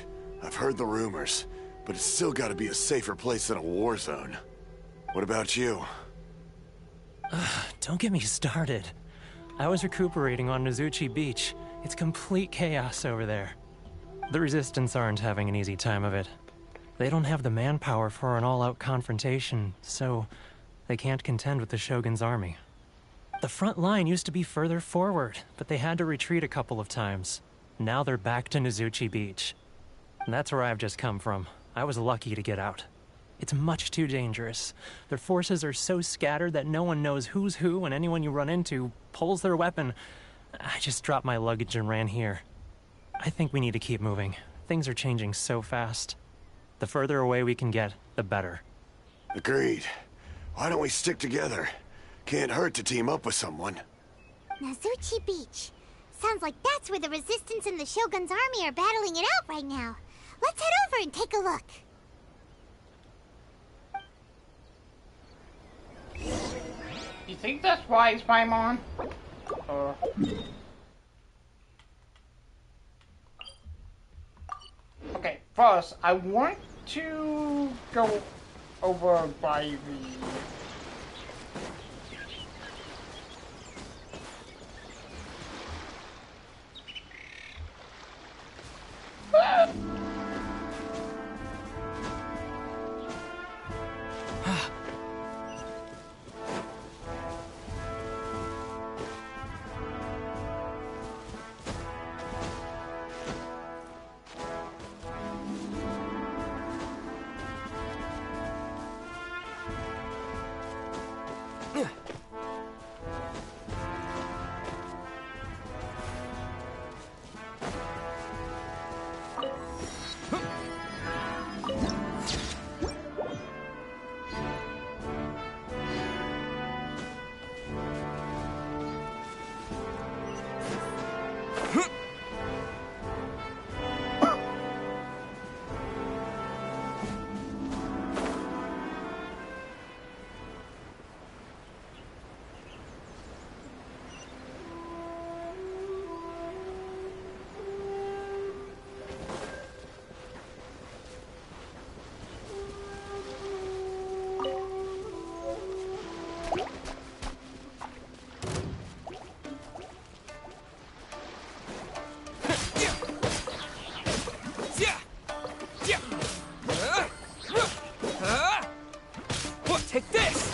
I've heard the rumors, but it's still gotta be a safer place than a war zone. What about you? Don't get me started. I was recuperating on Nozuchi Beach. It's complete chaos over there. The Resistance aren't having an easy time of it. They don't have the manpower for an all-out confrontation, so they can't contend with the Shogun's army. The front line used to be further forward, but they had to retreat a couple of times. Now they're back to Nozuchi Beach. And that's where I've just come from. I was lucky to get out. It's much too dangerous. Their forces are so scattered that no one knows who's who, and anyone you run into pulls their weapon. I just dropped my luggage and ran here. I think we need to keep moving. Things are changing so fast. The further away we can get, the better. Agreed. Why don't we stick together? Can't hurt to team up with someone. Nozuchi Beach. Sounds like that's where the Resistance and the Shogun's army are battling it out right now. Let's head over and take a look. You think that's wise, Paimon? Okay, first, I want to go over by the... Take this!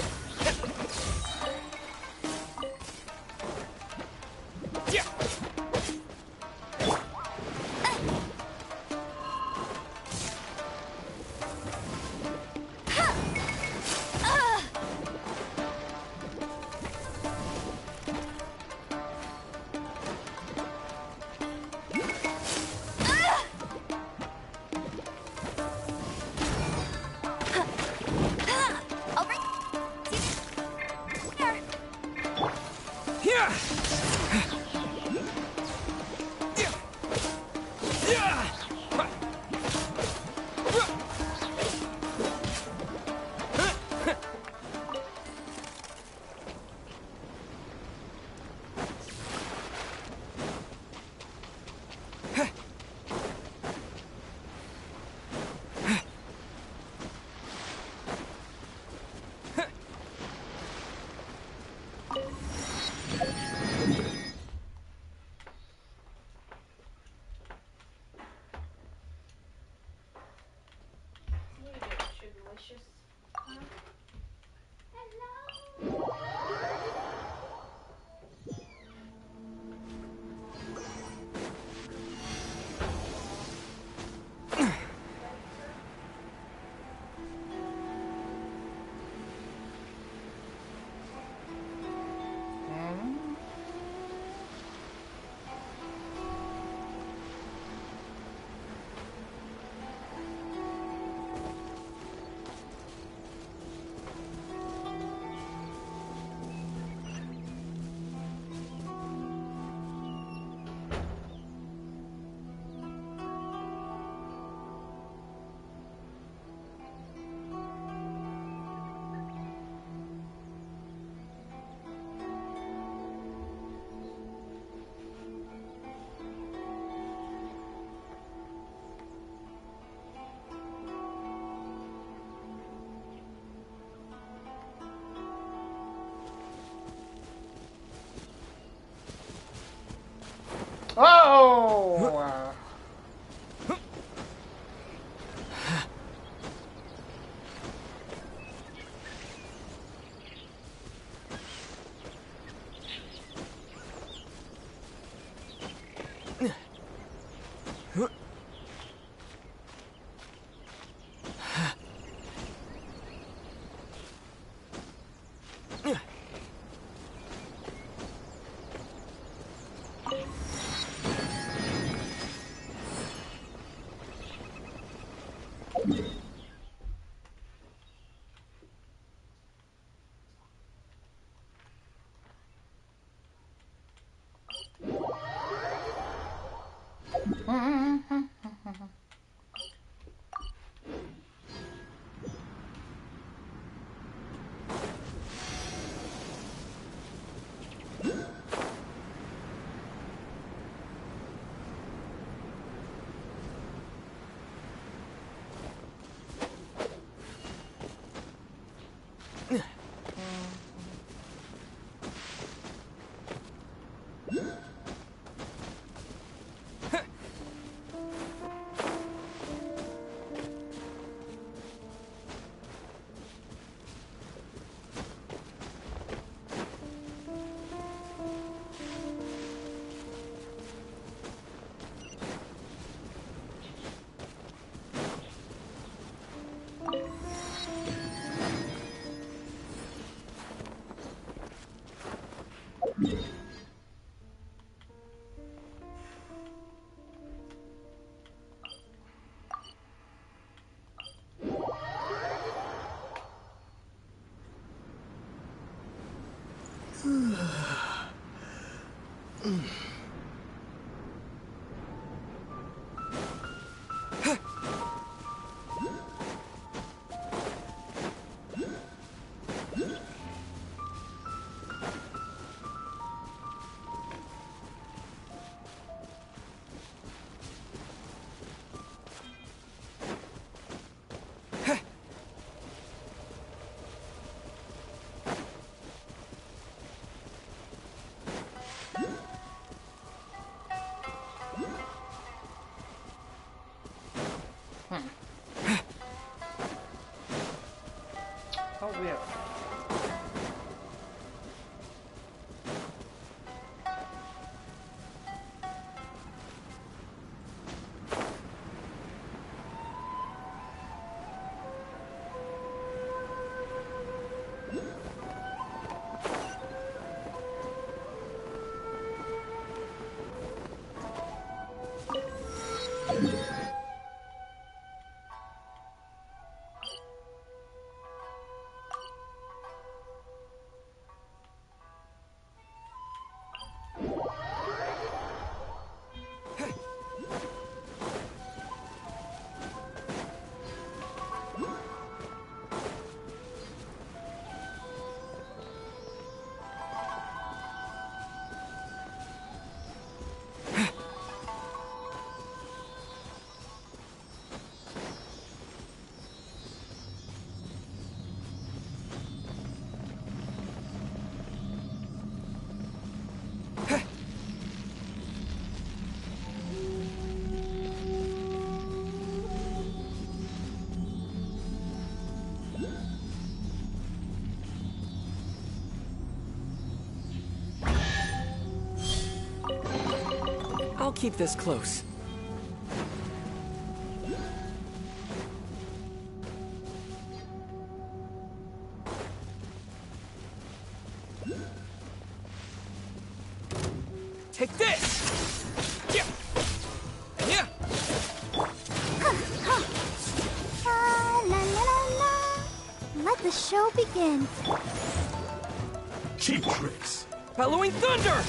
Oh, weird. I'll keep this close. Take this! Yeah! Yeah! La la la la. Let the show begin. Cheap tricks. Halloween Thunder!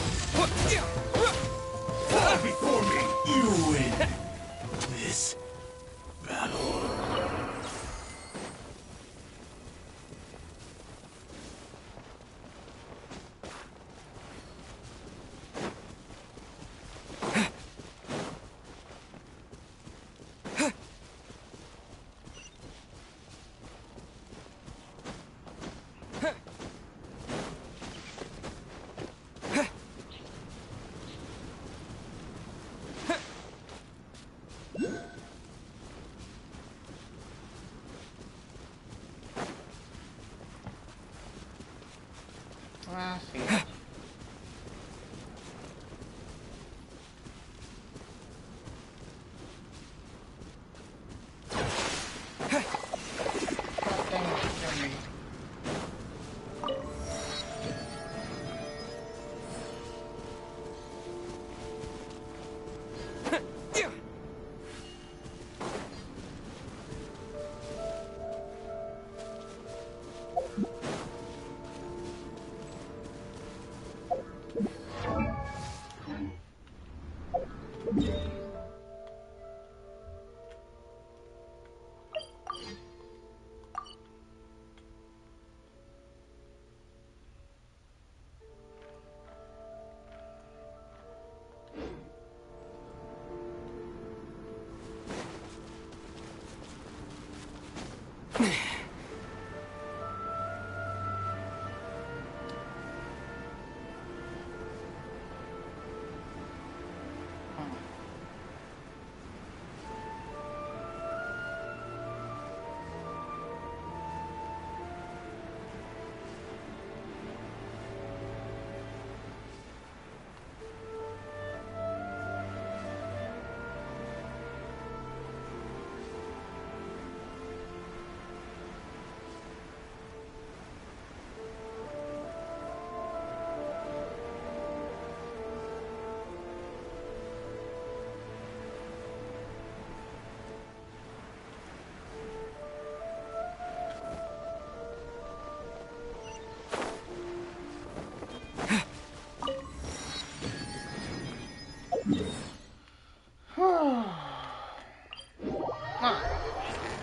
Fall before me, you win. This battle.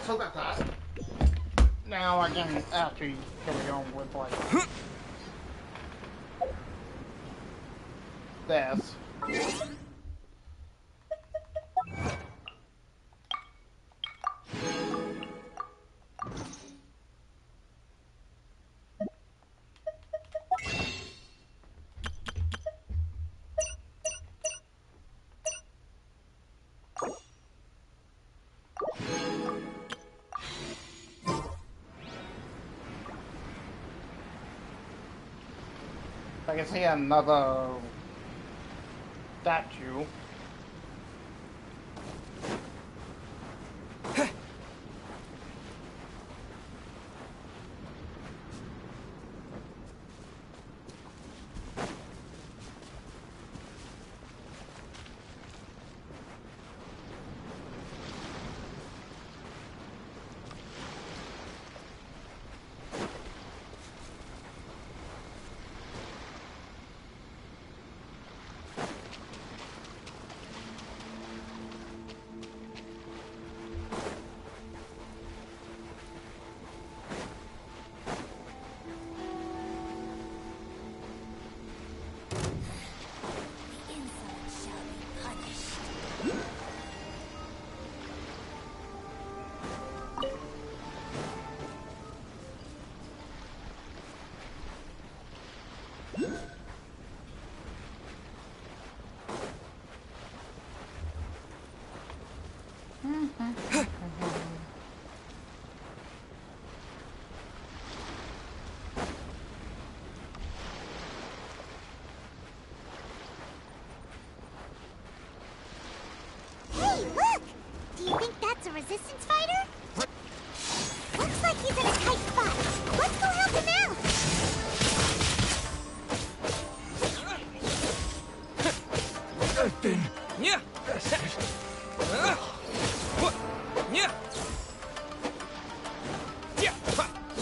So got that. Now I can actually carry on with like this. I can see another statue. Hey, look! Do you think that's a resistance fighter? Looks like he's in a tight spot. Let's go help him out! I've been... Yeah!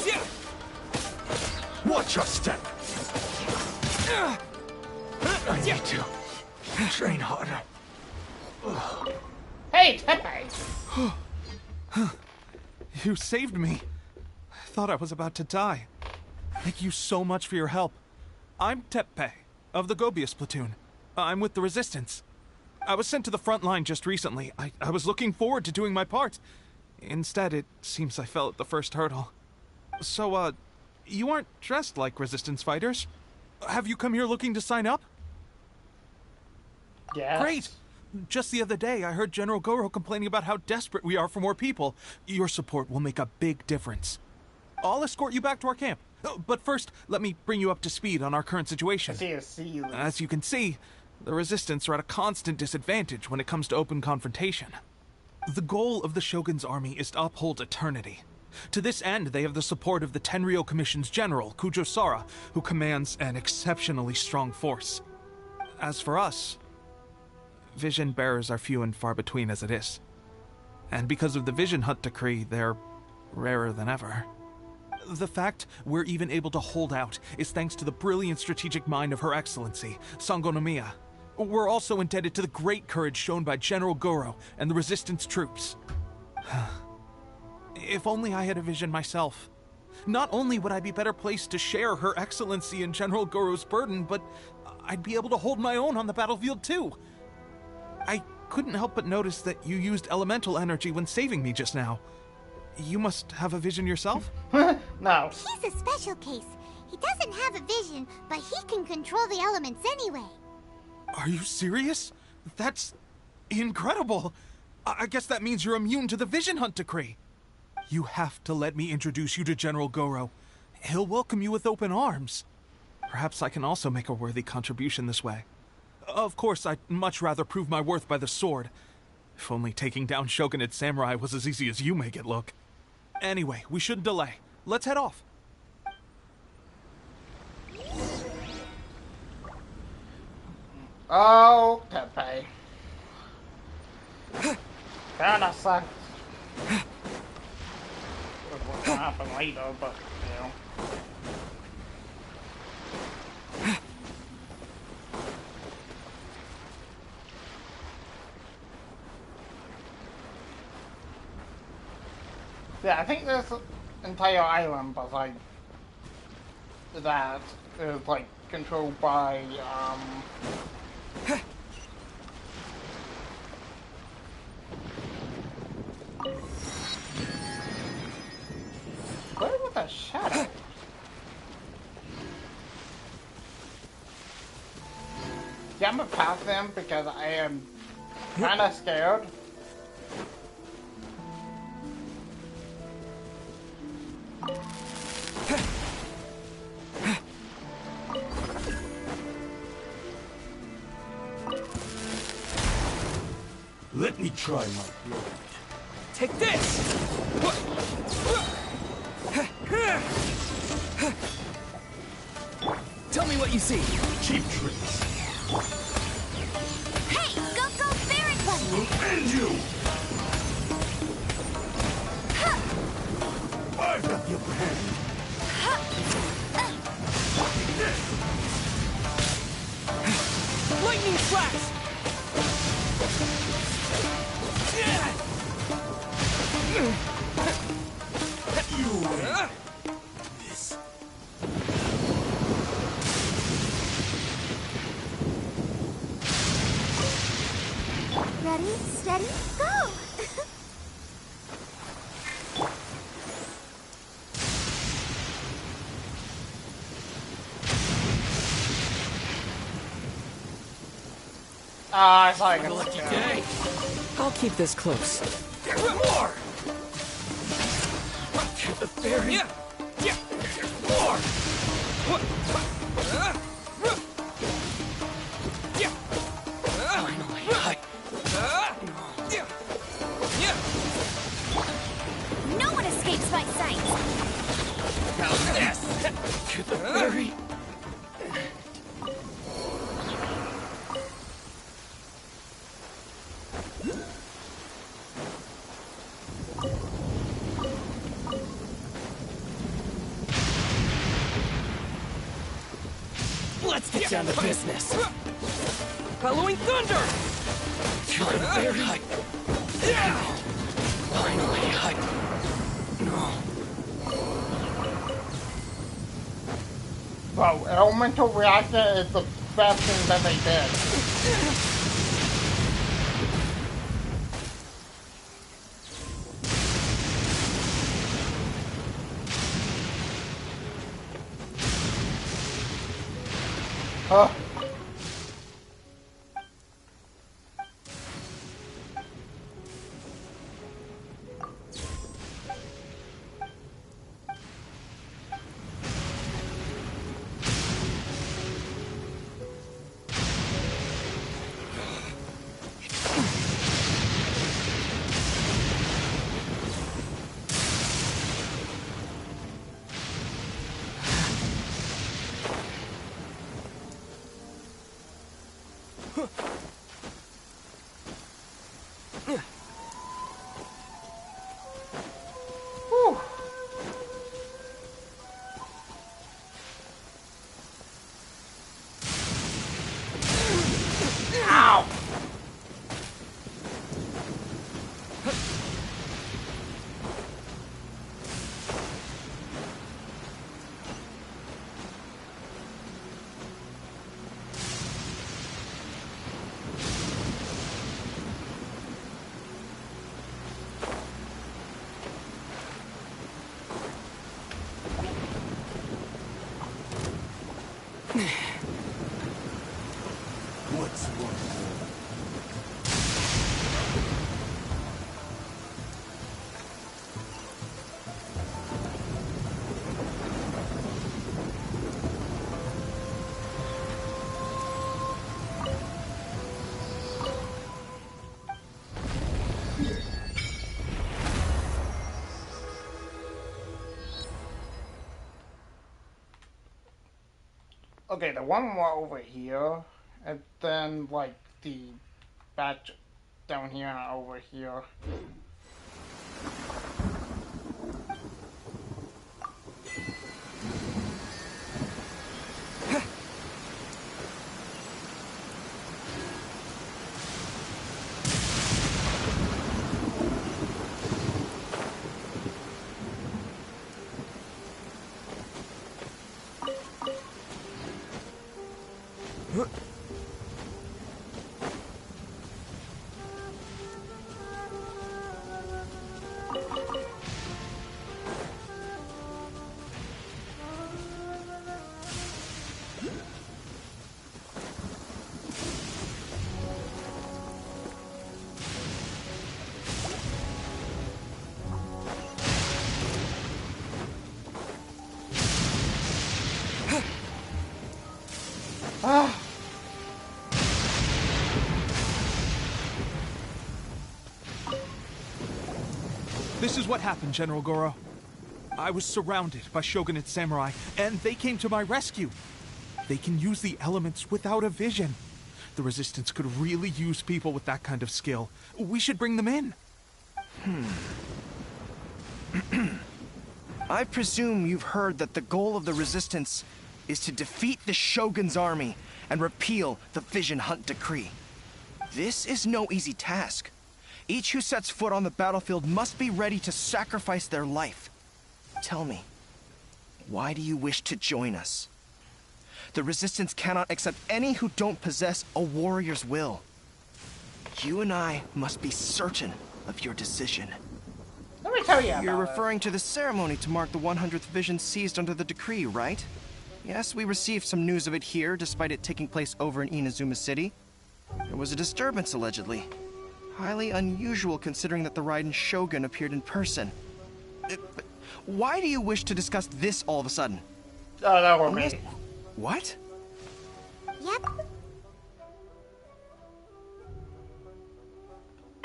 Yeah! Watch your step! I need to train harder. Hey, Tepe! You saved me. I thought I was about to die. Thank you so much for your help. I'm Tepe, of the Gobius platoon. I'm with the Resistance. I was sent to the front line just recently. I was looking forward to doing my part. Instead, it seems I fell at the first hurdle. So, you aren't dressed like Resistance fighters. Have you come here looking to sign up? Yes. Great! Just the other day, I heard General Goro complaining about how desperate we are for more people. Your support will make a big difference. I'll escort you back to our camp. But first, let me bring you up to speed on our current situation. As you can see, the Resistance are at a constant disadvantage when it comes to open confrontation. The goal of the Shogun's army is to uphold eternity. To this end, they have the support of the Tenryou Commission's general, Kujo Sara, who commands an exceptionally strong force. As for us, vision bearers are few and far between as it is. And because of the Vision Hut decree, they're rarer than ever. The fact we're even able to hold out is thanks to the brilliant strategic mind of Her Excellency, Sango Nomiya. We're also indebted to the great courage shown by General Goro and the Resistance troops. If only I had a vision myself. Not only would I be better placed to share Her Excellency and General Goro's burden, but I'd be able to hold my own on the battlefield too. I couldn't help but notice that you used elemental energy when saving me just now. You must have a vision yourself? No. He's a special case. He doesn't have a vision, but he can control the elements anyway. Are you serious? That's incredible. I guess that means you're immune to the vision hunt decree. You have to let me introduce you to General Goro. He'll welcome you with open arms. Perhaps I can also make a worthy contribution this way. Of course, I'd much rather prove my worth by the sword. If only taking down Shogunate samurai was as easy as you make it look. Anyway, we shouldn't delay. Let's head off. Oh, Pepe. Kinda sucks. What's gonna happen later, but, you know. Yeah, I think this entire island, besides that, is, like, controlled by, where was that shadow? Yeah, I'm gonna pass them because I am kinda scared. Let me try my blade. Take this! Tell me what you see. Cheap tricks. Hey, go Barret Buddy! We'll end you! I've got the upper hand. Lightning flash! This. Ready, steady, go! I saw it. Lucky day. I'll keep this close. Get more! Get the berry. Get more! No one escapes my sight! How's this? Get the berry. Let's get down to business. Following thunder! Finally, Bro, elemental reactor is the best thing that they did. Okay, the one more over here, and then like the batch down here and over here. This is what happened, General Goro. I was surrounded by Shogunate samurai, and they came to my rescue. They can use the elements without a vision. The Resistance could really use people with that kind of skill. We should bring them in. I presume you've heard that the goal of the Resistance is to defeat the Shogun's army and repeal the Vision Hunt Decree. This is no easy task. Each who sets foot on the battlefield must be ready to sacrifice their life. Tell me, why do you wish to join us? The Resistance cannot accept any who don't possess a warrior's will. You and I must be certain of your decision. Let me tell you about You're referring to the ceremony to mark the 100th Vision seized under the decree, right? Yes, we received some news of it here, despite it taking place over in Inazuma City. There was a disturbance, allegedly. Highly unusual considering that the Raiden Shogun appeared in person. Why do you wish to discuss this all of a sudden? Oh, that were me. What? Yep.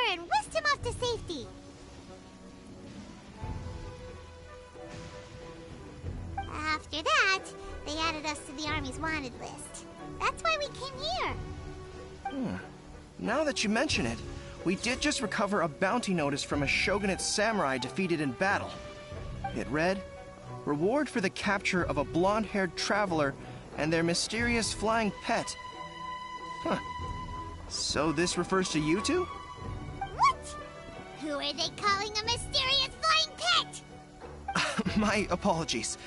And whisked him off to safety. After that, they added us to the Army's wanted list. That's why we came here. Now that you mention it, we did just recover a bounty notice from a Shogunate samurai defeated in battle. It read, "Reward for the capture of a blonde-haired traveler and their mysterious flying pet." Huh. So this refers to you two? What? Who are they calling a mysterious flying pet? My apologies.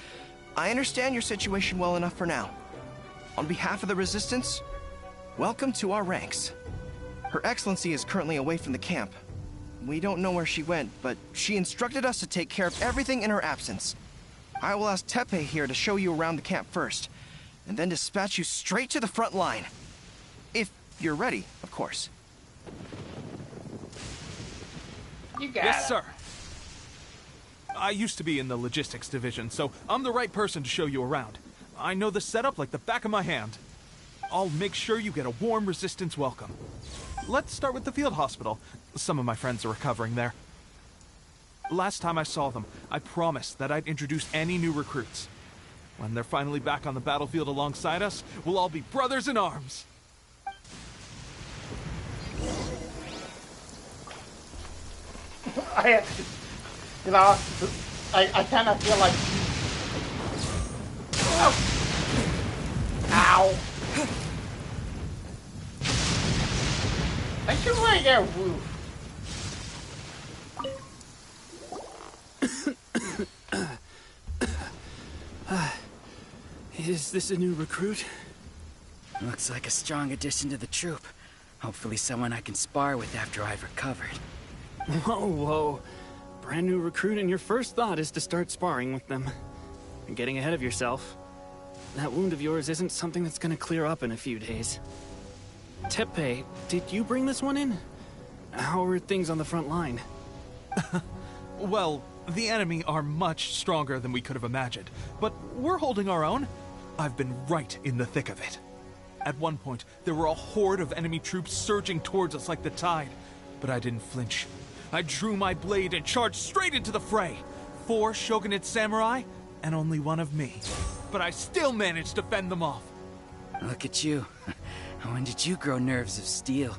I understand your situation well enough for now. On behalf of the Resistance, welcome to our ranks. Her Excellency is currently away from the camp. We don't know where she went, but she instructed us to take care of everything in her absence. I will ask Teppei here to show you around the camp first, and then dispatch you straight to the front line. If you're ready, of course. You got Yes, it. sir. I used to be in the logistics division, so I'm the right person to show you around. I know the setup like the back of my hand. I'll make sure you get a warm Resistance welcome. Let's start with the field hospital. Some of my friends are recovering there. Last time I saw them, I promised that I'd introduce any new recruits. When they're finally back on the battlefield alongside us, we'll all be brothers in arms. I kind of feel like. Ow! I should really get a roof. Is this a new recruit? Looks like a strong addition to the troop. Hopefully someone I can spar with after I've recovered. Whoa, whoa. Brand new recruit and your first thought is to start sparring with them. You're getting ahead of yourself. That wound of yours isn't something that's gonna clear up in a few days. Teppei, did you bring this one in? How are things on the front line? Well, the enemy are much stronger than we could have imagined, but we're holding our own. I've been right in the thick of it. At one point, there were a horde of enemy troops surging towards us like the tide, but I didn't flinch. I drew my blade and charged straight into the fray. 4 Shogunate samurai, and only one of me. But I still managed to fend them off. Look at you. When did you grow nerves of steel?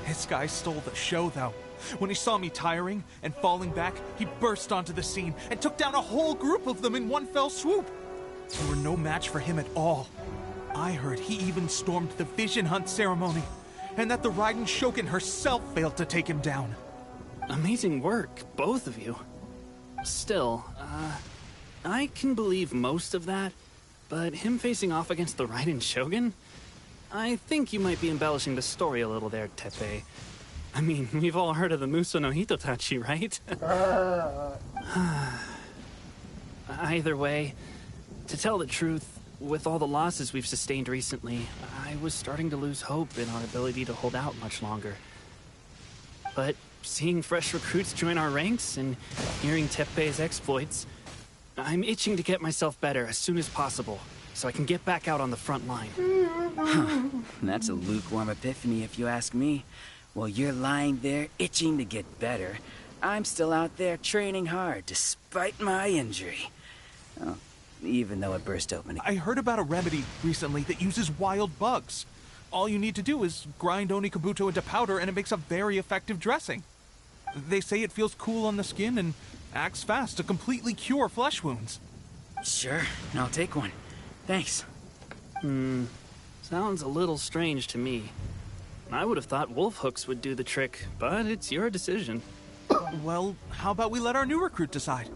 This guy stole the show, though. When he saw me tiring and falling back, he burst onto the scene and took down a whole group of them in one fell swoop. We were no match for him at all. I heard he even stormed the Vision Hunt ceremony, and that the Raiden Shogun herself failed to take him down. Amazing work, both of you. Still, I can believe most of that, but him facing off against the Raiden Shogun? I think you might be embellishing the story a little there, Teppei. I mean, we've all heard of the Muso no Hitotachi, right? Either way, to tell the truth, with all the losses we've sustained recently, I was starting to lose hope in our ability to hold out much longer. But seeing fresh recruits join our ranks and hearing Teppei's exploits, I'm itching to get myself better as soon as possible, so I can get back out on the front line. That's a lukewarm epiphany if you ask me. While you're lying there itching to get better, I'm still out there training hard despite my injury. Oh, even though it burst open. I heard about a remedy recently that uses wild bugs. All you need to do is grind Onikabuto into powder and it makes a very effective dressing. They say it feels cool on the skin and acts fast to completely cure flesh wounds. Sure, I'll take one. Thanks. Sounds a little strange to me. I would have thought wolf hooks would do the trick, but it's your decision. Well, how about we let our new recruit decide?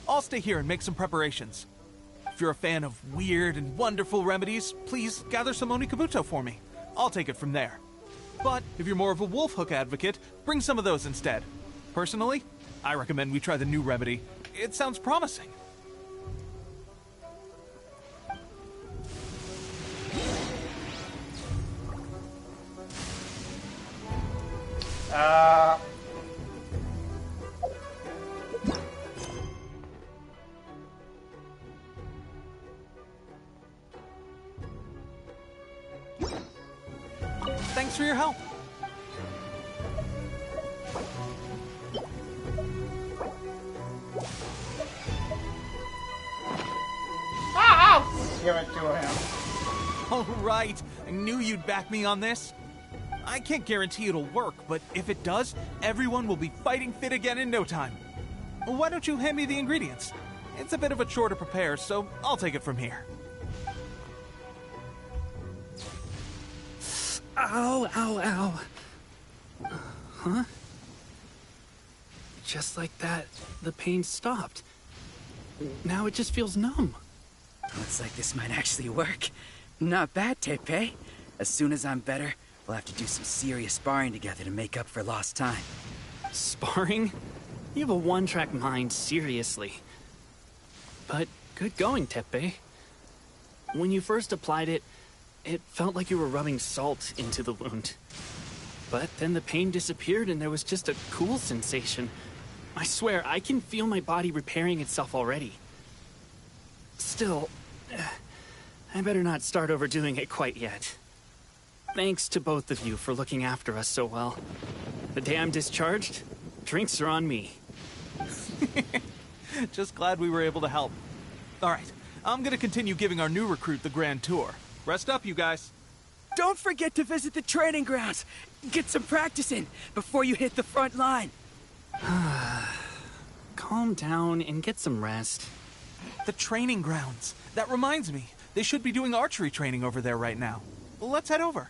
I'll stay here and make some preparations. If you're a fan of weird and wonderful remedies, please gather some Onikabuto for me. I'll take it from there. But if you're more of a wolf hook advocate, bring some of those instead. Personally, I recommend we try the new remedy. It sounds promising. Thanks for your help. Give it to him. All right, I knew you'd back me on this. I can't guarantee it'll work, but if it does, everyone will be fighting fit again in no time. Why don't you hand me the ingredients? It's a bit of a chore to prepare, so I'll take it from here. Ow, ow, ow. Huh? Just like that, the pain stopped. Now it just feels numb. Looks like this might actually work. Not bad, Teppei. As soon as I'm better, we'll have to do some serious sparring together to make up for lost time. Sparring? You have a one-track mind, seriously. But good going, Teppei. When you first applied it, it felt like you were rubbing salt into the wound. But then the pain disappeared and there was just a cool sensation. I swear, I can feel my body repairing itself already. Still, I better not start overdoing it quite yet. Thanks to both of you for looking after us so well. The day I'm discharged, drinks are on me. Just glad we were able to help. All right, I'm gonna continue giving our new recruit the grand tour. Rest up, you guys. Don't forget to visit the training grounds. Get some practice in before you hit the front line. Calm down and get some rest. The training grounds. That reminds me, they should be doing archery training over there right now. Let's head over.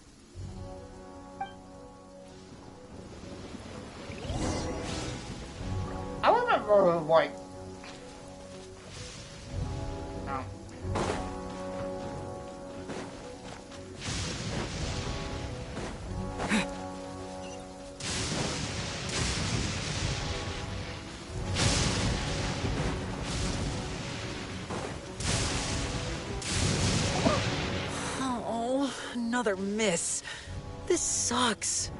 I remember, like... No. Another miss. This sucks.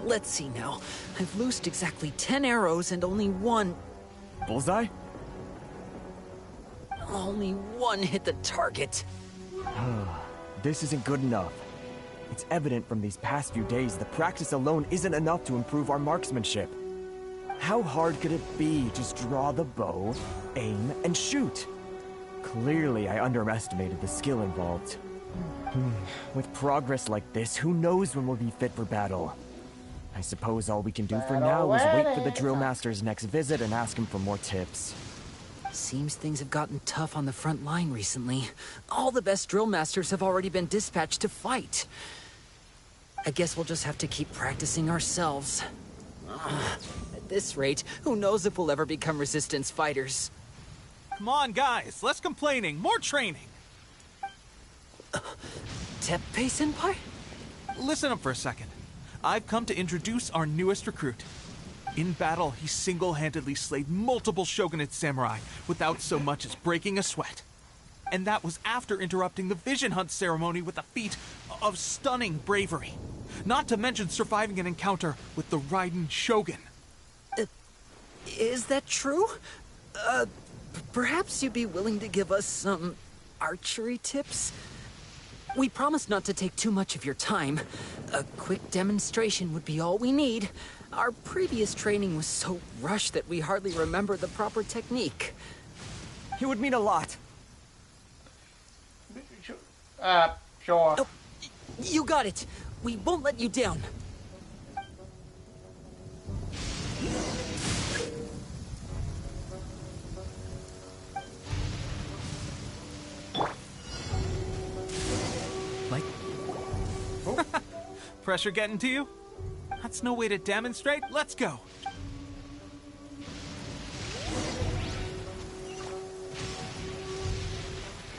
Let's see now. I've loosed exactly 10 arrows and only one... Bullseye? Only one hit the target. This isn't good enough. It's evident from these past few days the practice alone isn't enough to improve our marksmanship. How hard could it be? Just draw the bow, aim, and shoot. Clearly, I underestimated the skill involved. With progress like this, who knows when we'll be fit for battle? I suppose all we can do for now is wait for the drill master's next visit and ask him for more tips. Seems things have gotten tough on the front line recently. All the best drill masters have already been dispatched to fight. I guess we'll just have to keep practicing ourselves. At this rate, who knows if we'll ever become resistance fighters. Come on, guys, less complaining, more training. Teppei-senpai? Listen up for a second. I've come to introduce our newest recruit. In battle, he single-handedly slayed multiple shogunate samurai without so much as breaking a sweat. And that was after interrupting the vision hunt ceremony with a feat of stunning bravery. Not to mention surviving an encounter with the Raiden Shogun. Is that true? Perhaps you'd be willing to give us some archery tips? We promise not to take too much of your time. A quick demonstration would be all we need. Our previous training was so rushed that we hardly remember the proper technique. It would mean a lot. Sure. Oh, you got it. We won't let you down. Pressure getting to you? That's no way to demonstrate. Let's go.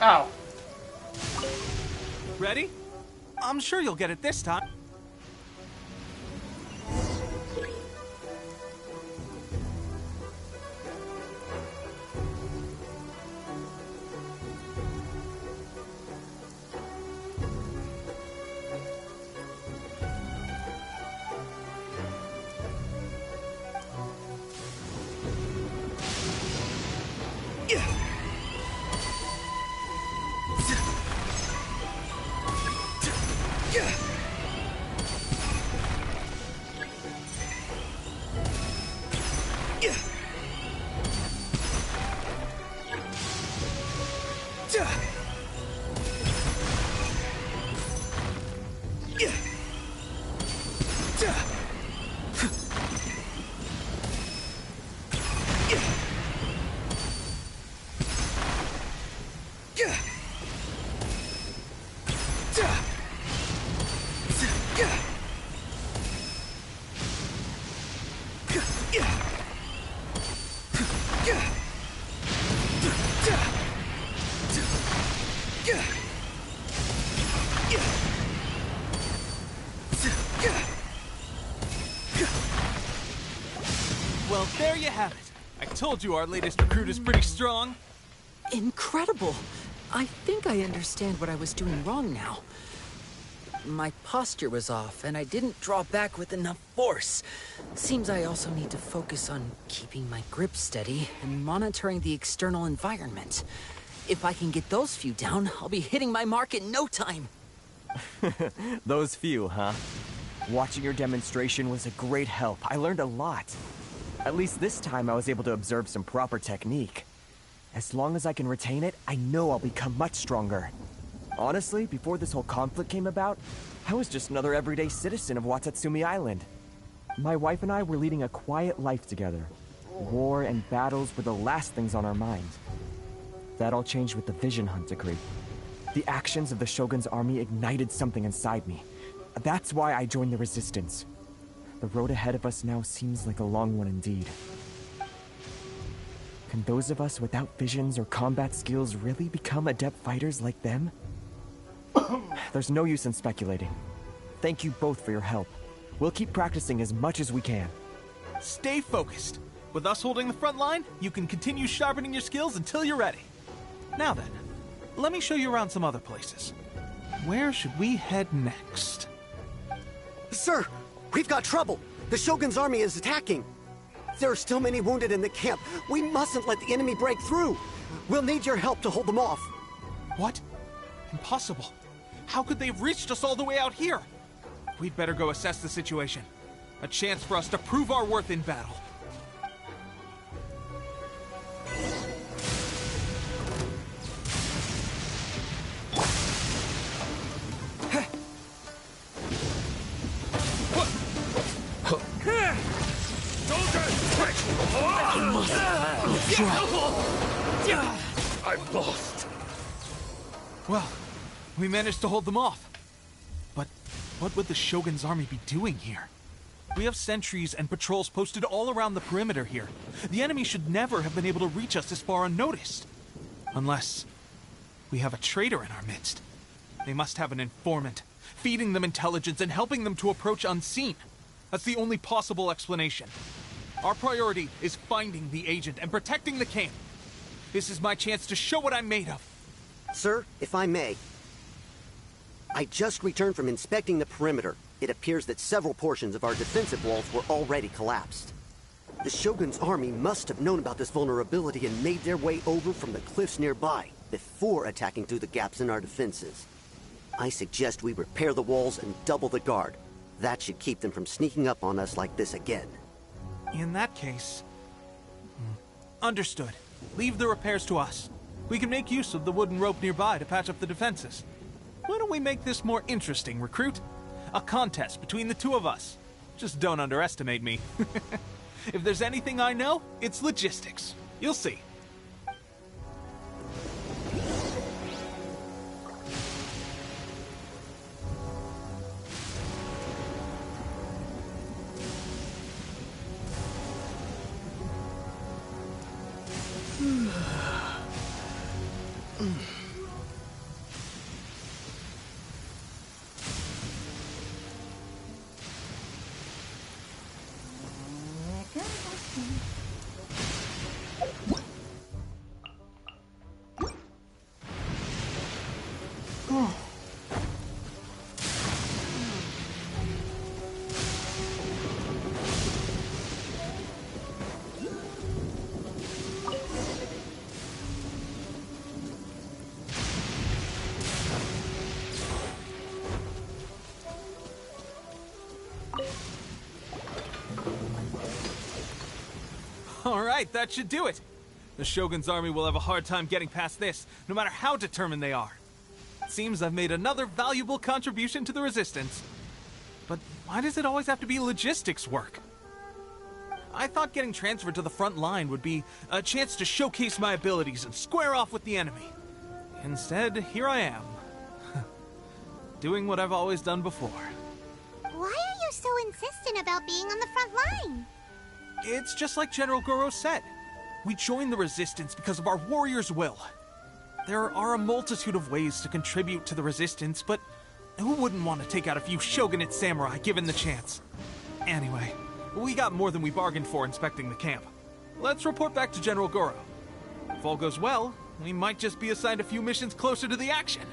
Oh. Ready? I'm sure you'll get it this time. Well, there you have it. I told you our latest recruit is pretty strong. Incredible! I think I understand what I was doing wrong now. My posture was off, and I didn't draw back with enough force. Seems I also need to focus on keeping my grip steady and monitoring the external environment. If I can get those few down, I'll be hitting my mark in no time. Those few, huh? Watching your demonstration was a great help. I learned a lot. At least this time I was able to observe some proper technique. As long as I can retain it, I know I'll become much stronger. Honestly, before this whole conflict came about, I was just another everyday citizen of Watatsumi Island. My wife and I were leading a quiet life together. War and battles were the last things on our minds. That all changed with the Vision Hunt decree. The actions of the Shogun's army ignited something inside me. That's why I joined the Resistance. The road ahead of us now seems like a long one indeed. Can those of us without visions or combat skills really become adept fighters like them? There's no use in speculating. Thank you both for your help. We'll keep practicing as much as we can. Stay focused. With us holding the front line, you can continue sharpening your skills until you're ready. Now then, let me show you around some other places. Where should we head next? Sir, we've got trouble. The Shogun's army is attacking. There are still many wounded in the camp. We mustn't let the enemy break through. We'll need your help to hold them off. What? Impossible. How could they have reached us all the way out here? We'd better go assess the situation. A chance for us to prove our worth in battle. I've lost. Well, we managed to hold them off. But what would the Shogun's army be doing here? We have sentries and patrols posted all around the perimeter here. The enemy should never have been able to reach us this far unnoticed. Unless we have a traitor in our midst. They must have an informant, feeding them intelligence and helping them to approach unseen. That's the only possible explanation. Our priority is finding the agent and protecting the camp. This is my chance to show what I'm made of. Sir, if I may, I just returned from inspecting the perimeter. It appears that several portions of our defensive walls were already collapsed. The Shogun's army must have known about this vulnerability and made their way over from the cliffs nearby before attacking through the gaps in our defenses. I suggest we repair the walls and double the guard. That should keep them from sneaking up on us like this again. In that case... Understood. Leave the repairs to us. We can make use of the wooden rope nearby to patch up the defenses. Why don't we make this more interesting, recruit? A contest between the two of us. Just don't underestimate me. If there's anything I know, it's logistics. You'll see. Alright, that should do it. The Shogun's army will have a hard time getting past this, no matter how determined they are. It seems I've made another valuable contribution to the Resistance. But why does it always have to be logistics work? I thought getting transferred to the front line would be a chance to showcase my abilities and square off with the enemy. Instead, here I am. Doing what I've always done before. Why are you so insistent about being on the front line? It's just like General Goro said. We joined the Resistance because of our warriors' will. There are a multitude of ways to contribute to the Resistance, but who wouldn't want to take out a few shogunate samurai given the chance? Anyway, we got more than we bargained for inspecting the camp. Let's report back to General Goro. If all goes well, we might just be assigned a few missions closer to the action.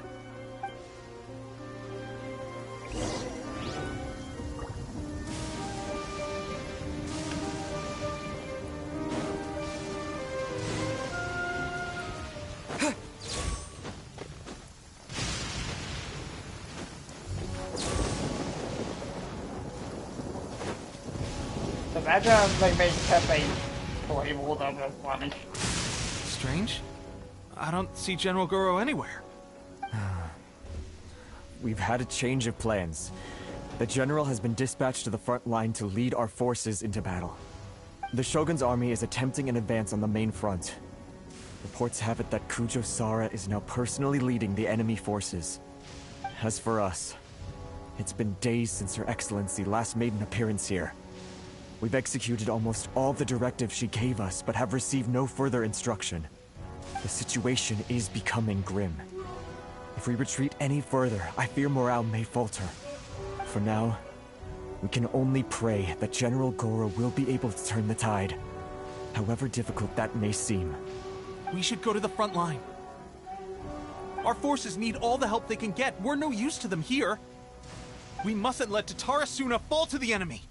Imagine if they made Pepe playable, that was funny. Strange. I don't see General Goro anywhere. We've had a change of plans. The general has been dispatched to the front line to lead our forces into battle. The Shogun's army is attempting an advance on the main front. Reports have it that Kujo Sara is now personally leading the enemy forces. As for us, it's been days since Her Excellency last made an appearance here. We've executed almost all the directives she gave us, but have received no further instruction. The situation is becoming grim. If we retreat any further, I fear morale may falter. For now, we can only pray that General Goro will be able to turn the tide, however difficult that may seem. We should go to the front line. Our forces need all the help they can get. We're no use to them here. We mustn't let Tatara Suna fall to the enemy.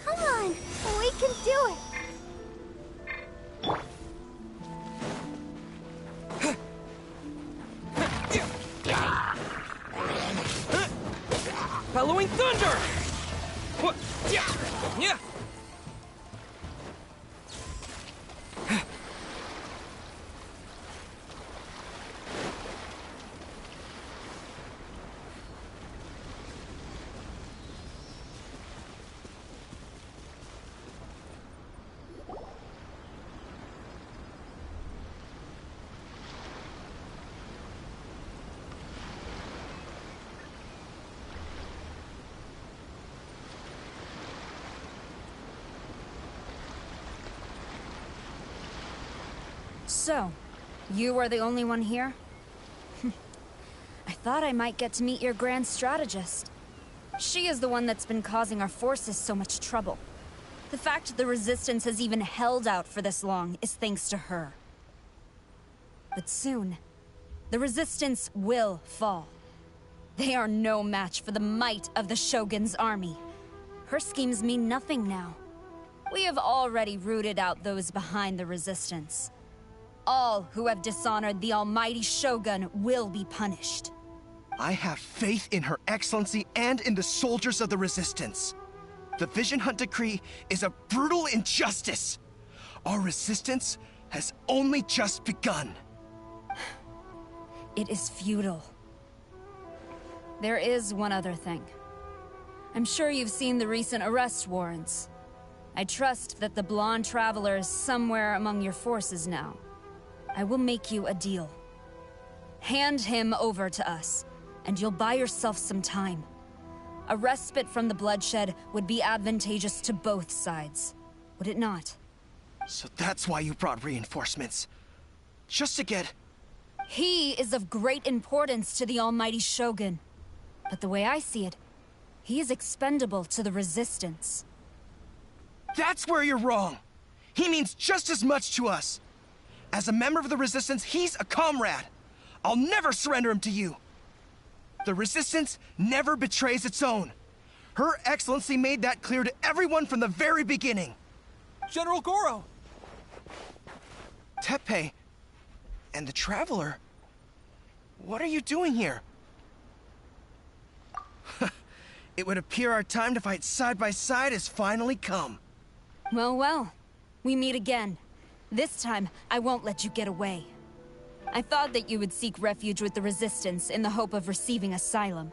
Come on, we can do it. Bellowing thunder! What? Yeah. So, you are the only one here? I thought I might get to meet your grand strategist. She is the one that's been causing our forces so much trouble. The fact the Resistance has even held out for this long is thanks to her. But soon, the Resistance will fall. They are no match for the might of the Shogun's army. Her schemes mean nothing now. We have already rooted out those behind the Resistance. All who have dishonored the almighty Shogun will be punished. I have faith in Her Excellency and in the soldiers of the Resistance. The Vision Hunt Decree is a brutal injustice. Our resistance has only just begun. It is futile. There is one other thing. I'm sure you've seen the recent arrest warrants. I trust that the blonde traveler is somewhere among your forces now. I will make you a deal. Hand him over to us, and you'll buy yourself some time. A respite from the bloodshed would be advantageous to both sides, would it not? So that's why you brought reinforcements. Just to get... He is of great importance to the almighty Shogun. But the way I see it, he is expendable to the Resistance. That's where you're wrong. He means just as much to us. As a member of the Resistance, he's a comrade. I'll never surrender him to you. The Resistance never betrays its own. Her Excellency made that clear to everyone from the very beginning. General Goro! Teppei and the Traveler, what are you doing here? It would appear our time to fight side by side has finally come. Well, well. We meet again. This time, I won't let you get away. I thought that you would seek refuge with the Resistance in the hope of receiving asylum.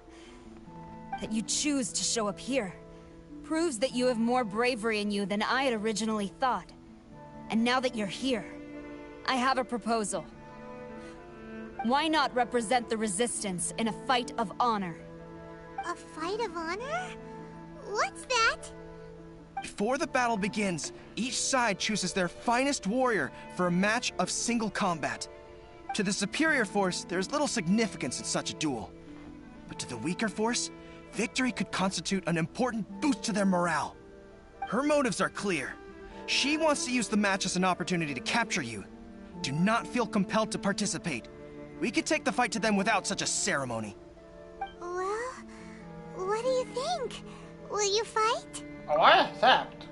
That you choose to show up here proves that you have more bravery in you than I had originally thought. And now that you're here, I have a proposal. Why not represent the Resistance in a fight of honor? A fight of honor? What's that? Before the battle begins, each side chooses their finest warrior for a match of single combat. To the superior force, there's little significance in such a duel. But to the weaker force, victory could constitute an important boost to their morale. Her motives are clear. She wants to use the match as an opportunity to capture you. Do not feel compelled to participate. We could take the fight to them without such a ceremony. Well, what do you think? Will you fight? Oh, I accept.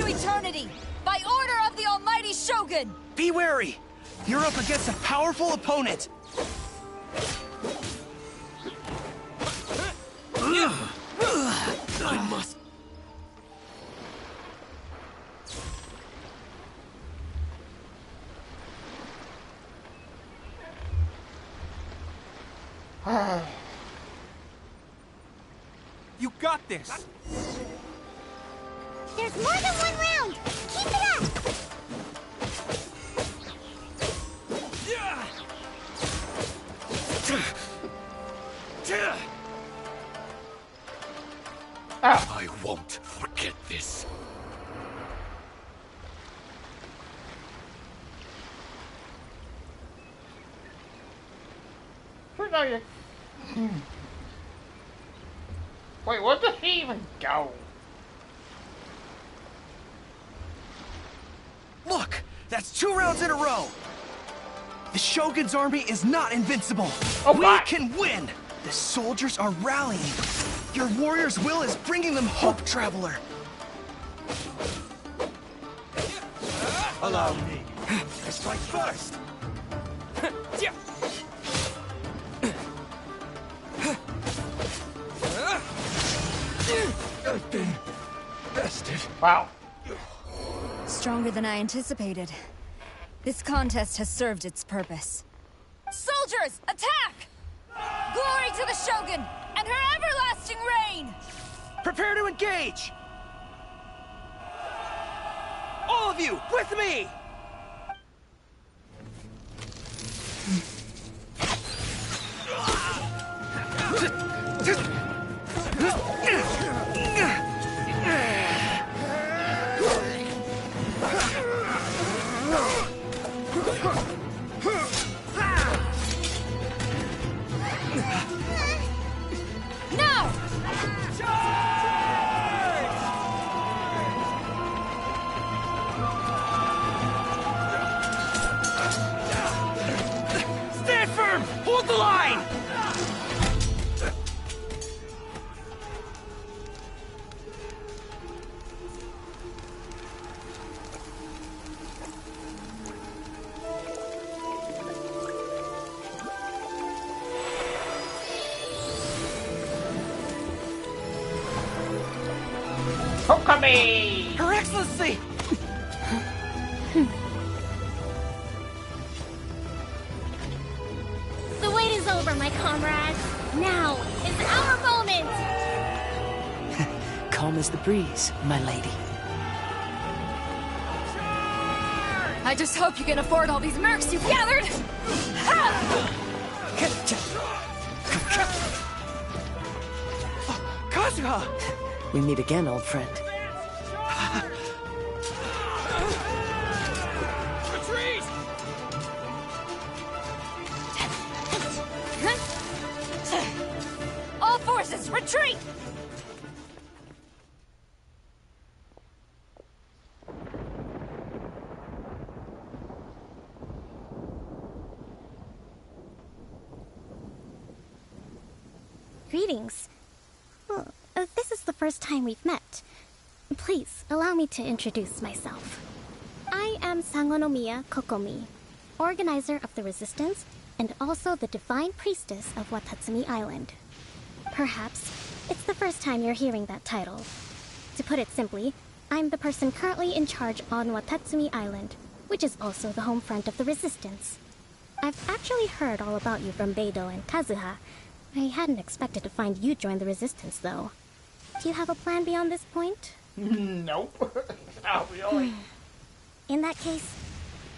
to eternity! By order of the almighty Shogun! Be wary! You're up against a powerful opponent! I must... You got this! There's more than one round! Keep it up! I won't forget this. Where are you? Wait, where does he even go? Look! That's 2 rounds in a row! The Shogun's army is not invincible! Oh, we God. can win! The soldiers are rallying! Your warrior's will is bringing them hope, Traveler! Allow me. I strike first. I've been bested. Wow. Stronger than I anticipated. This contest has served its purpose. Soldiers, attack! Glory to the Shogun and her everlasting reign! Prepare to engage! All of you, with me! Now! Stand firm! Hold the line! Kokami! Her Excellency! The wait is over, my comrades. Now is our moment! Calm as the breeze, my lady. I just hope you can afford all these mercs you've gathered! Kazuha! We meet again, old friend. Retreat! All forces, retreat! Greetings. Well, this is the first time we've met. Please, allow me to introduce myself. I am Sangonomiya Kokomi, organizer of the Resistance and also the Divine Priestess of Watatsumi Island. Perhaps it's the first time you're hearing that title. To put it simply, I'm the person currently in charge on Watatsumi Island, which is also the home front of the Resistance. I've actually heard all about you from Beidou and Kazuha. I hadn't expected to find you join the Resistance, though. Do you have a plan beyond this point? Nope. Not really. In that case,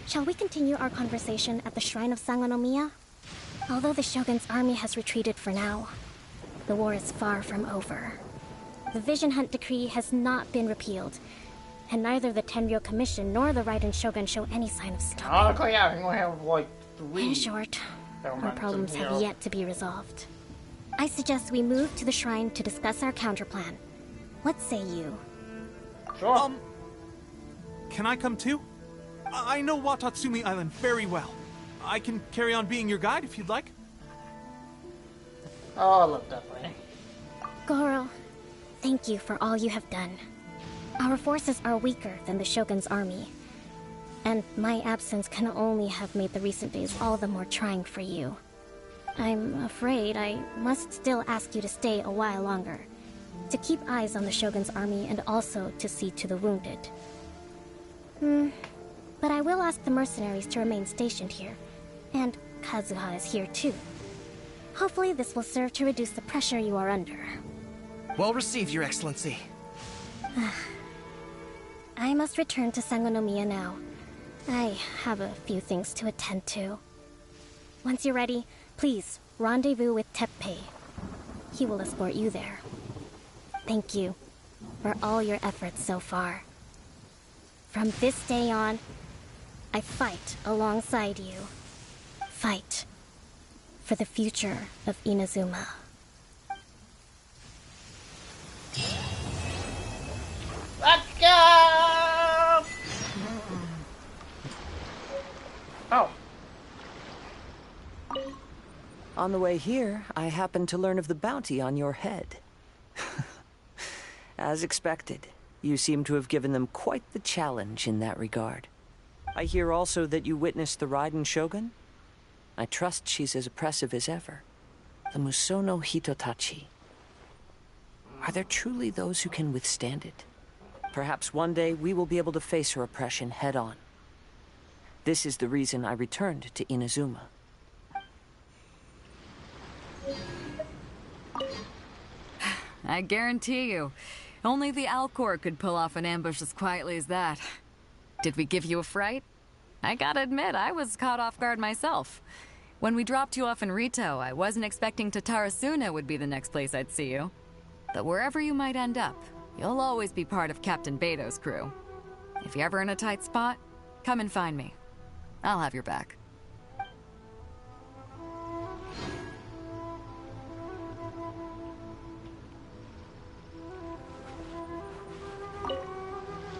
shall we continue our conversation at the Shrine of Sangonomiya? Although the Shogun's army has retreated for now, the war is far from over. The Vision Hunt Decree has not been repealed, and neither the Tenryo Commission nor the Raiden Shogun show any sign of stopping. Honestly, yeah, I think we have like 3. In short, our elements problems in have here. yet to be resolved. I suggest we move to the shrine to discuss our counterplan. What say you? Sure. Can I come too? I know Watatsumi Island very well. I can carry on being your guide if you'd like. Oh, look, definitely. Goro, thank you for all you have done. Our forces are weaker than the Shogun's army, and my absence can only have made the recent days all the more trying for you. I'm afraid I must still ask you to stay a while longer, to keep eyes on the Shogun's army and also to see to the wounded. But I will ask the mercenaries to remain stationed here, and Kazuha is here too. Hopefully this will serve to reduce the pressure you are under. Well received, Your Excellency. I must return to Sangonomiya now. I have a few things to attend to. Once you're ready, please rendezvous with Teppei. He will escort you there. Thank you for all your efforts so far. From this day on, I fight alongside you. Fight for the future of Inazuma. Let's go! Oh. On the way here, I happened to learn of the bounty on your head. As expected, you seem to have given them quite the challenge in that regard. I hear also that you witnessed the Raiden Shogun? I trust she's as oppressive as ever. The Musono Hitotachi. Are there truly those who can withstand it? Perhaps one day we will be able to face her oppression head-on. This is the reason I returned to Inazuma. I guarantee you, only the Alcor could pull off an ambush as quietly as that. Did we give you a fright? I gotta admit, I was caught off guard myself. When we dropped you off in Rito, I wasn't expecting Tatarasuna would be the next place I'd see you. But wherever you might end up, you'll always be part of Captain Beto's crew. If you're ever in a tight spot, come and find me. I'll have your back.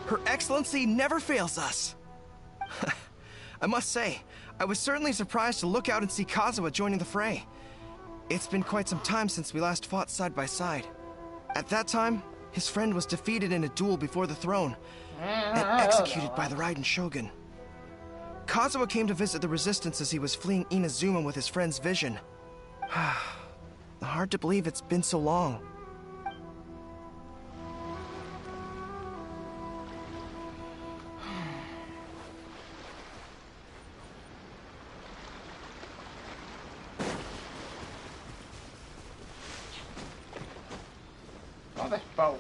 Her Excellency never fails us. I must say, I was certainly surprised to look out and see Kazuha joining the fray. It's been quite some time since we last fought side by side. At that time, his friend was defeated in a duel before the throne and executed by the Raiden Shogun. Kazuha came to visit the resistance as he was fleeing Inazuma with his friend's vision. Hard to believe it's been so long. Oh, this boat.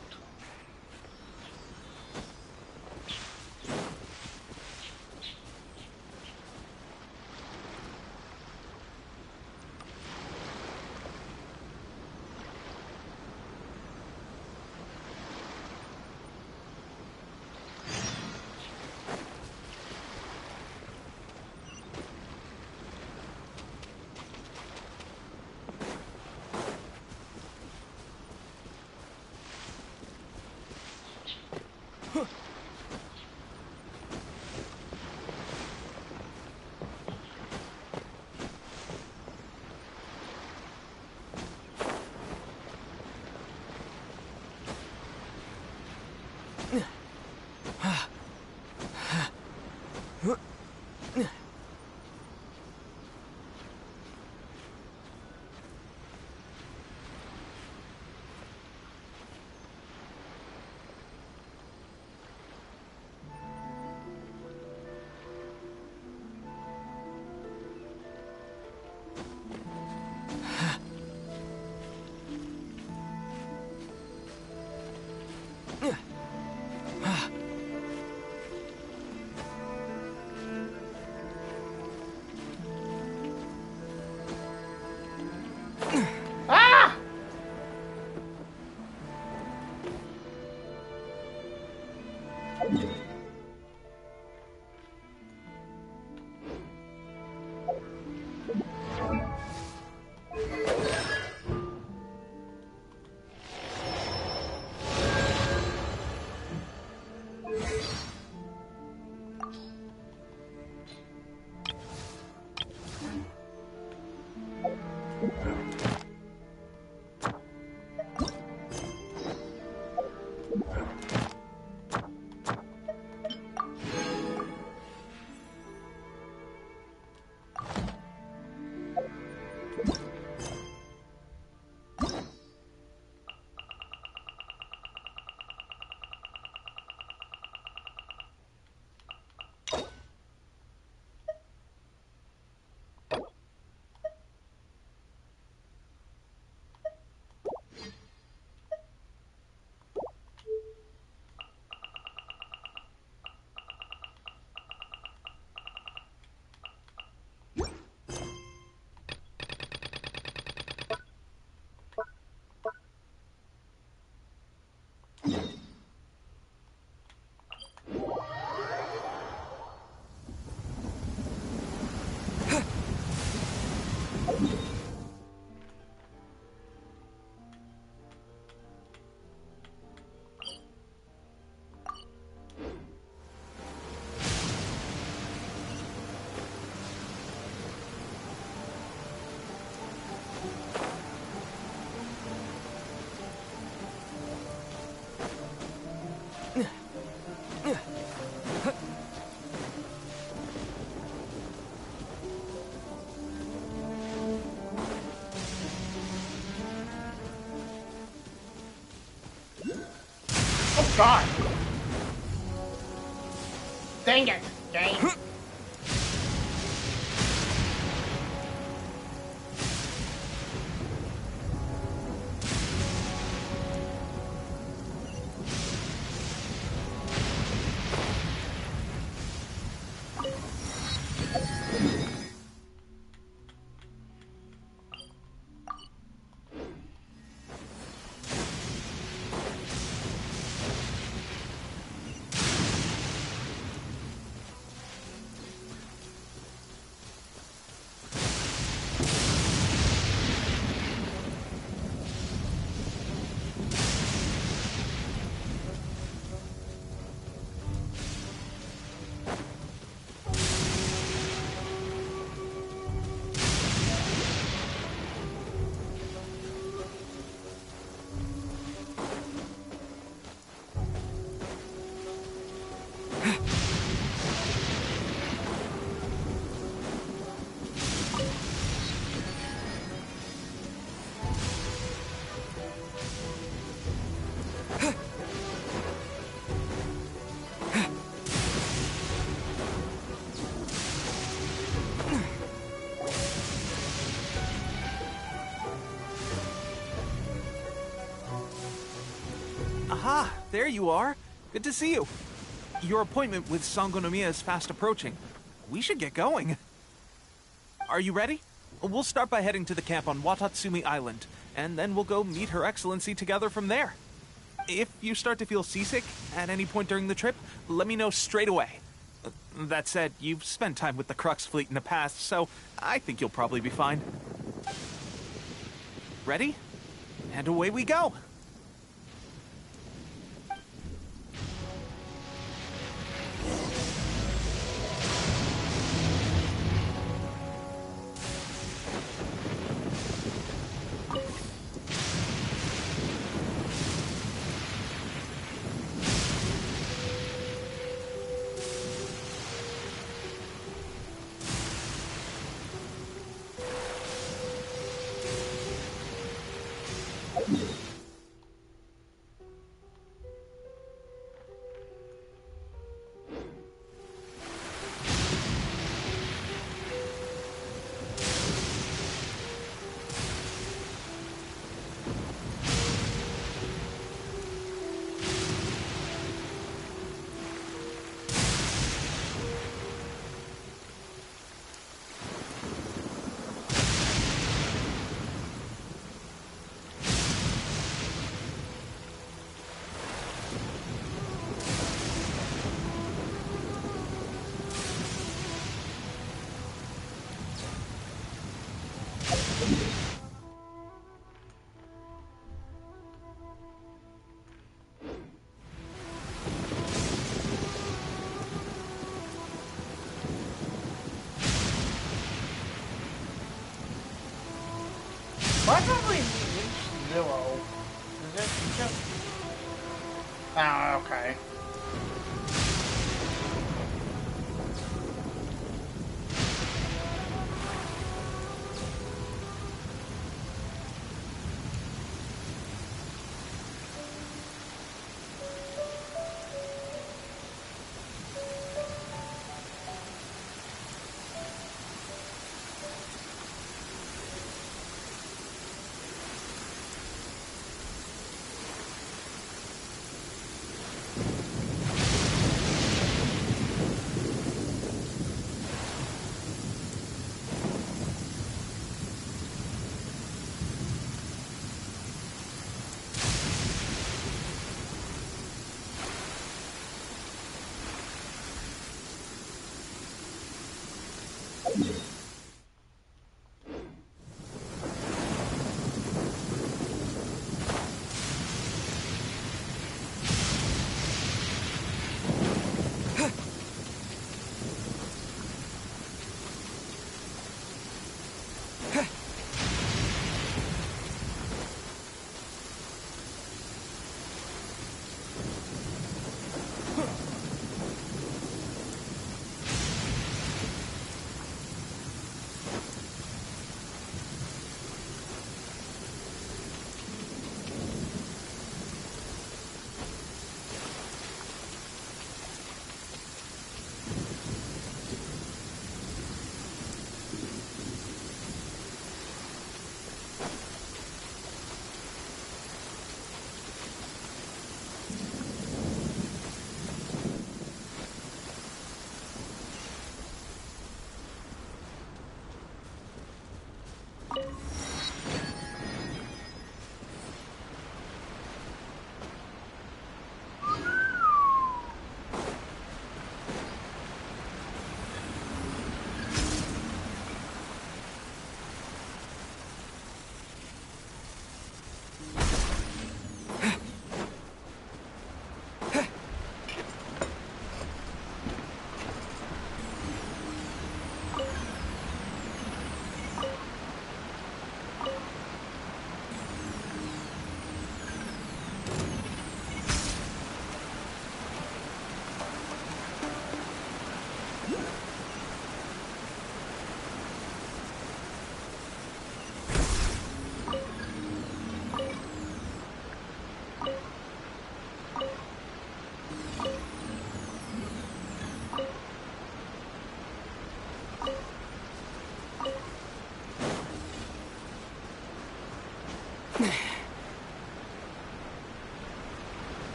God. Dang it, game. Aha, there you are. Good to see you. Your appointment with Sangonomiya is fast approaching. We should get going. Are you ready? We'll start by heading to the camp on Watatsumi Island, and then we'll go meet Her Excellency together from there. If you start to feel seasick at any point during the trip, let me know straight away. That said, you've spent time with the Crux fleet in the past, so I think you'll probably be fine. Ready? And away we go! Why can't we reach 0? Is it just... Oh, okay.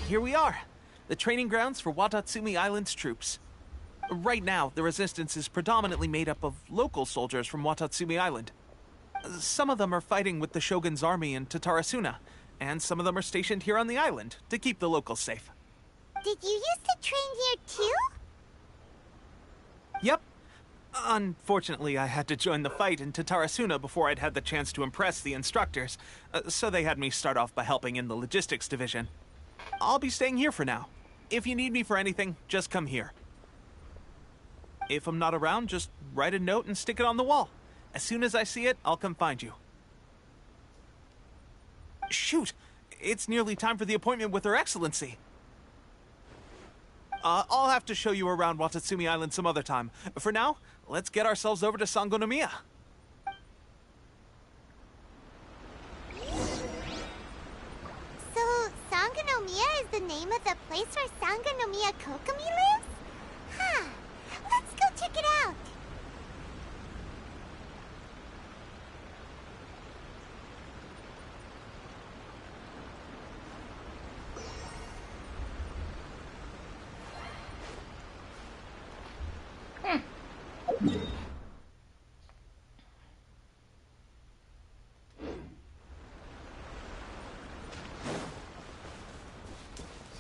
here we are. The training grounds for Watatsumi Island's troops. Right now, the resistance is predominantly made up of local soldiers from Watatsumi Island. Some of them are fighting with the Shogun's army in Tatarasuna, and some of them are stationed here on the island to keep the locals safe. Did you used to train here too? Yep. Unfortunately, I had to join the fight in Tatarasuna before I'd had the chance to impress the instructors, so they had me start off by helping in the logistics division. I'll be staying here for now. If you need me for anything, just come here. If I'm not around, just write a note and stick it on the wall. As soon as I see it, I'll come find you. Shoot! It's nearly time for the appointment with Her Excellency. I'll have to show you around Watatsumi Island some other time. For now, let's get ourselves over to Sangonomiya. So, Sangonomiya is the name of the place where Sangonomiya Kokomi lives? Huh. Let's go check it out.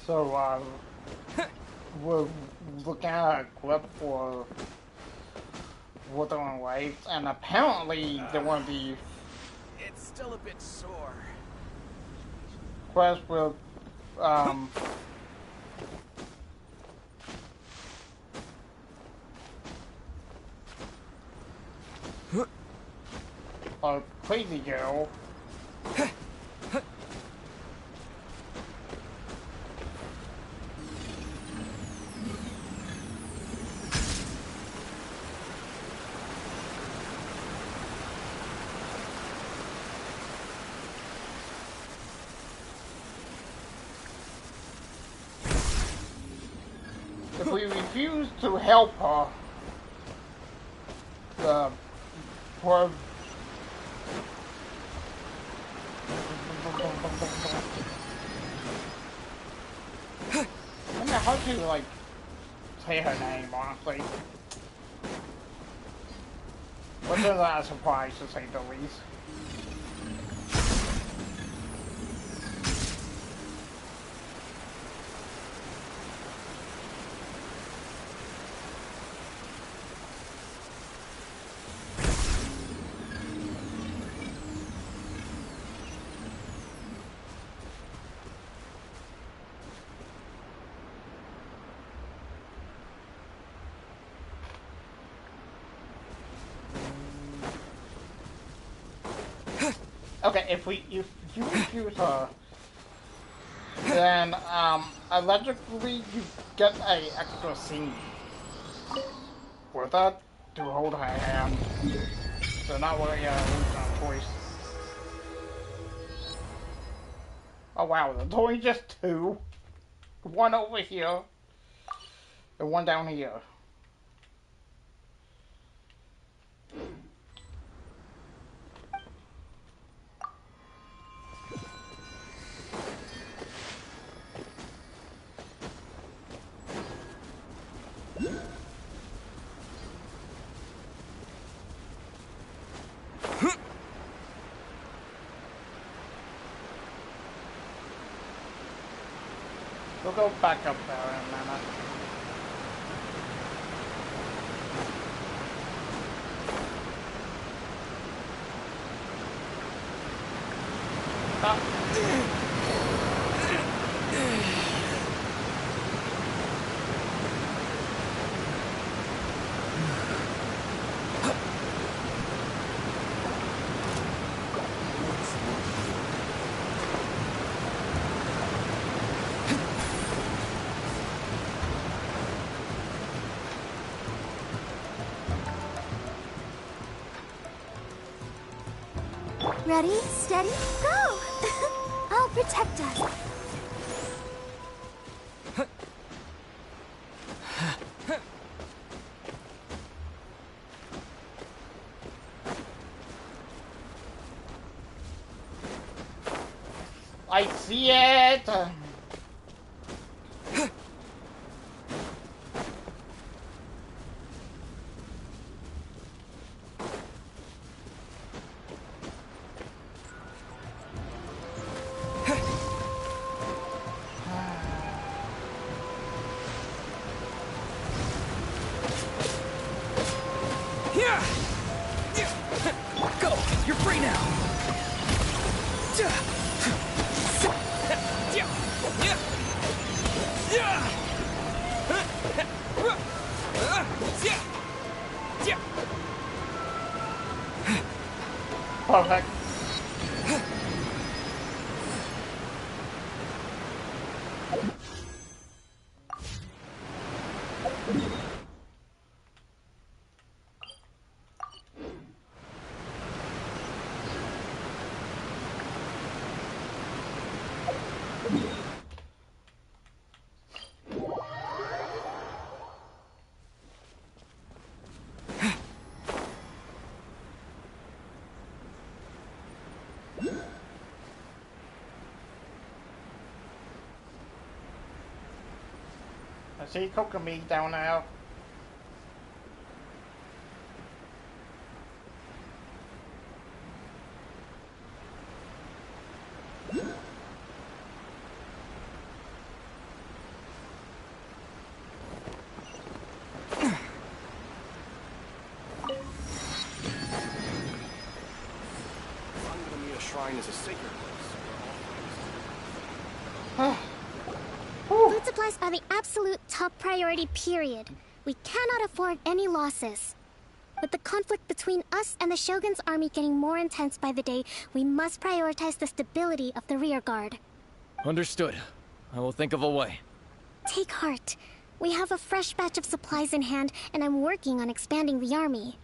So, we're looking at a clip for Wuthering Waves, and apparently there want to be It's still a bit sore. quests with, a crazy girl. If we refuse to help her, the poor I wonder how to like say her name, honestly. Which is a surprise to say the least. Okay, if you refuse her, then allegedly you get a extra scene with that to hold her hand. So not really a choice. Oh wow, there's only just two. One over here and one down here. We'll go back up there in a minute. Ready, steady, go! I'll protect us. I see it! Perfect. I see Kokomi down there. Sangonomiya Shrine is a sacred place. Food supplies are the absolute top priority, period. We cannot afford any losses. With the conflict between us and the Shogun's army getting more intense by the day, we must prioritize the stability of the rear guard. Understood. I will think of a way. Take heart. We have a fresh batch of supplies in hand, and I'm working on expanding the army.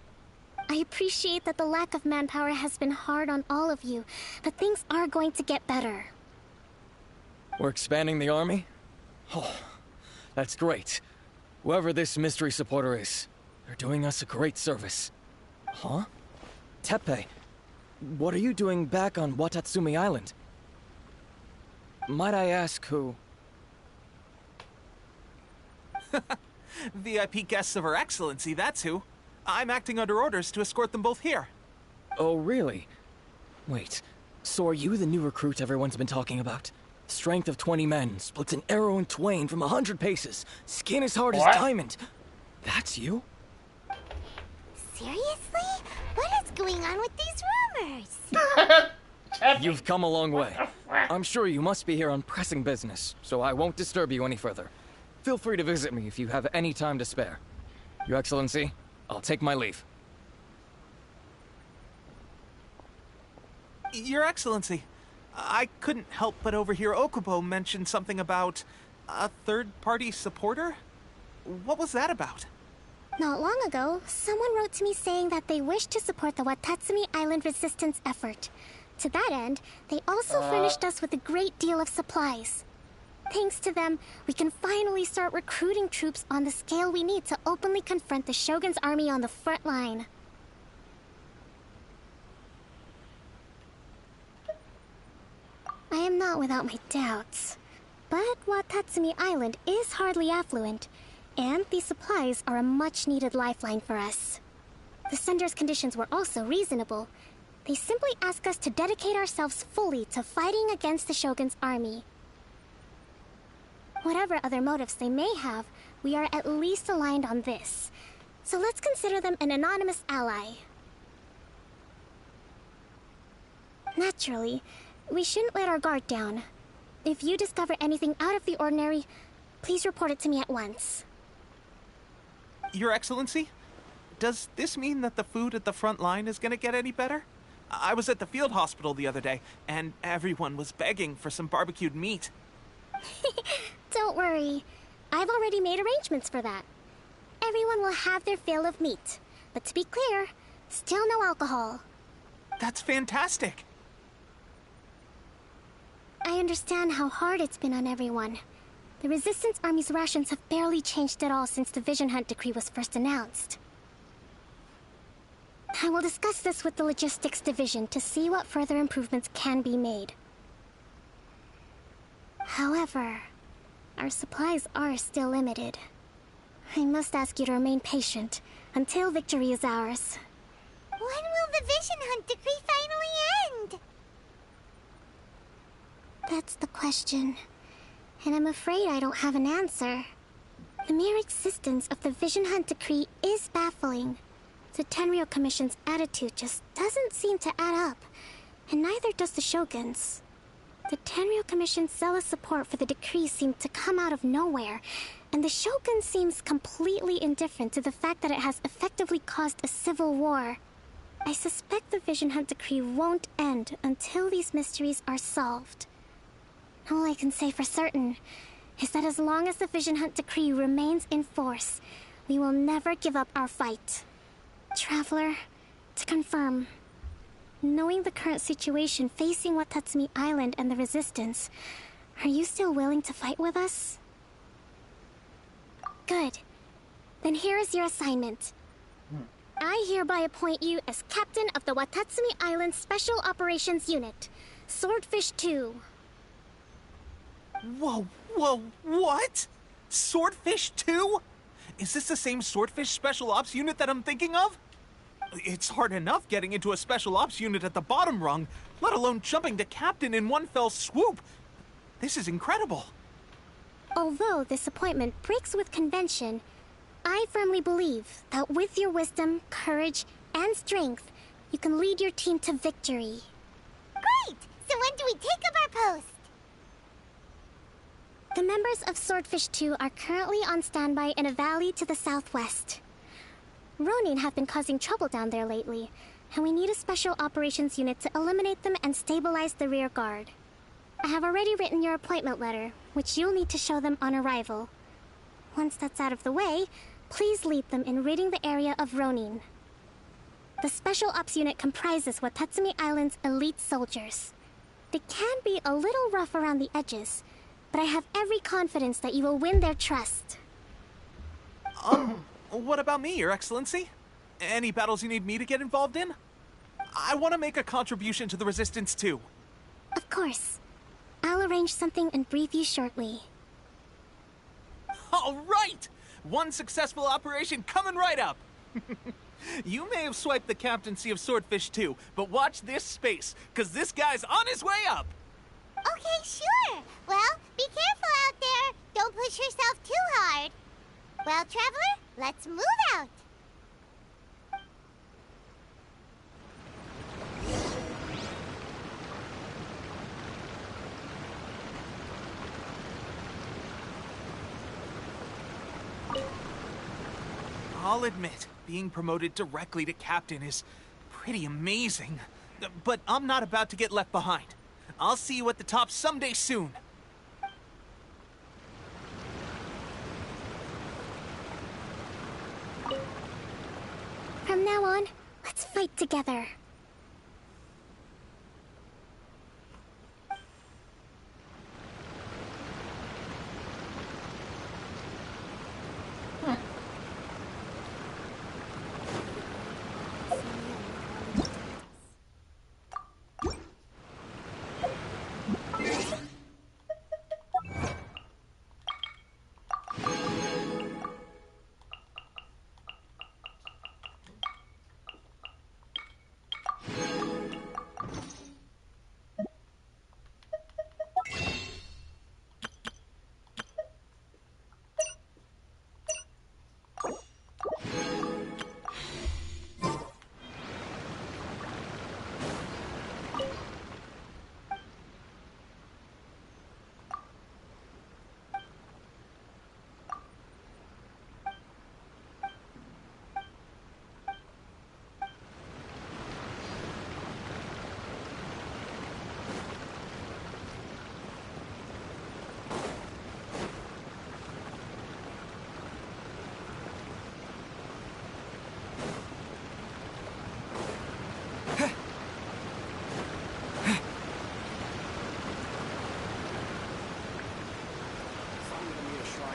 I appreciate that the lack of manpower has been hard on all of you, but things are going to get better. We're expanding the army? Oh, that's great. Whoever this mystery supporter is, they're doing us a great service. Huh? Teppei, what are you doing back on Watatsumi Island? Might I ask who? VIP guests of Her Excellency, that's who. I'm acting under orders to escort them both here. Oh, really? Wait, so are you the new recruit everyone's been talking about? Strength of 20 men, splits an arrow in twain from 100 paces, skin as hard as diamond. That's you? Seriously? What is going on with these rumors? You've come a long way. I'm sure you must be here on pressing business, so I won't disturb you any further. Feel free to visit me if you have any time to spare. Your Excellency, I'll take my leave. Your Excellency, I couldn't help but overhear Okubo mention something about a third-party supporter? What was that about? Not long ago, someone wrote to me saying that they wish to support the Watatsumi Island resistance effort. To that end, they also furnished us with a great deal of supplies. Thanks to them, we can finally start recruiting troops on the scale we need to openly confront the Shogun's army on the front line. I am not without my doubts. But Watatsumi Island is hardly affluent, and these supplies are a much-needed lifeline for us. The sender's conditions were also reasonable. They simply ask us to dedicate ourselves fully to fighting against the Shogun's army. Whatever other motives they may have, we are at least aligned on this. So let's consider them an anonymous ally. Naturally, we shouldn't let our guard down. If you discover anything out of the ordinary, please report it to me at once. Your Excellency, does this mean that the food at the front line is gonna get any better? I was at the field hospital the other day, and everyone was begging for some barbecued meat. Don't worry. I've already made arrangements for that. Everyone will have their fill of meat. But to be clear, still no alcohol. That's fantastic. I understand how hard it's been on everyone. The Resistance Army's rations have barely changed at all since the Vision Hunt decree was first announced. I will discuss this with the Logistics Division to see what further improvements can be made. However, our supplies are still limited. I must ask you to remain patient until victory is ours. When will the Vision Hunt decree finally end? That's the question. And I'm afraid I don't have an answer. The mere existence of the Vision Hunt decree is baffling. The Tenryou Commission's attitude just doesn't seem to add up. And neither does the Shoguns. The Tenryou Commission's zealous support for the decree seemed to come out of nowhere, and the Shogun seems completely indifferent to the fact that it has effectively caused a civil war. I suspect the Vision Hunt decree won't end until these mysteries are solved. All I can say for certain is that as long as the Vision Hunt decree remains in force, we will never give up our fight. Traveler, to confirm, knowing the current situation facing Watatsumi Island and the Resistance, are you still willing to fight with us? Good. Then here is your assignment. I hereby appoint you as captain of the Watatsumi Island Special Operations Unit, Swordfish 2. Whoa, what? Swordfish 2? Is this the same Swordfish Special Ops unit that I'm thinking of? It's hard enough getting into a Special Ops unit at the bottom rung, let alone jumping to captain in one fell swoop. This is incredible. Although this appointment breaks with convention, I firmly believe that with your wisdom, courage, and strength, you can lead your team to victory. Great! So when do we take up our post? The members of Swordfish 2 are currently on standby in a valley to the southwest. Ronin have been causing trouble down there lately, and we need a special operations unit to eliminate them and stabilize the rear guard. I have already written your appointment letter, which you'll need to show them on arrival. Once that's out of the way, please lead them in ridding the area of Ronin. The Special Ops unit comprises Watatsumi Island's elite soldiers. They can be a little rough around the edges, but I have every confidence that you will win their trust. What about me, Your Excellency? Any battles you need me to get involved in? I want to make a contribution to the Resistance too. Of course. I'll arrange something and brief you shortly. All right! One successful operation coming right up! You may have swiped the captaincy of Swordfish 2, but watch this space, because this guy's on his way up! Okay, sure. Well, be careful out there. Don't push yourself too hard. Well, Traveler, let's move out. I'll admit, being promoted directly to captain is pretty amazing. But I'm not about to get left behind. I'll see you at the top someday soon. From now on, let's fight together.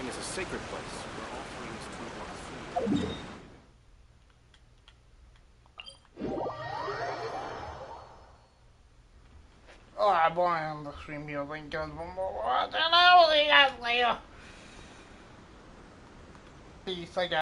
Is a sacred place where offerings to our Oh, I want to end the stream here. Thank you guys for watching. I will see you guys later. Peace, I guess.